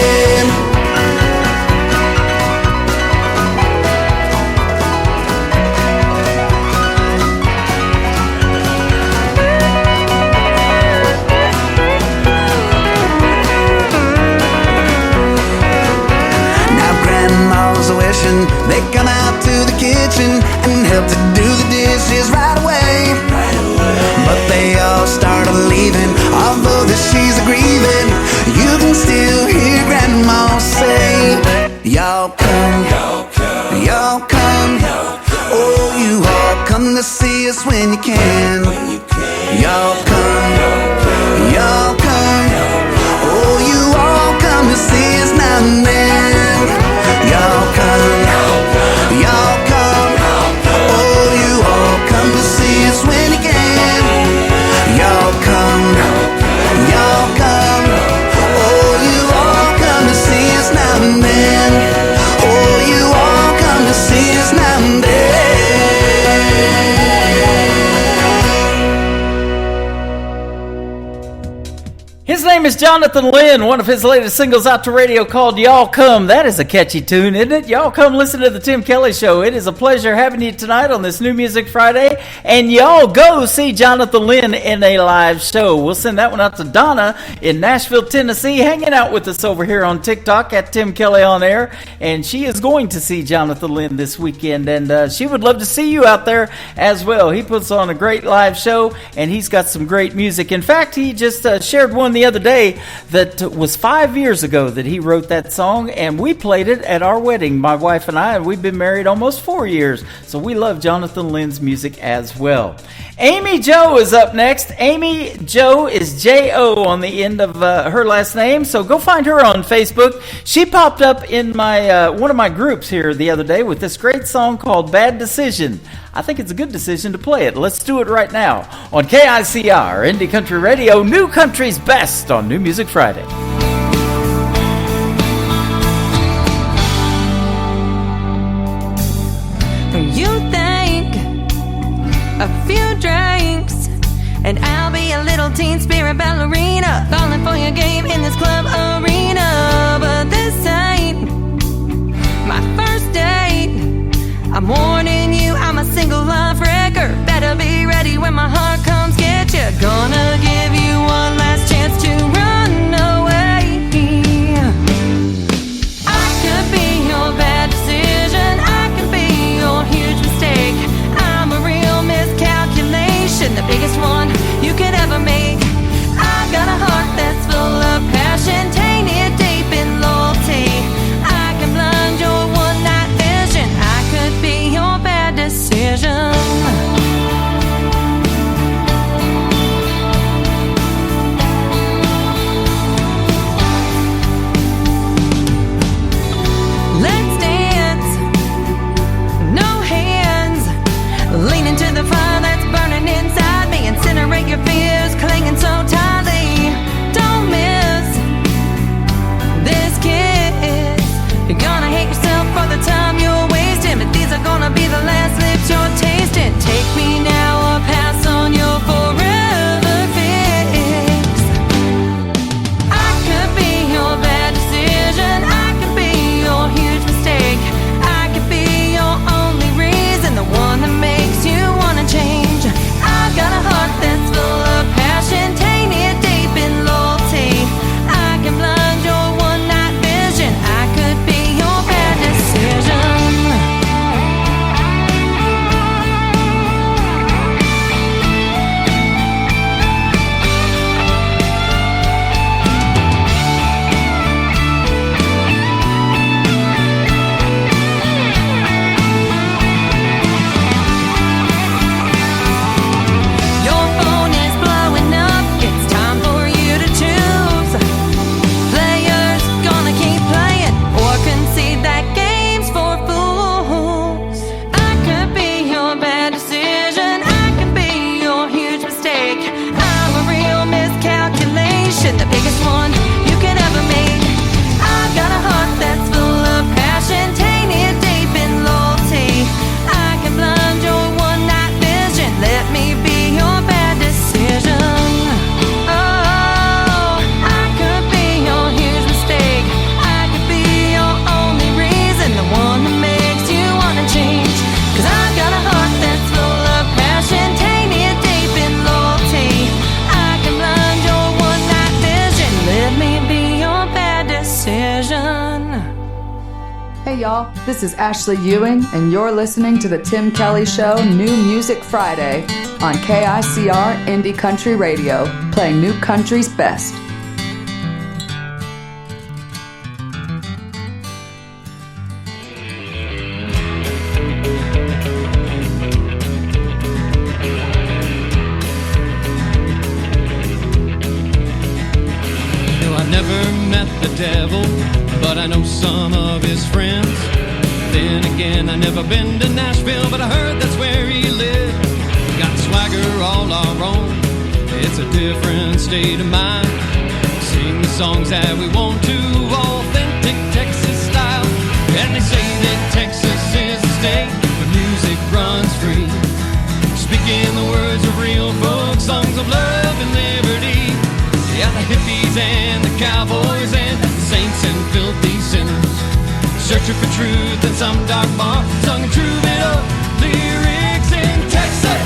They come out to the kitchen and help to do the dishes right away. But they all start leaving, although that she's grieving. You can still hear Grandma say, y'all come, oh, you all come to see us when you can. Y'all come, oh, you all come to see us now and then. Y'all come, oh, you all come to see us when you can. name is Jonathan Lynn. One of his latest singles out to radio called Y'all Come. That is a catchy tune, isn't it? Y'all come listen to the Tim Kelly Show. It is a pleasure having you tonight on this New Music Friday. And y'all go see Jonathan Lynn in a live show. We'll send that one out to Donna in Nashville, Tennessee, hanging out with us over here on TikTok at Tim Kelly on Air. And she is going to see Jonathan Lynn this weekend. And she would love to see you out there as well. He puts on a great live show, and he's got some great music. In fact, he just shared one the other day that was 5 years ago that he wrote that song, and we played it at our wedding, my wife and I, and we've been married almost 4 years, so we love Jonathan Lynn's music as well. Amy Jo is up next. Amy Jo is J-O on the end of her last name, so go find her on Facebook. She popped up in my one of my groups here the other day with this great song called Bad Decision. I think it's a good decision to play it. Let's do it right now on KICR, Indie Country Radio, New Country's Best on New Music Friday. You think a few drinks and I'll be a little teen spirit ballerina, falling for your game in this club arena. But this ain't my first date. I'm warning you, I'm a single life wrecker. Better be ready when my heart comes get you. Gonna give you one last chance to run away. I could be your bad decision, I could be your huge mistake. I'm a real miscalculation, the biggest one you could ever make. I've got a heart that's full of passion, tainted deep in loyalty. I can blind your one night vision, I could be your bad decision. Let's dance, no hands, lean into the fire that's burning inside me. Incinerate your fears, clinging so tightly. Don't miss this kiss. You're gonna hate yourself for the time you're wasting, but these are gonna be the last lips you're tasting. Take me now or pass on your forever fix. I could be your bad decision, I could be your huge mistake. I could be your only reason, the one that makes you wanna change. I've got a heart that's full of passion, tainted deep in loyalty. I can blind your one night vision, I could be your bad decision. Your phone is blowing up, it's time for you to choose. Players gonna keep playing or concede that game's for fools. I could be your bad decision, I could be your huge mistake. I'm a real miscalculation, the biggest one you can ever make. I've got a heart that's full of passion, tainted deep in loyalty. I can blind your one night vision, let me be your bad decision. Oh, I could be your huge mistake. I could be your only reason, the one that makes you wanna change. 'Cause I've got a heart that's full of passion, tainted deep in loyalty. I can blind your one night vision, let me be your bad decision. Hey y'all, this is Ashley Ewing, and you're listening to the Tim Kelly Show New Music Friday on KICR Indie Country Radio, playing New Country's best. No, I never met the devil, but I know some of his friends. Then again, I never been to Nashville, but I heard that's where he lived. Got swagger all our own, it's a different state of mind. Sing the songs that we want to, authentic Texas style. And they say that Texas is the state where music runs free. Speaking the words of real folk songs of love and liberty. Yeah, the hippies and some dark bar, sung in troubadour lyrics in Texas.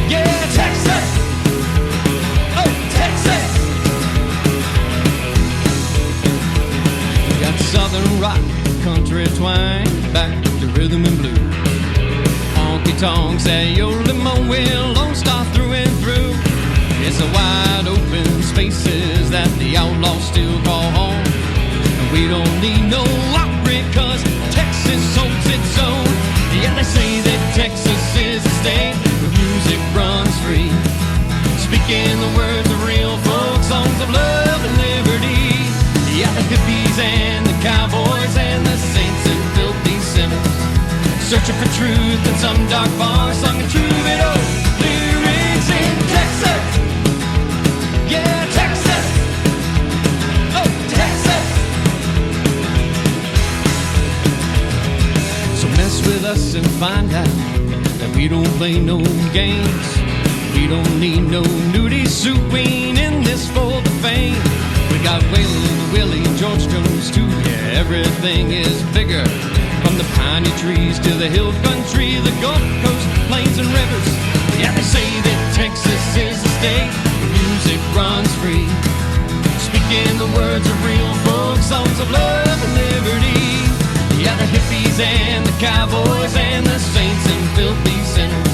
Yeah, Texas. Oh, Texas. Got southern rock, country twang, back to rhythm and blues. Honky tonks at your limo wheel, Lone Star through and through. It's the wide open spaces that the outlaws still call home. And we don't need no lottery, cause Texas holds its own. Yeah, they say that Texas is a state where music runs free. Speaking the words of real folk songs of love and liberty. Yeah, the hippies and the cowboys and the saints and filthy sinners, searching for truth in some dark bar, sung in troubadour lyrics in Texas. Yeah, Texas. Oh, Texas. So mess with us and find out that we don't play no games. We don't need no nudie soup, we ain't in this for the fame. We got Waylon, Willie, George Jones too. Yeah, everything is bigger. From the piney trees to the hill country, the Gulf Coast, plains and rivers. Yeah, they say that Texas is the state where music runs free. Speaking the words of real folk songs of love and liberty. Yeah, the hippies and the cowboys and the saints and filthy sinners,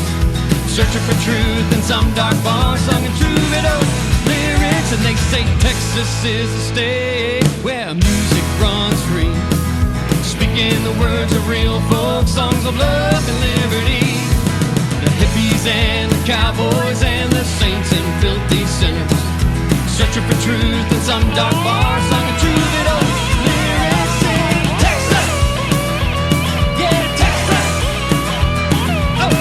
searching for truth in some dark bar, sung in troubadour lyrics. And they say Texas is the state where music runs free. Speaking the words of real folk songs of love and liberty. The hippies and the cowboys and the saints and filthy sinners, searching for truth in some dark bar, sung in troubadour lyrics in Texas. Yeah, Texas. Oh.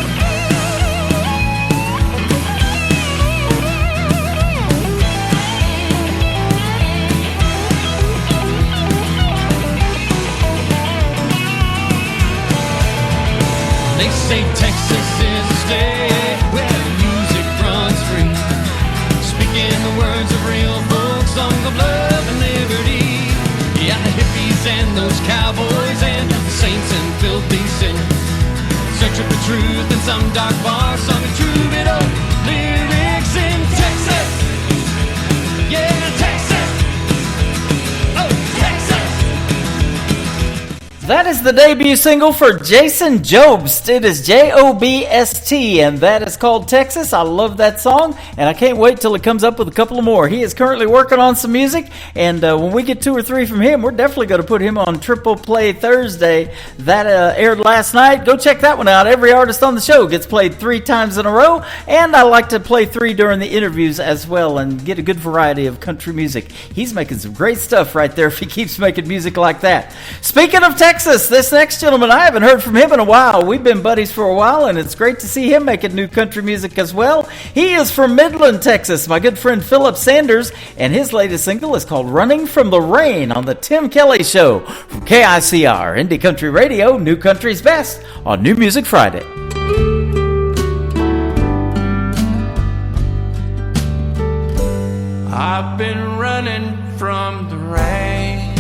They say Texas is a state where music runs free. Speaking the words of real folk songs of love and liberty. Yeah, the hippies and those cowboys and the saints and filthy sinners, searching for truth in some dark bar, sung in troubadour lyrics in Texas. Yeah, Texas. Oh, Texas. That is the debut single for Jason Jobst. It is Jobst, and that is called Texas. I love that song, and I can't wait till he comes up with a couple of more. He is currently working on some music, and when we get 2 or 3 from him, we're definitely going to put him on Triple Play Thursday. That aired last night. Go check that one out. Every artist on the show gets played 3 times in a row, and I like to play 3 during the interviews as well and get a good variety of country music. He's making some great stuff right there if he keeps making music like that. Speaking of Texas, this next gentleman, I haven't heard from him in a while. We've been buddies for a while, and it's great to see him making new country music as well. He is from Midland, Texas, my good friend Philip Sanders, and his latest single is called Running from the Rain on the Tim Kelly Show from KICR, Indie Country Radio, New Country's Best on New Music Friday. I've been running from the rain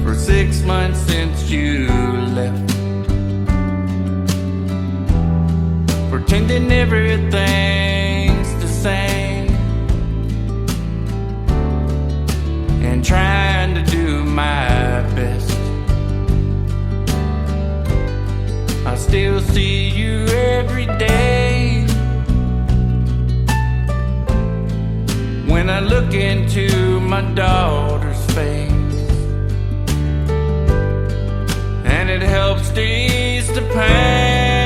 for 6 months since you left, pretending everything's the same and trying to do my best. I still see you every day when I look into my daughter's face, and it helps to ease the pain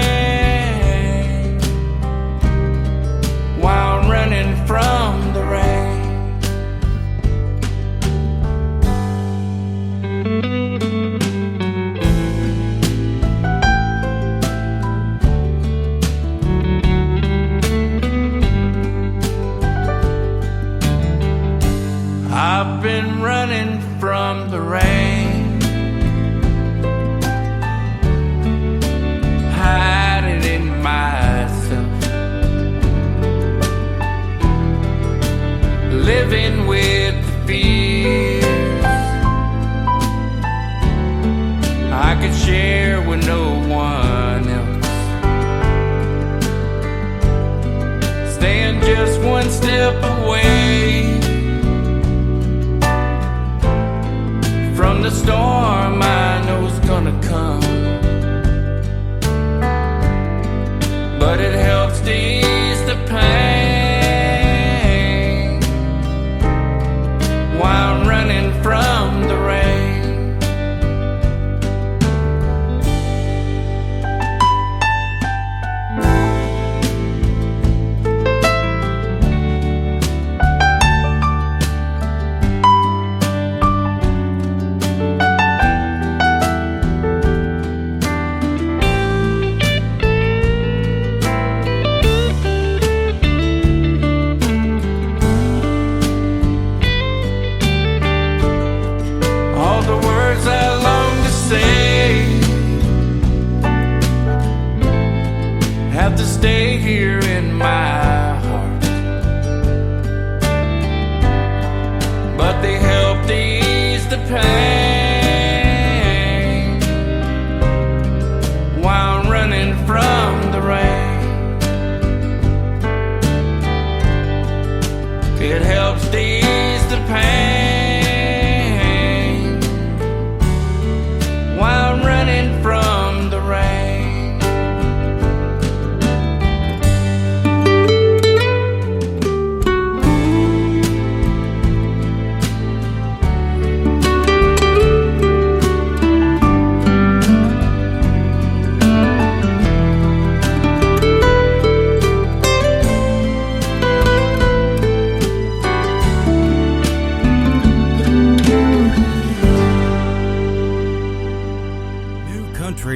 while running from the rain. I've been running from the rain, hiding in myself, living with the fears a storm I know's gonna come, but it helps to ease the pain while I'm running from the rain. Have to stay here in my heart, but they help to ease the pain while I'm running from the rain. It helps to ease the pain while I'm running from the rain.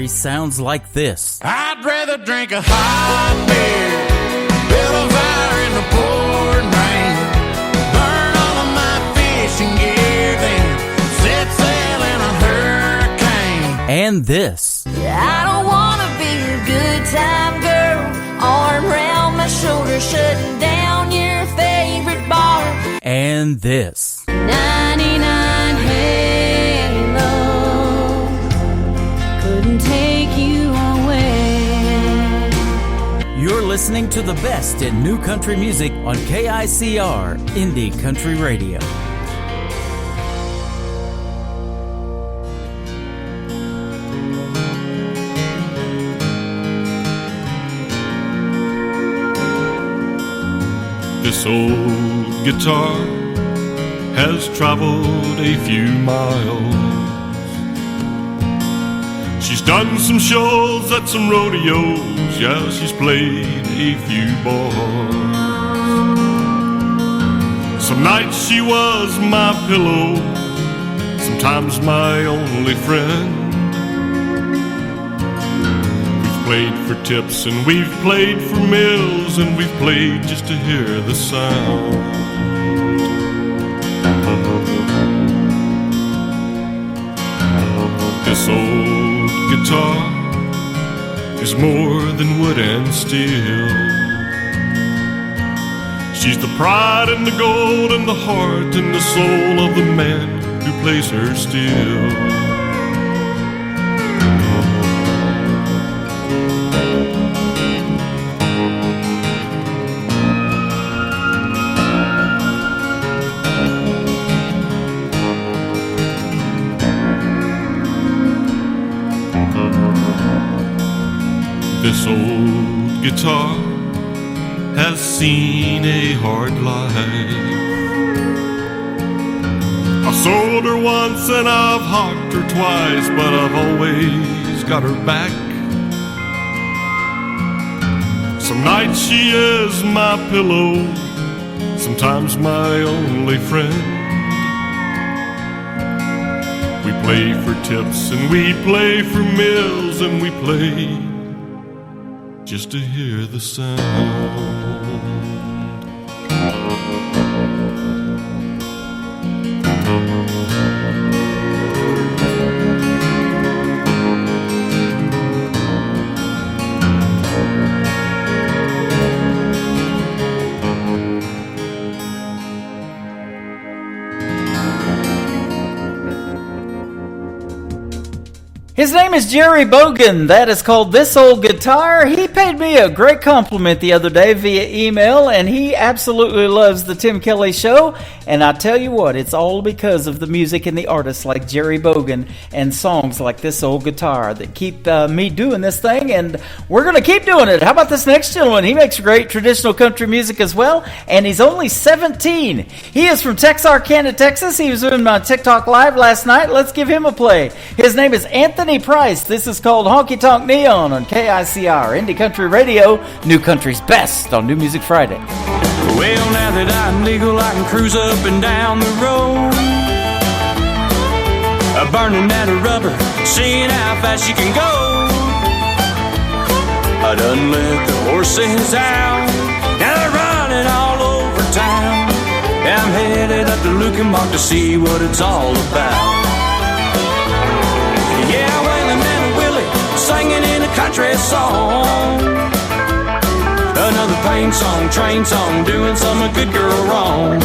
Sounds like this. I'd rather drink a hot beer, build a fire in the pouring rain, burn all of my fishing gear, then set sail in a hurricane. And this. I don't wanna be a good time girl, arm around my shoulder, shutting down your favorite bar. And this. 99 Halo couldn't take you away. You're listening to the best in new country music on KICR Indie Country Radio. This old guitar has traveled a few miles. She's done some shows at some rodeos, yeah, she's played a few bars. Some nights she was my pillow, sometimes my only friend. Played for tips and we've played for meals, and we've played just to hear the sound. This old guitar is more than wood and steel. She's the pride and the gold and the heart and the soul of the man who plays her still. This old guitar has seen a hard life. I sold her once and I've hawked her twice, but I've always got her back. Some nights she is my pillow, sometimes my only friend. We play for tips and we play for meals, and we play just to hear the sound. His name is Jerry Bogan. That is called This Old Guitar. He paid me a great compliment the other day via email, and he absolutely loves the Tim Kelly Show. And I tell you what, it's all because of the music and the artists like Jerry Bogan and songs like This Old Guitar that keep me doing this thing, and we're going to keep doing it. How about this next gentleman? He makes great traditional country music as well, and he's only 17. He is from Texarkana, Texas. He was doing my TikTok Live last night. Let's give him a play. His name is Anthony Price. This is called Honky Tonk Neon on KICR, Indie Country Radio, New Country's best on New Music Friday. Well, now that I'm legal, I can cruise up and down the road, burning that rubber, seeing how fast you can go. I done let the horses out, now they're running all over town. I'm headed up to Lukenbach to see what it's all about. Yeah, Waylon and Willie singing in a country song, another pain song, train song, doing some good girl wrong.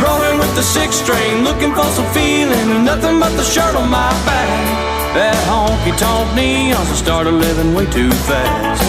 Rolling with the 6-string, looking for some feeling, nothing but the shirt on my back. That honky-tonk neons, I started living way too fast.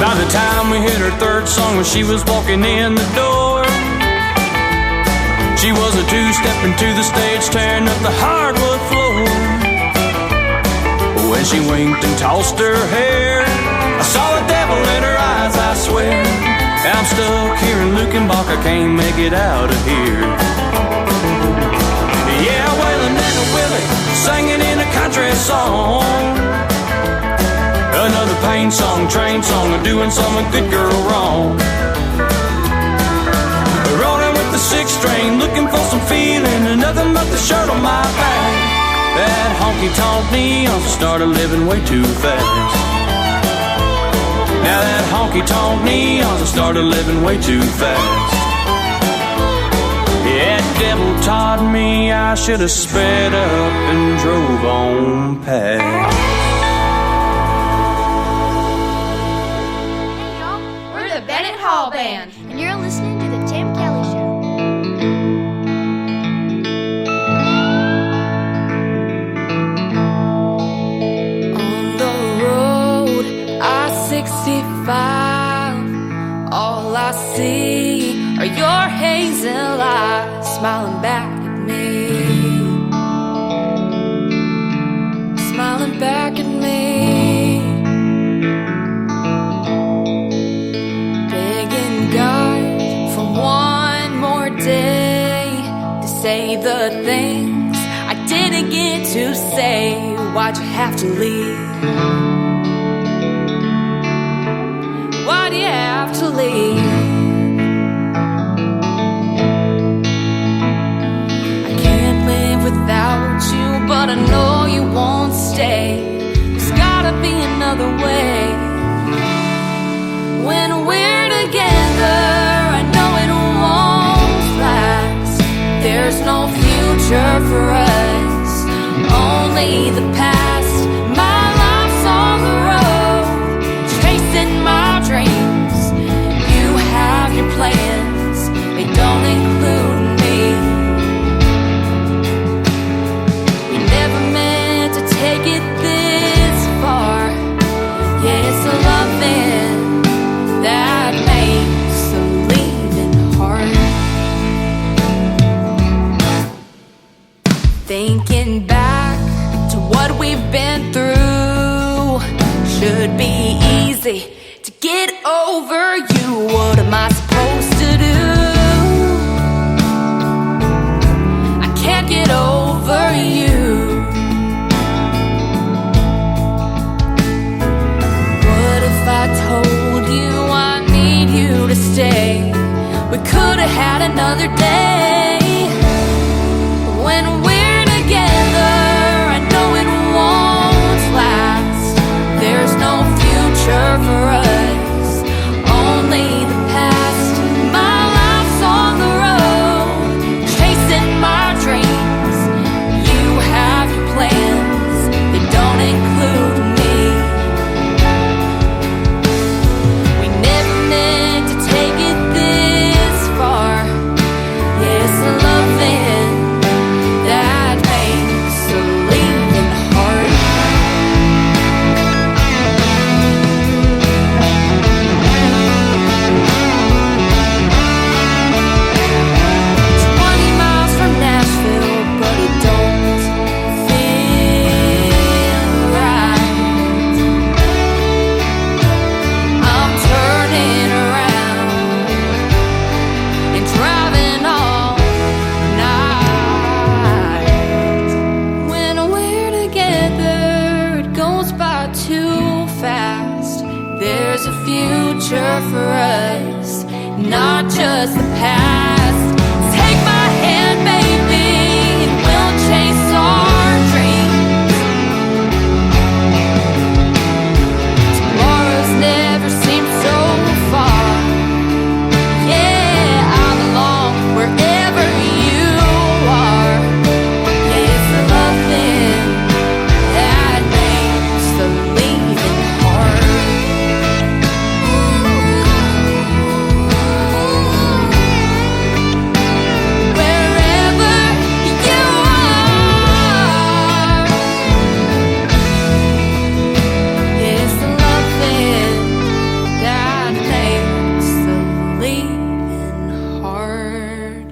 By the time we hit her third song, when she was walking in the door, she was a two-stepping to the stage, tearing up the hardwood floor. When she winked and tossed her hair, I saw the devil in her eyes, I swear. I'm stuck here in Lukenbach, I can't make it out of here. Yeah, Waylon and Willie singing in a country song, another pain song, train song, doing some good girl wrong. Rolling with the 6-string, looking for some feeling, nothing but the shirt on my back. That honky-tonk neons started living way too fast. Now that honky-tonk neons started living way too fast. Yeah, devil taught me I should have sped up and drove on past. Bennett Hall Band, and you're listening to the Tim Kelly Show. On the road, I-65, all I see are your hazel eyes smiling back at me, smiling back at me. Say the things I didn't get to say. Why'd you have to leave? Why'd you have to leave? I can't live without you, but I know you won't stay. There's gotta be another way. When we're together, I know it won't last. There's no future for us, only the past. My life's on the road, chasing my dreams. You have your plans, they don't include me. We never meant to take it this far. Yeah, it's a loving that makes the leaving hard. Thinking back to what we've been through, should be easy to get over you. What am I supposed to do? I can't get over you. What if I told you I need you to stay? We could have had another day. When we're together, I know it won't last. There's no future for us, only the past. My life's on the road. there's a future for us, not just the past. Take my hand, baby, and we'll chase our dreams. Tomorrow's never seemed so far. Yeah, I belong wherever you are. Yeah, it's the love thing that makes the leaving hard. Wherever you are. Yeah, it's the love thing that makes the leaving hard.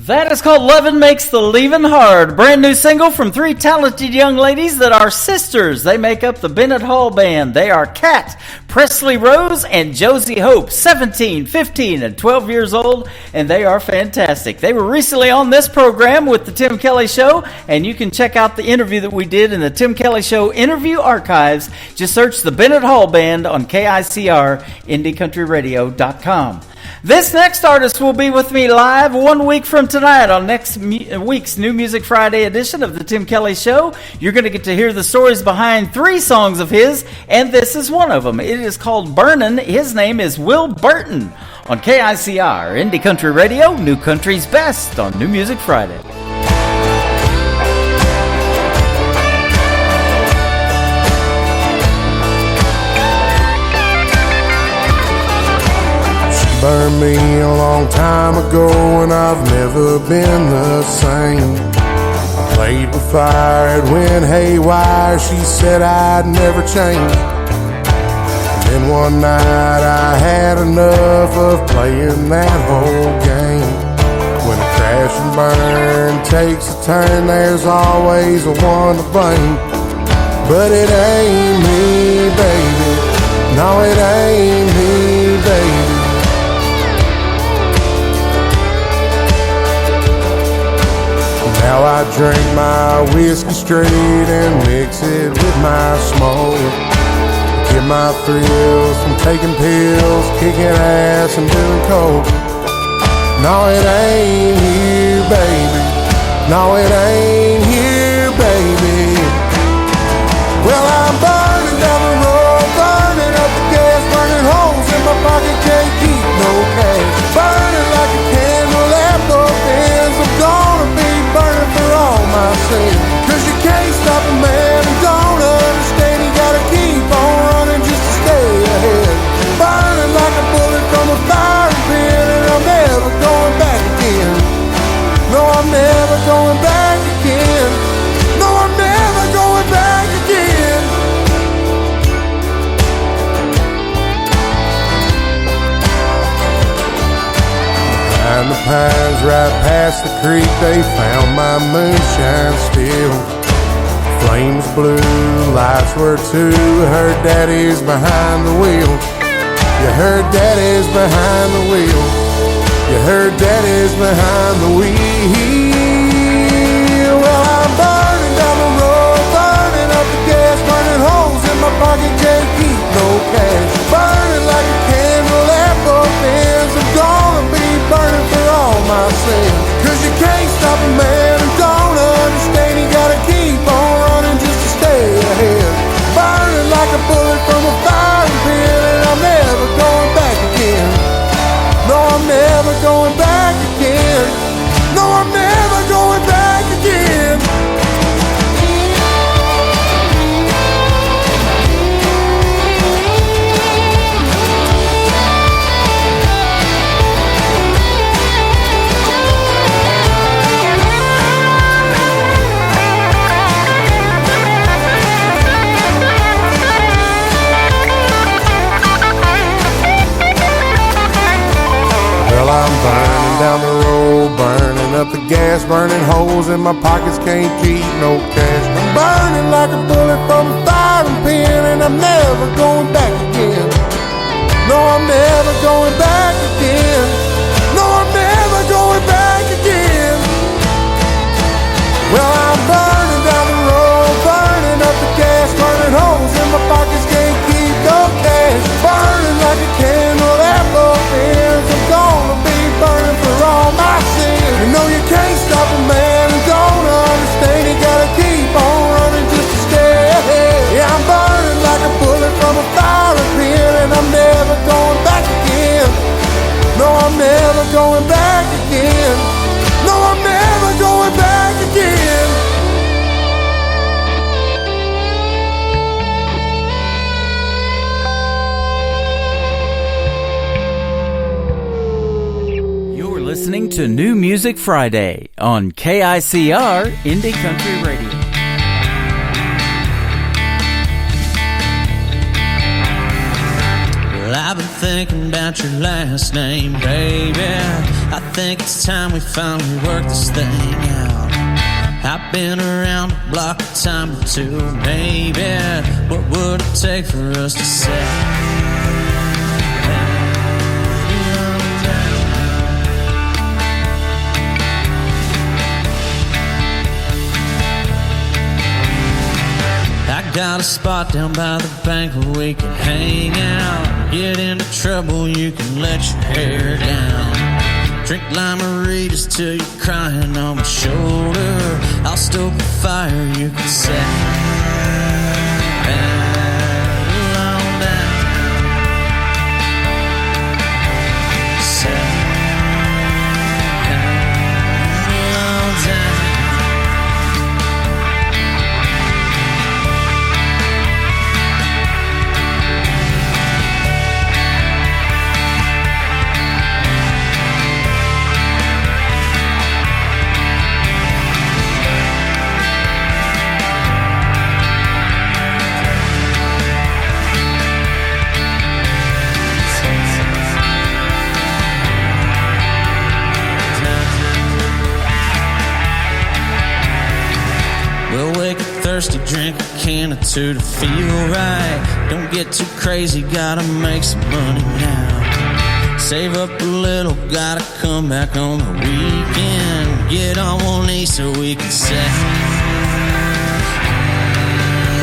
That is called Lovin' Makes the Leavin' Hard. Brand new single from three talented young ladies that are sisters. They make up the Bennett Hall Band. They are Kat, Presley Rose, and Josie Hope, 17, 15, and 12 years old, and they are fantastic. They were recently on this program with the Tim Kelly Show, and you can check out the interview that we did in the Tim Kelly Show interview archives. Just search the Bennett Hall Band on KICR, IndieCountryRadio.com. This next artist will be with me live 1 week from tonight on next week's New Music Friday edition of the Tim Kelly Show. You're going to get to hear the stories behind 3 songs of his, and this is one of them. It is called Burnin'. His name is Will Burton on KICR, Indie Country Radio, New Country's Best on New Music Friday. Burned me a long time ago and I've never been the same. I played with fire, it went haywire, she said I'd never change. And then one night I had enough of playing that whole game. When a crash and burn takes a turn, there's always a one to blame. But it ain't me, baby, no it ain't me, baby. Now I drink my whiskey straight and mix it with my smoke. Get my thrills from taking pills, kicking ass and doing coke. No, it ain't here, baby. No, it ain't here, baby. Well, I'm burning down the road, burning up the gas, burning holes in my pocket, can't keep no cash. Burning like a candle at both ends. I'm gonna be burning for all my sins. Cause you can't stop a man who don't understand. You gotta keep on running just to stay ahead. Burning like a bullet from a firing pin. And I'm never going back again. No, I'm never going back again. No, I'm never going back again. Behind the pines, right past the creek, they found my moonshine still. Flames blue, lights were too. Her daddy's behind the wheel. You heard daddy's behind the wheel. You heard daddy's behind the wheel. Well, I'm burning down the road, burning up the gas, burning holes in my pocket, can't keep no cash. Burning like a candle at both ends. I'm gonna be burning for all my sins. Cause you can't stop a man who don't understand. You gotta keep on running just to stay ahead. Burning like a bullet from a firing pin. And I'm never going back again. No, I'm never going back again. No, I'm never going back again. Well, I'm burning down the road, burning up the gas, burning holes in my pockets, can't keep no cash. I'm burning like a bullet from a firing pin, and I'm never going back again. No, I'm never going back again. No, I'm never going back again. Well, I'm burning down the road, burning up the gas, burning holes in my pockets, can't keep no cash. to New Music Friday on KICR Indie Country Radio. Well, I've been thinking about your last name, baby. I think it's time we finally work this thing out. I've been around the block a time or two, baby. What would it take for us to say? I got a spot down by the bank where we can hang out. Get into trouble, you can let your hair down. Drink lime-a-ritas till you're crying on my shoulder. I'll stoke the fire, you can say. Thirsty, drink a can or two to feel right. Don't get too crazy, gotta make some money now. Save up a little, gotta come back on the weekend. Get on one knee so we can say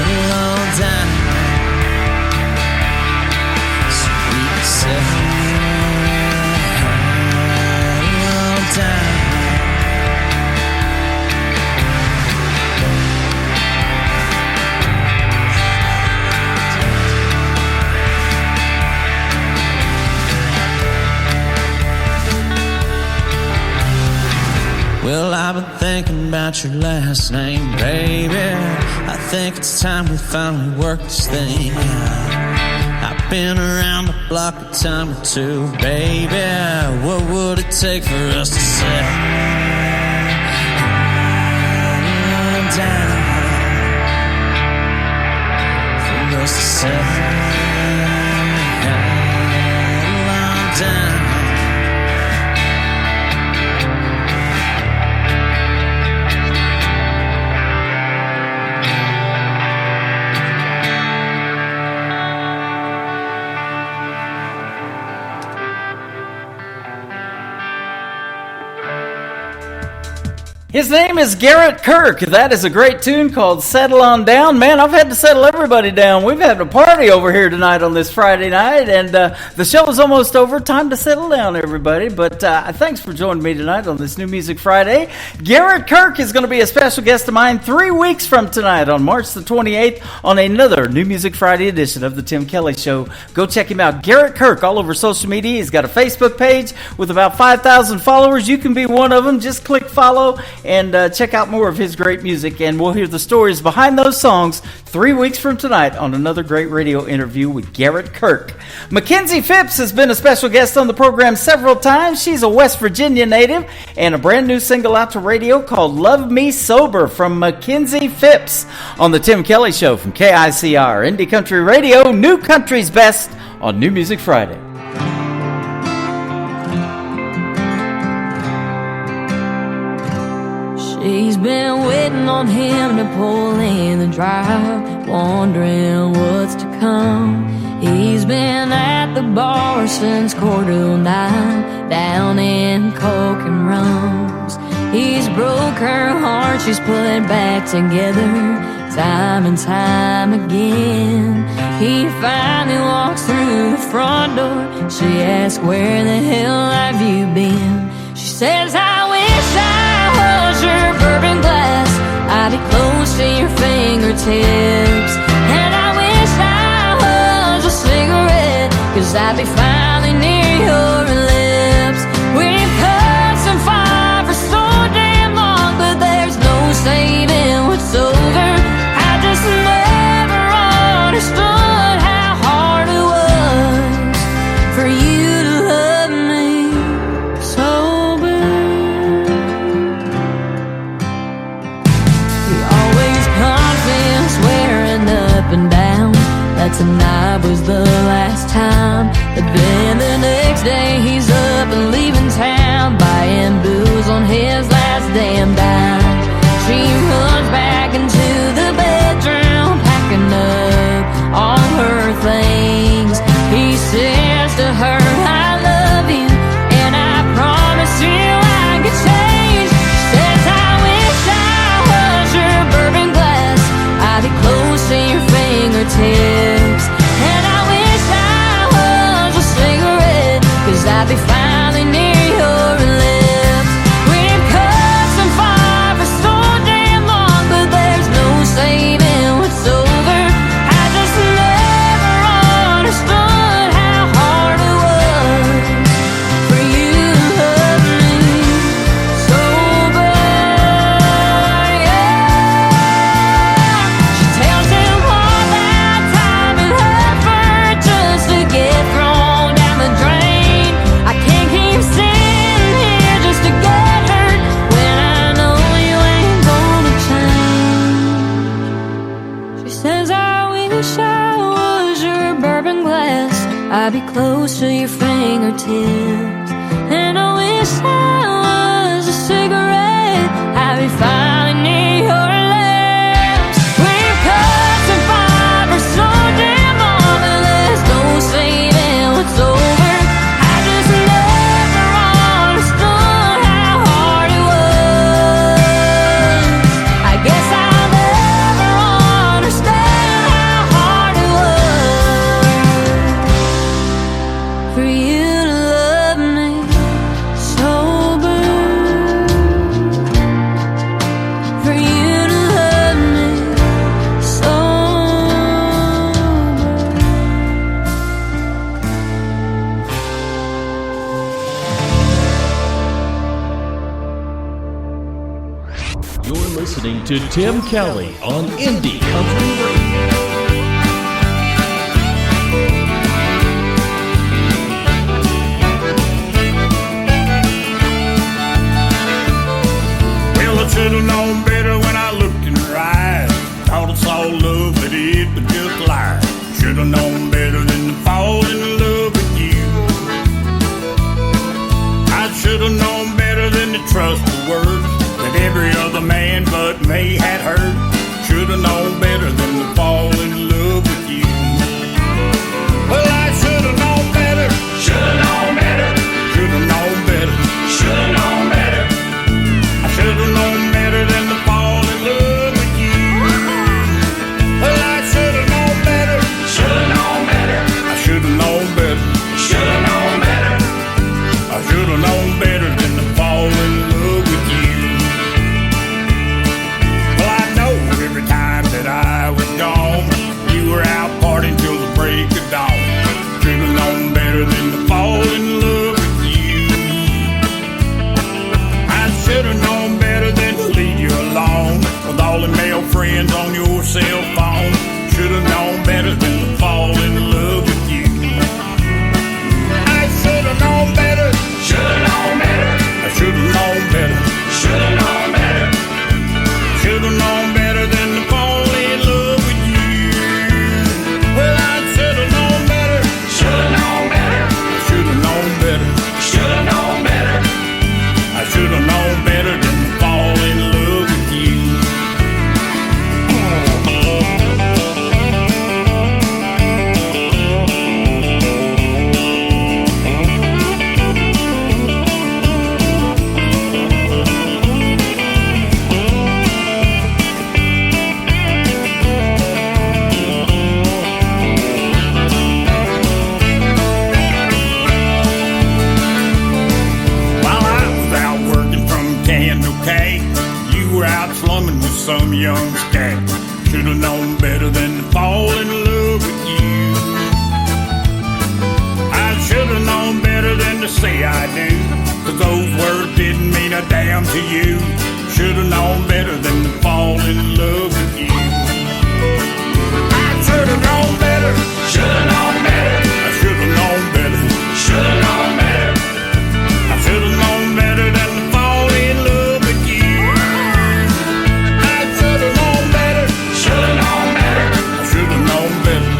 hello time. So we can say hello time. Well, I've been thinking about your last name, baby. I think it's time we finally work this thing out. I've been around the block a time or two, baby. What would it take for us to say down? For us to say down. His name is Garrett Kirk. That is a great tune called Settle On Down. Man, I've had to settle everybody down. We've had a party over here tonight on this Friday night, and the show is almost over. Time to settle down, everybody. But thanks for joining me tonight on this New Music Friday. Garrett Kirk is going to be a special guest of mine 3 weeks from tonight on March the 28th on another New Music Friday edition of The Tim Kelly Show. Go check him out. Garrett Kirk all over social media. He's got a Facebook page with about 5,000 followers. You can be one of them. Just click follow and check out more of his great music, and we'll hear the stories behind those songs 3 weeks from tonight on another great radio interview with Garrett Kirk. Mackenzie Phipps has been a special guest on the program several times. She's a West Virginia native, and a brand new single out to radio called Love Me Sober from Mackenzie Phipps on the Tim Kelly Show from KICR Indie Country Radio, New Country's Best on New Music Friday. She's been waiting on him to pull in the drive, wondering what's to come. He's been at the bar since 9:15, down in coke and rums. He's broke her heart, she's put it back together, time and time again. He finally walks through the front door. She asks, where the hell have you been? She says, I wish I was your bourbon glass, I'd be close to your fingertips. And I wish I was a cigarette, 'cause I'd be finally near your lips. We've cussed and fought for so damn long, but there's no saving what's over. I just never understood how hard it was for you to love me sober. like tonight was the last time. But then the next day he's up and leaving town, buying booze on his last damn dime. She runs back into the bedroom, packing up all her things. He says to her, I love you, and I promise you I could change. Says, I wish I was your bourbon glass, I'd be close to your fingertips. And I wish I was a cigarette, 'cause I'd be finally near your lips. We've cussed and fought for so damn long, but there's no saving what's over. I just never understood how hard it was for you to love me sober, yeah. She tells him all that time and effort just to get thrown down the drain. I can't keep sitting here just to get hurt when I know you ain't gonna change. She says, I wish I was your bourbon glass, I'd be close to your fingertips. And I wish I was a cigarette, I'd be finally near your lips. We've cussed and fought for so damn long, and there's no saving what's over. I just never understood how hard it was. I guess I'll never understand how hard it was for you to love me sober, for you to love me sober. You're listening to Tim Kelly on Indie Country Radio. Well, I should've known better when I looked in her eyes. Thought I saw love, but it was just lies. Should've known better than to fall in love with you. I should've known better than to trust the words that every other man but me had heard. Should've known better than to fall in love with you. Well, I should've known better. Should've known better. Should've known better. Should've known better. I should've known better than to fall in love with you. Well, I should've known better. Should've known better. I should've known better. Should've known better. I should've known better than to fall in love with you. Well, I know every time that I was gone, you were out partying till the break of dawn. Should've known better than to fall in love with you. I should've known better than to leave you alone with all the male friends on your cell phone. Should've known better than to fall in love with you. I should've known better. Should've known better. I should've known better. Should've known better. Should've known better than to fall in love with you. Well, I should've known better. Should've known better. I should've known better. Should've known better. I should've known better than to fall in love with you. While I was out working from Candle Cake, you were out slumming with some young scat. Should've known better than to fall in love with you. I should've known better than to say I do, 'cause those words didn't mean a damn to you. Should've known better than to fall in love with you. I should've known better. Should've known better. I should've known better. Should've known better. I should've known better than to fall in love with you. I should've known better. Should've known better. I should've known better.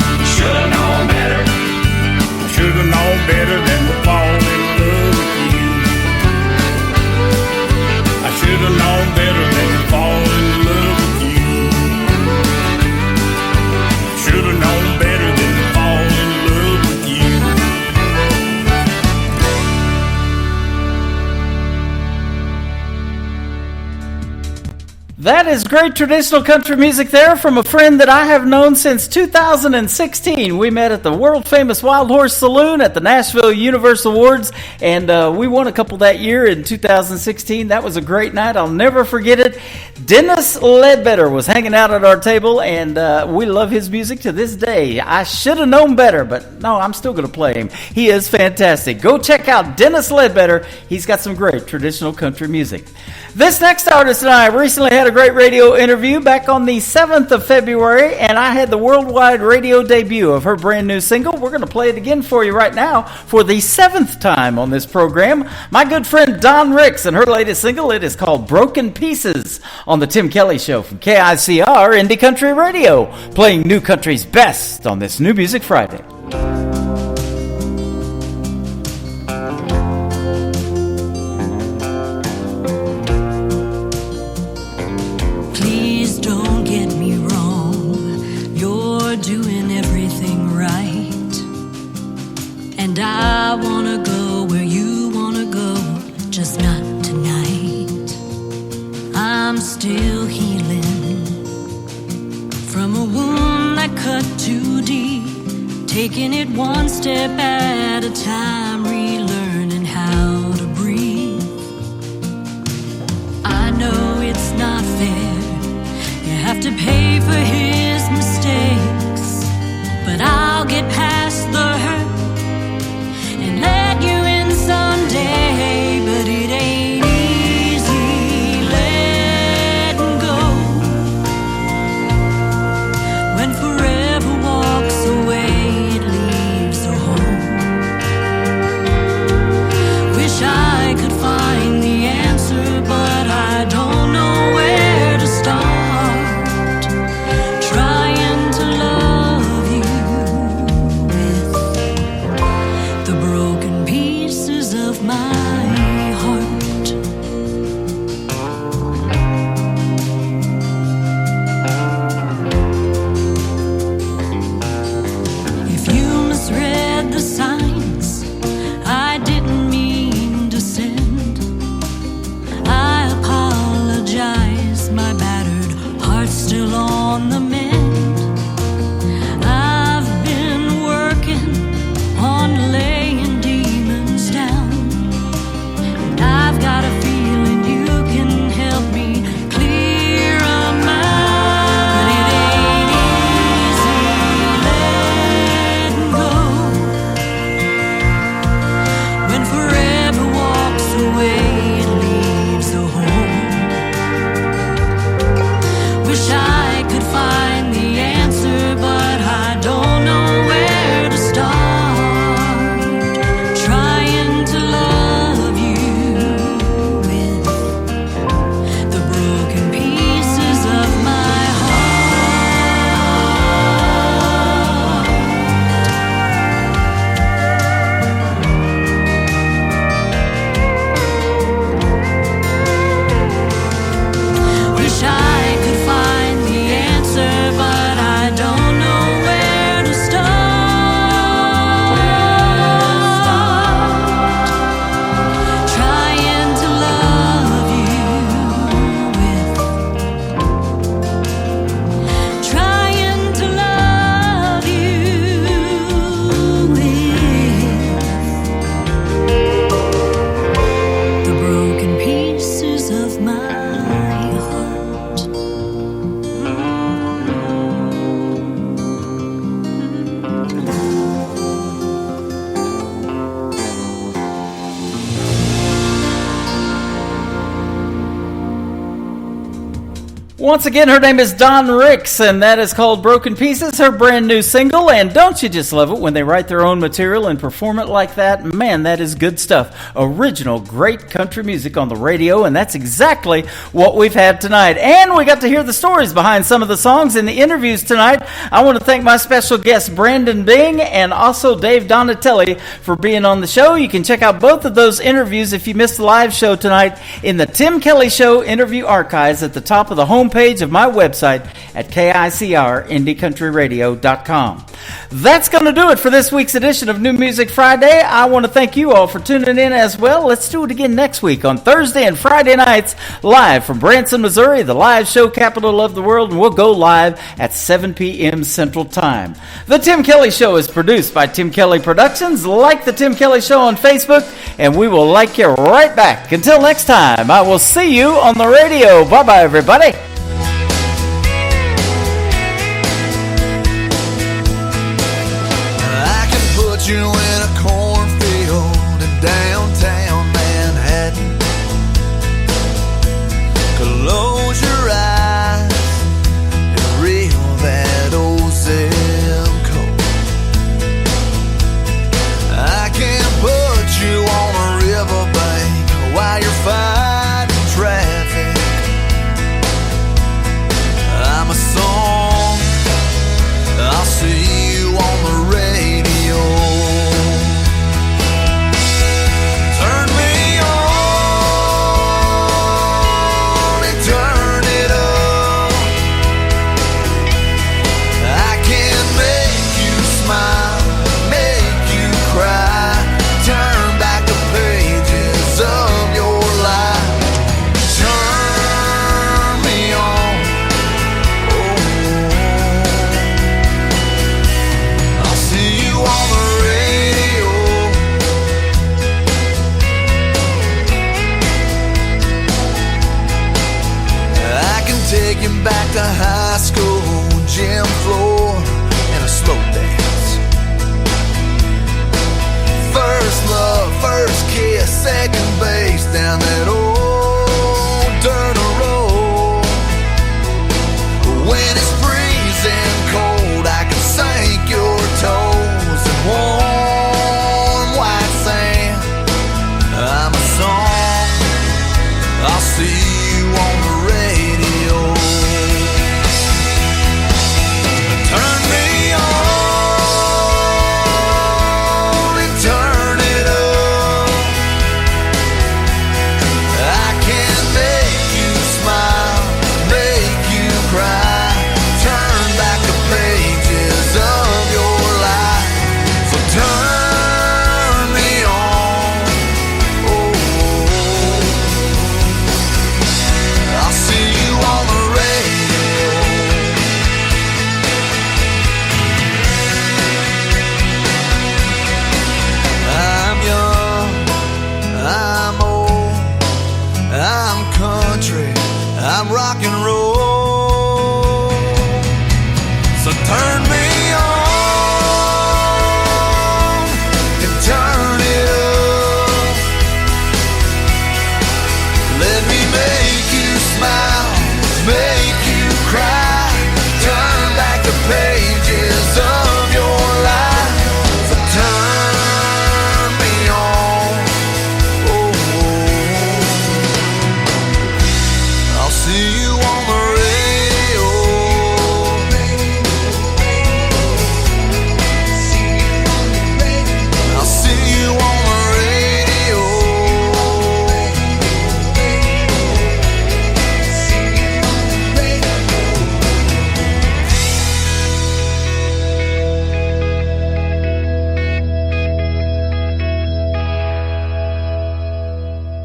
That is great traditional country music there from a friend that I have known since 2016. We met at the world-famous Wild Horse Saloon at the Nashville Universal Awards, and we won a couple that year in 2016. That was a great night. I'll never forget it. Dennis Ledbetter was hanging out at our table, and we love his music to this day. I should have known better, but no, I'm still going to play him. He is fantastic. Go check out Dennis Ledbetter. He's got some great traditional country music. This next artist and I recently had a great radio interview back on the 7th of February, and I had the worldwide radio debut of her brand new single. We're going to play it again for you right now for the 7th time on this program. My good friend Don Ricks and her latest single, it is called Broken Pieces on the Tim Kelly Show from KICR Indie Country Radio, playing new country's best on this New Music Friday. Doing everything right, and I wanna go where you wanna go, just not tonight. I'm still healing from a wound that cut too deep, taking it one step at a time, relearning how to breathe. I know it's not fair, you have to pay for his mistakes, but I'll get past the hurt and let you in someday. But it ain't easy letting go when forever walks away, it leaves a hole. Wish I could find the answer, but I don't know where to start. On the mend, I've been working on laying demons down, and I've got a feeling you can help me clear them out. But it ain't easy letting go when forever walks away, it leaves a hole. Wish I could find the answer, but I don't know where to start. Trying to love you with the broken pieces of my heart. Wish I could find the answer, but I don't know where to start. Trying to love you with, trying to love you with the broken pieces of my heart. Once again, her name is Don Ricks, and that is called Broken Pieces, her brand new single. And don't you just love it when they write their own material and perform it like that? Man, that is good stuff. Original, great country music on the radio, and that's exactly what we've had tonight. And we got to hear the stories behind some of the songs in the interviews tonight. I want to thank my special guests, Brandon Bing and also Dave Donatelli, for being on the show. You can check out both of those interviews if you missed the live show tonight in the Tim Kelly Show interview archives at the top of the homepage of my website at KICRIndieCountryRadio.com. That's going to do it for this week's edition of New Music Friday. I want to thank you all for tuning in as well. Let's do it again next week on Thursday and Friday nights, live from Branson, Missouri, the live show capital of the world, and we'll go live at 7 p.m. Central Time. The Tim Kelly Show is produced by Tim Kelly Productions. Like the Tim Kelly Show on Facebook, and we will like you right back. Until next time, I will see you on the radio. Bye-bye, everybody. You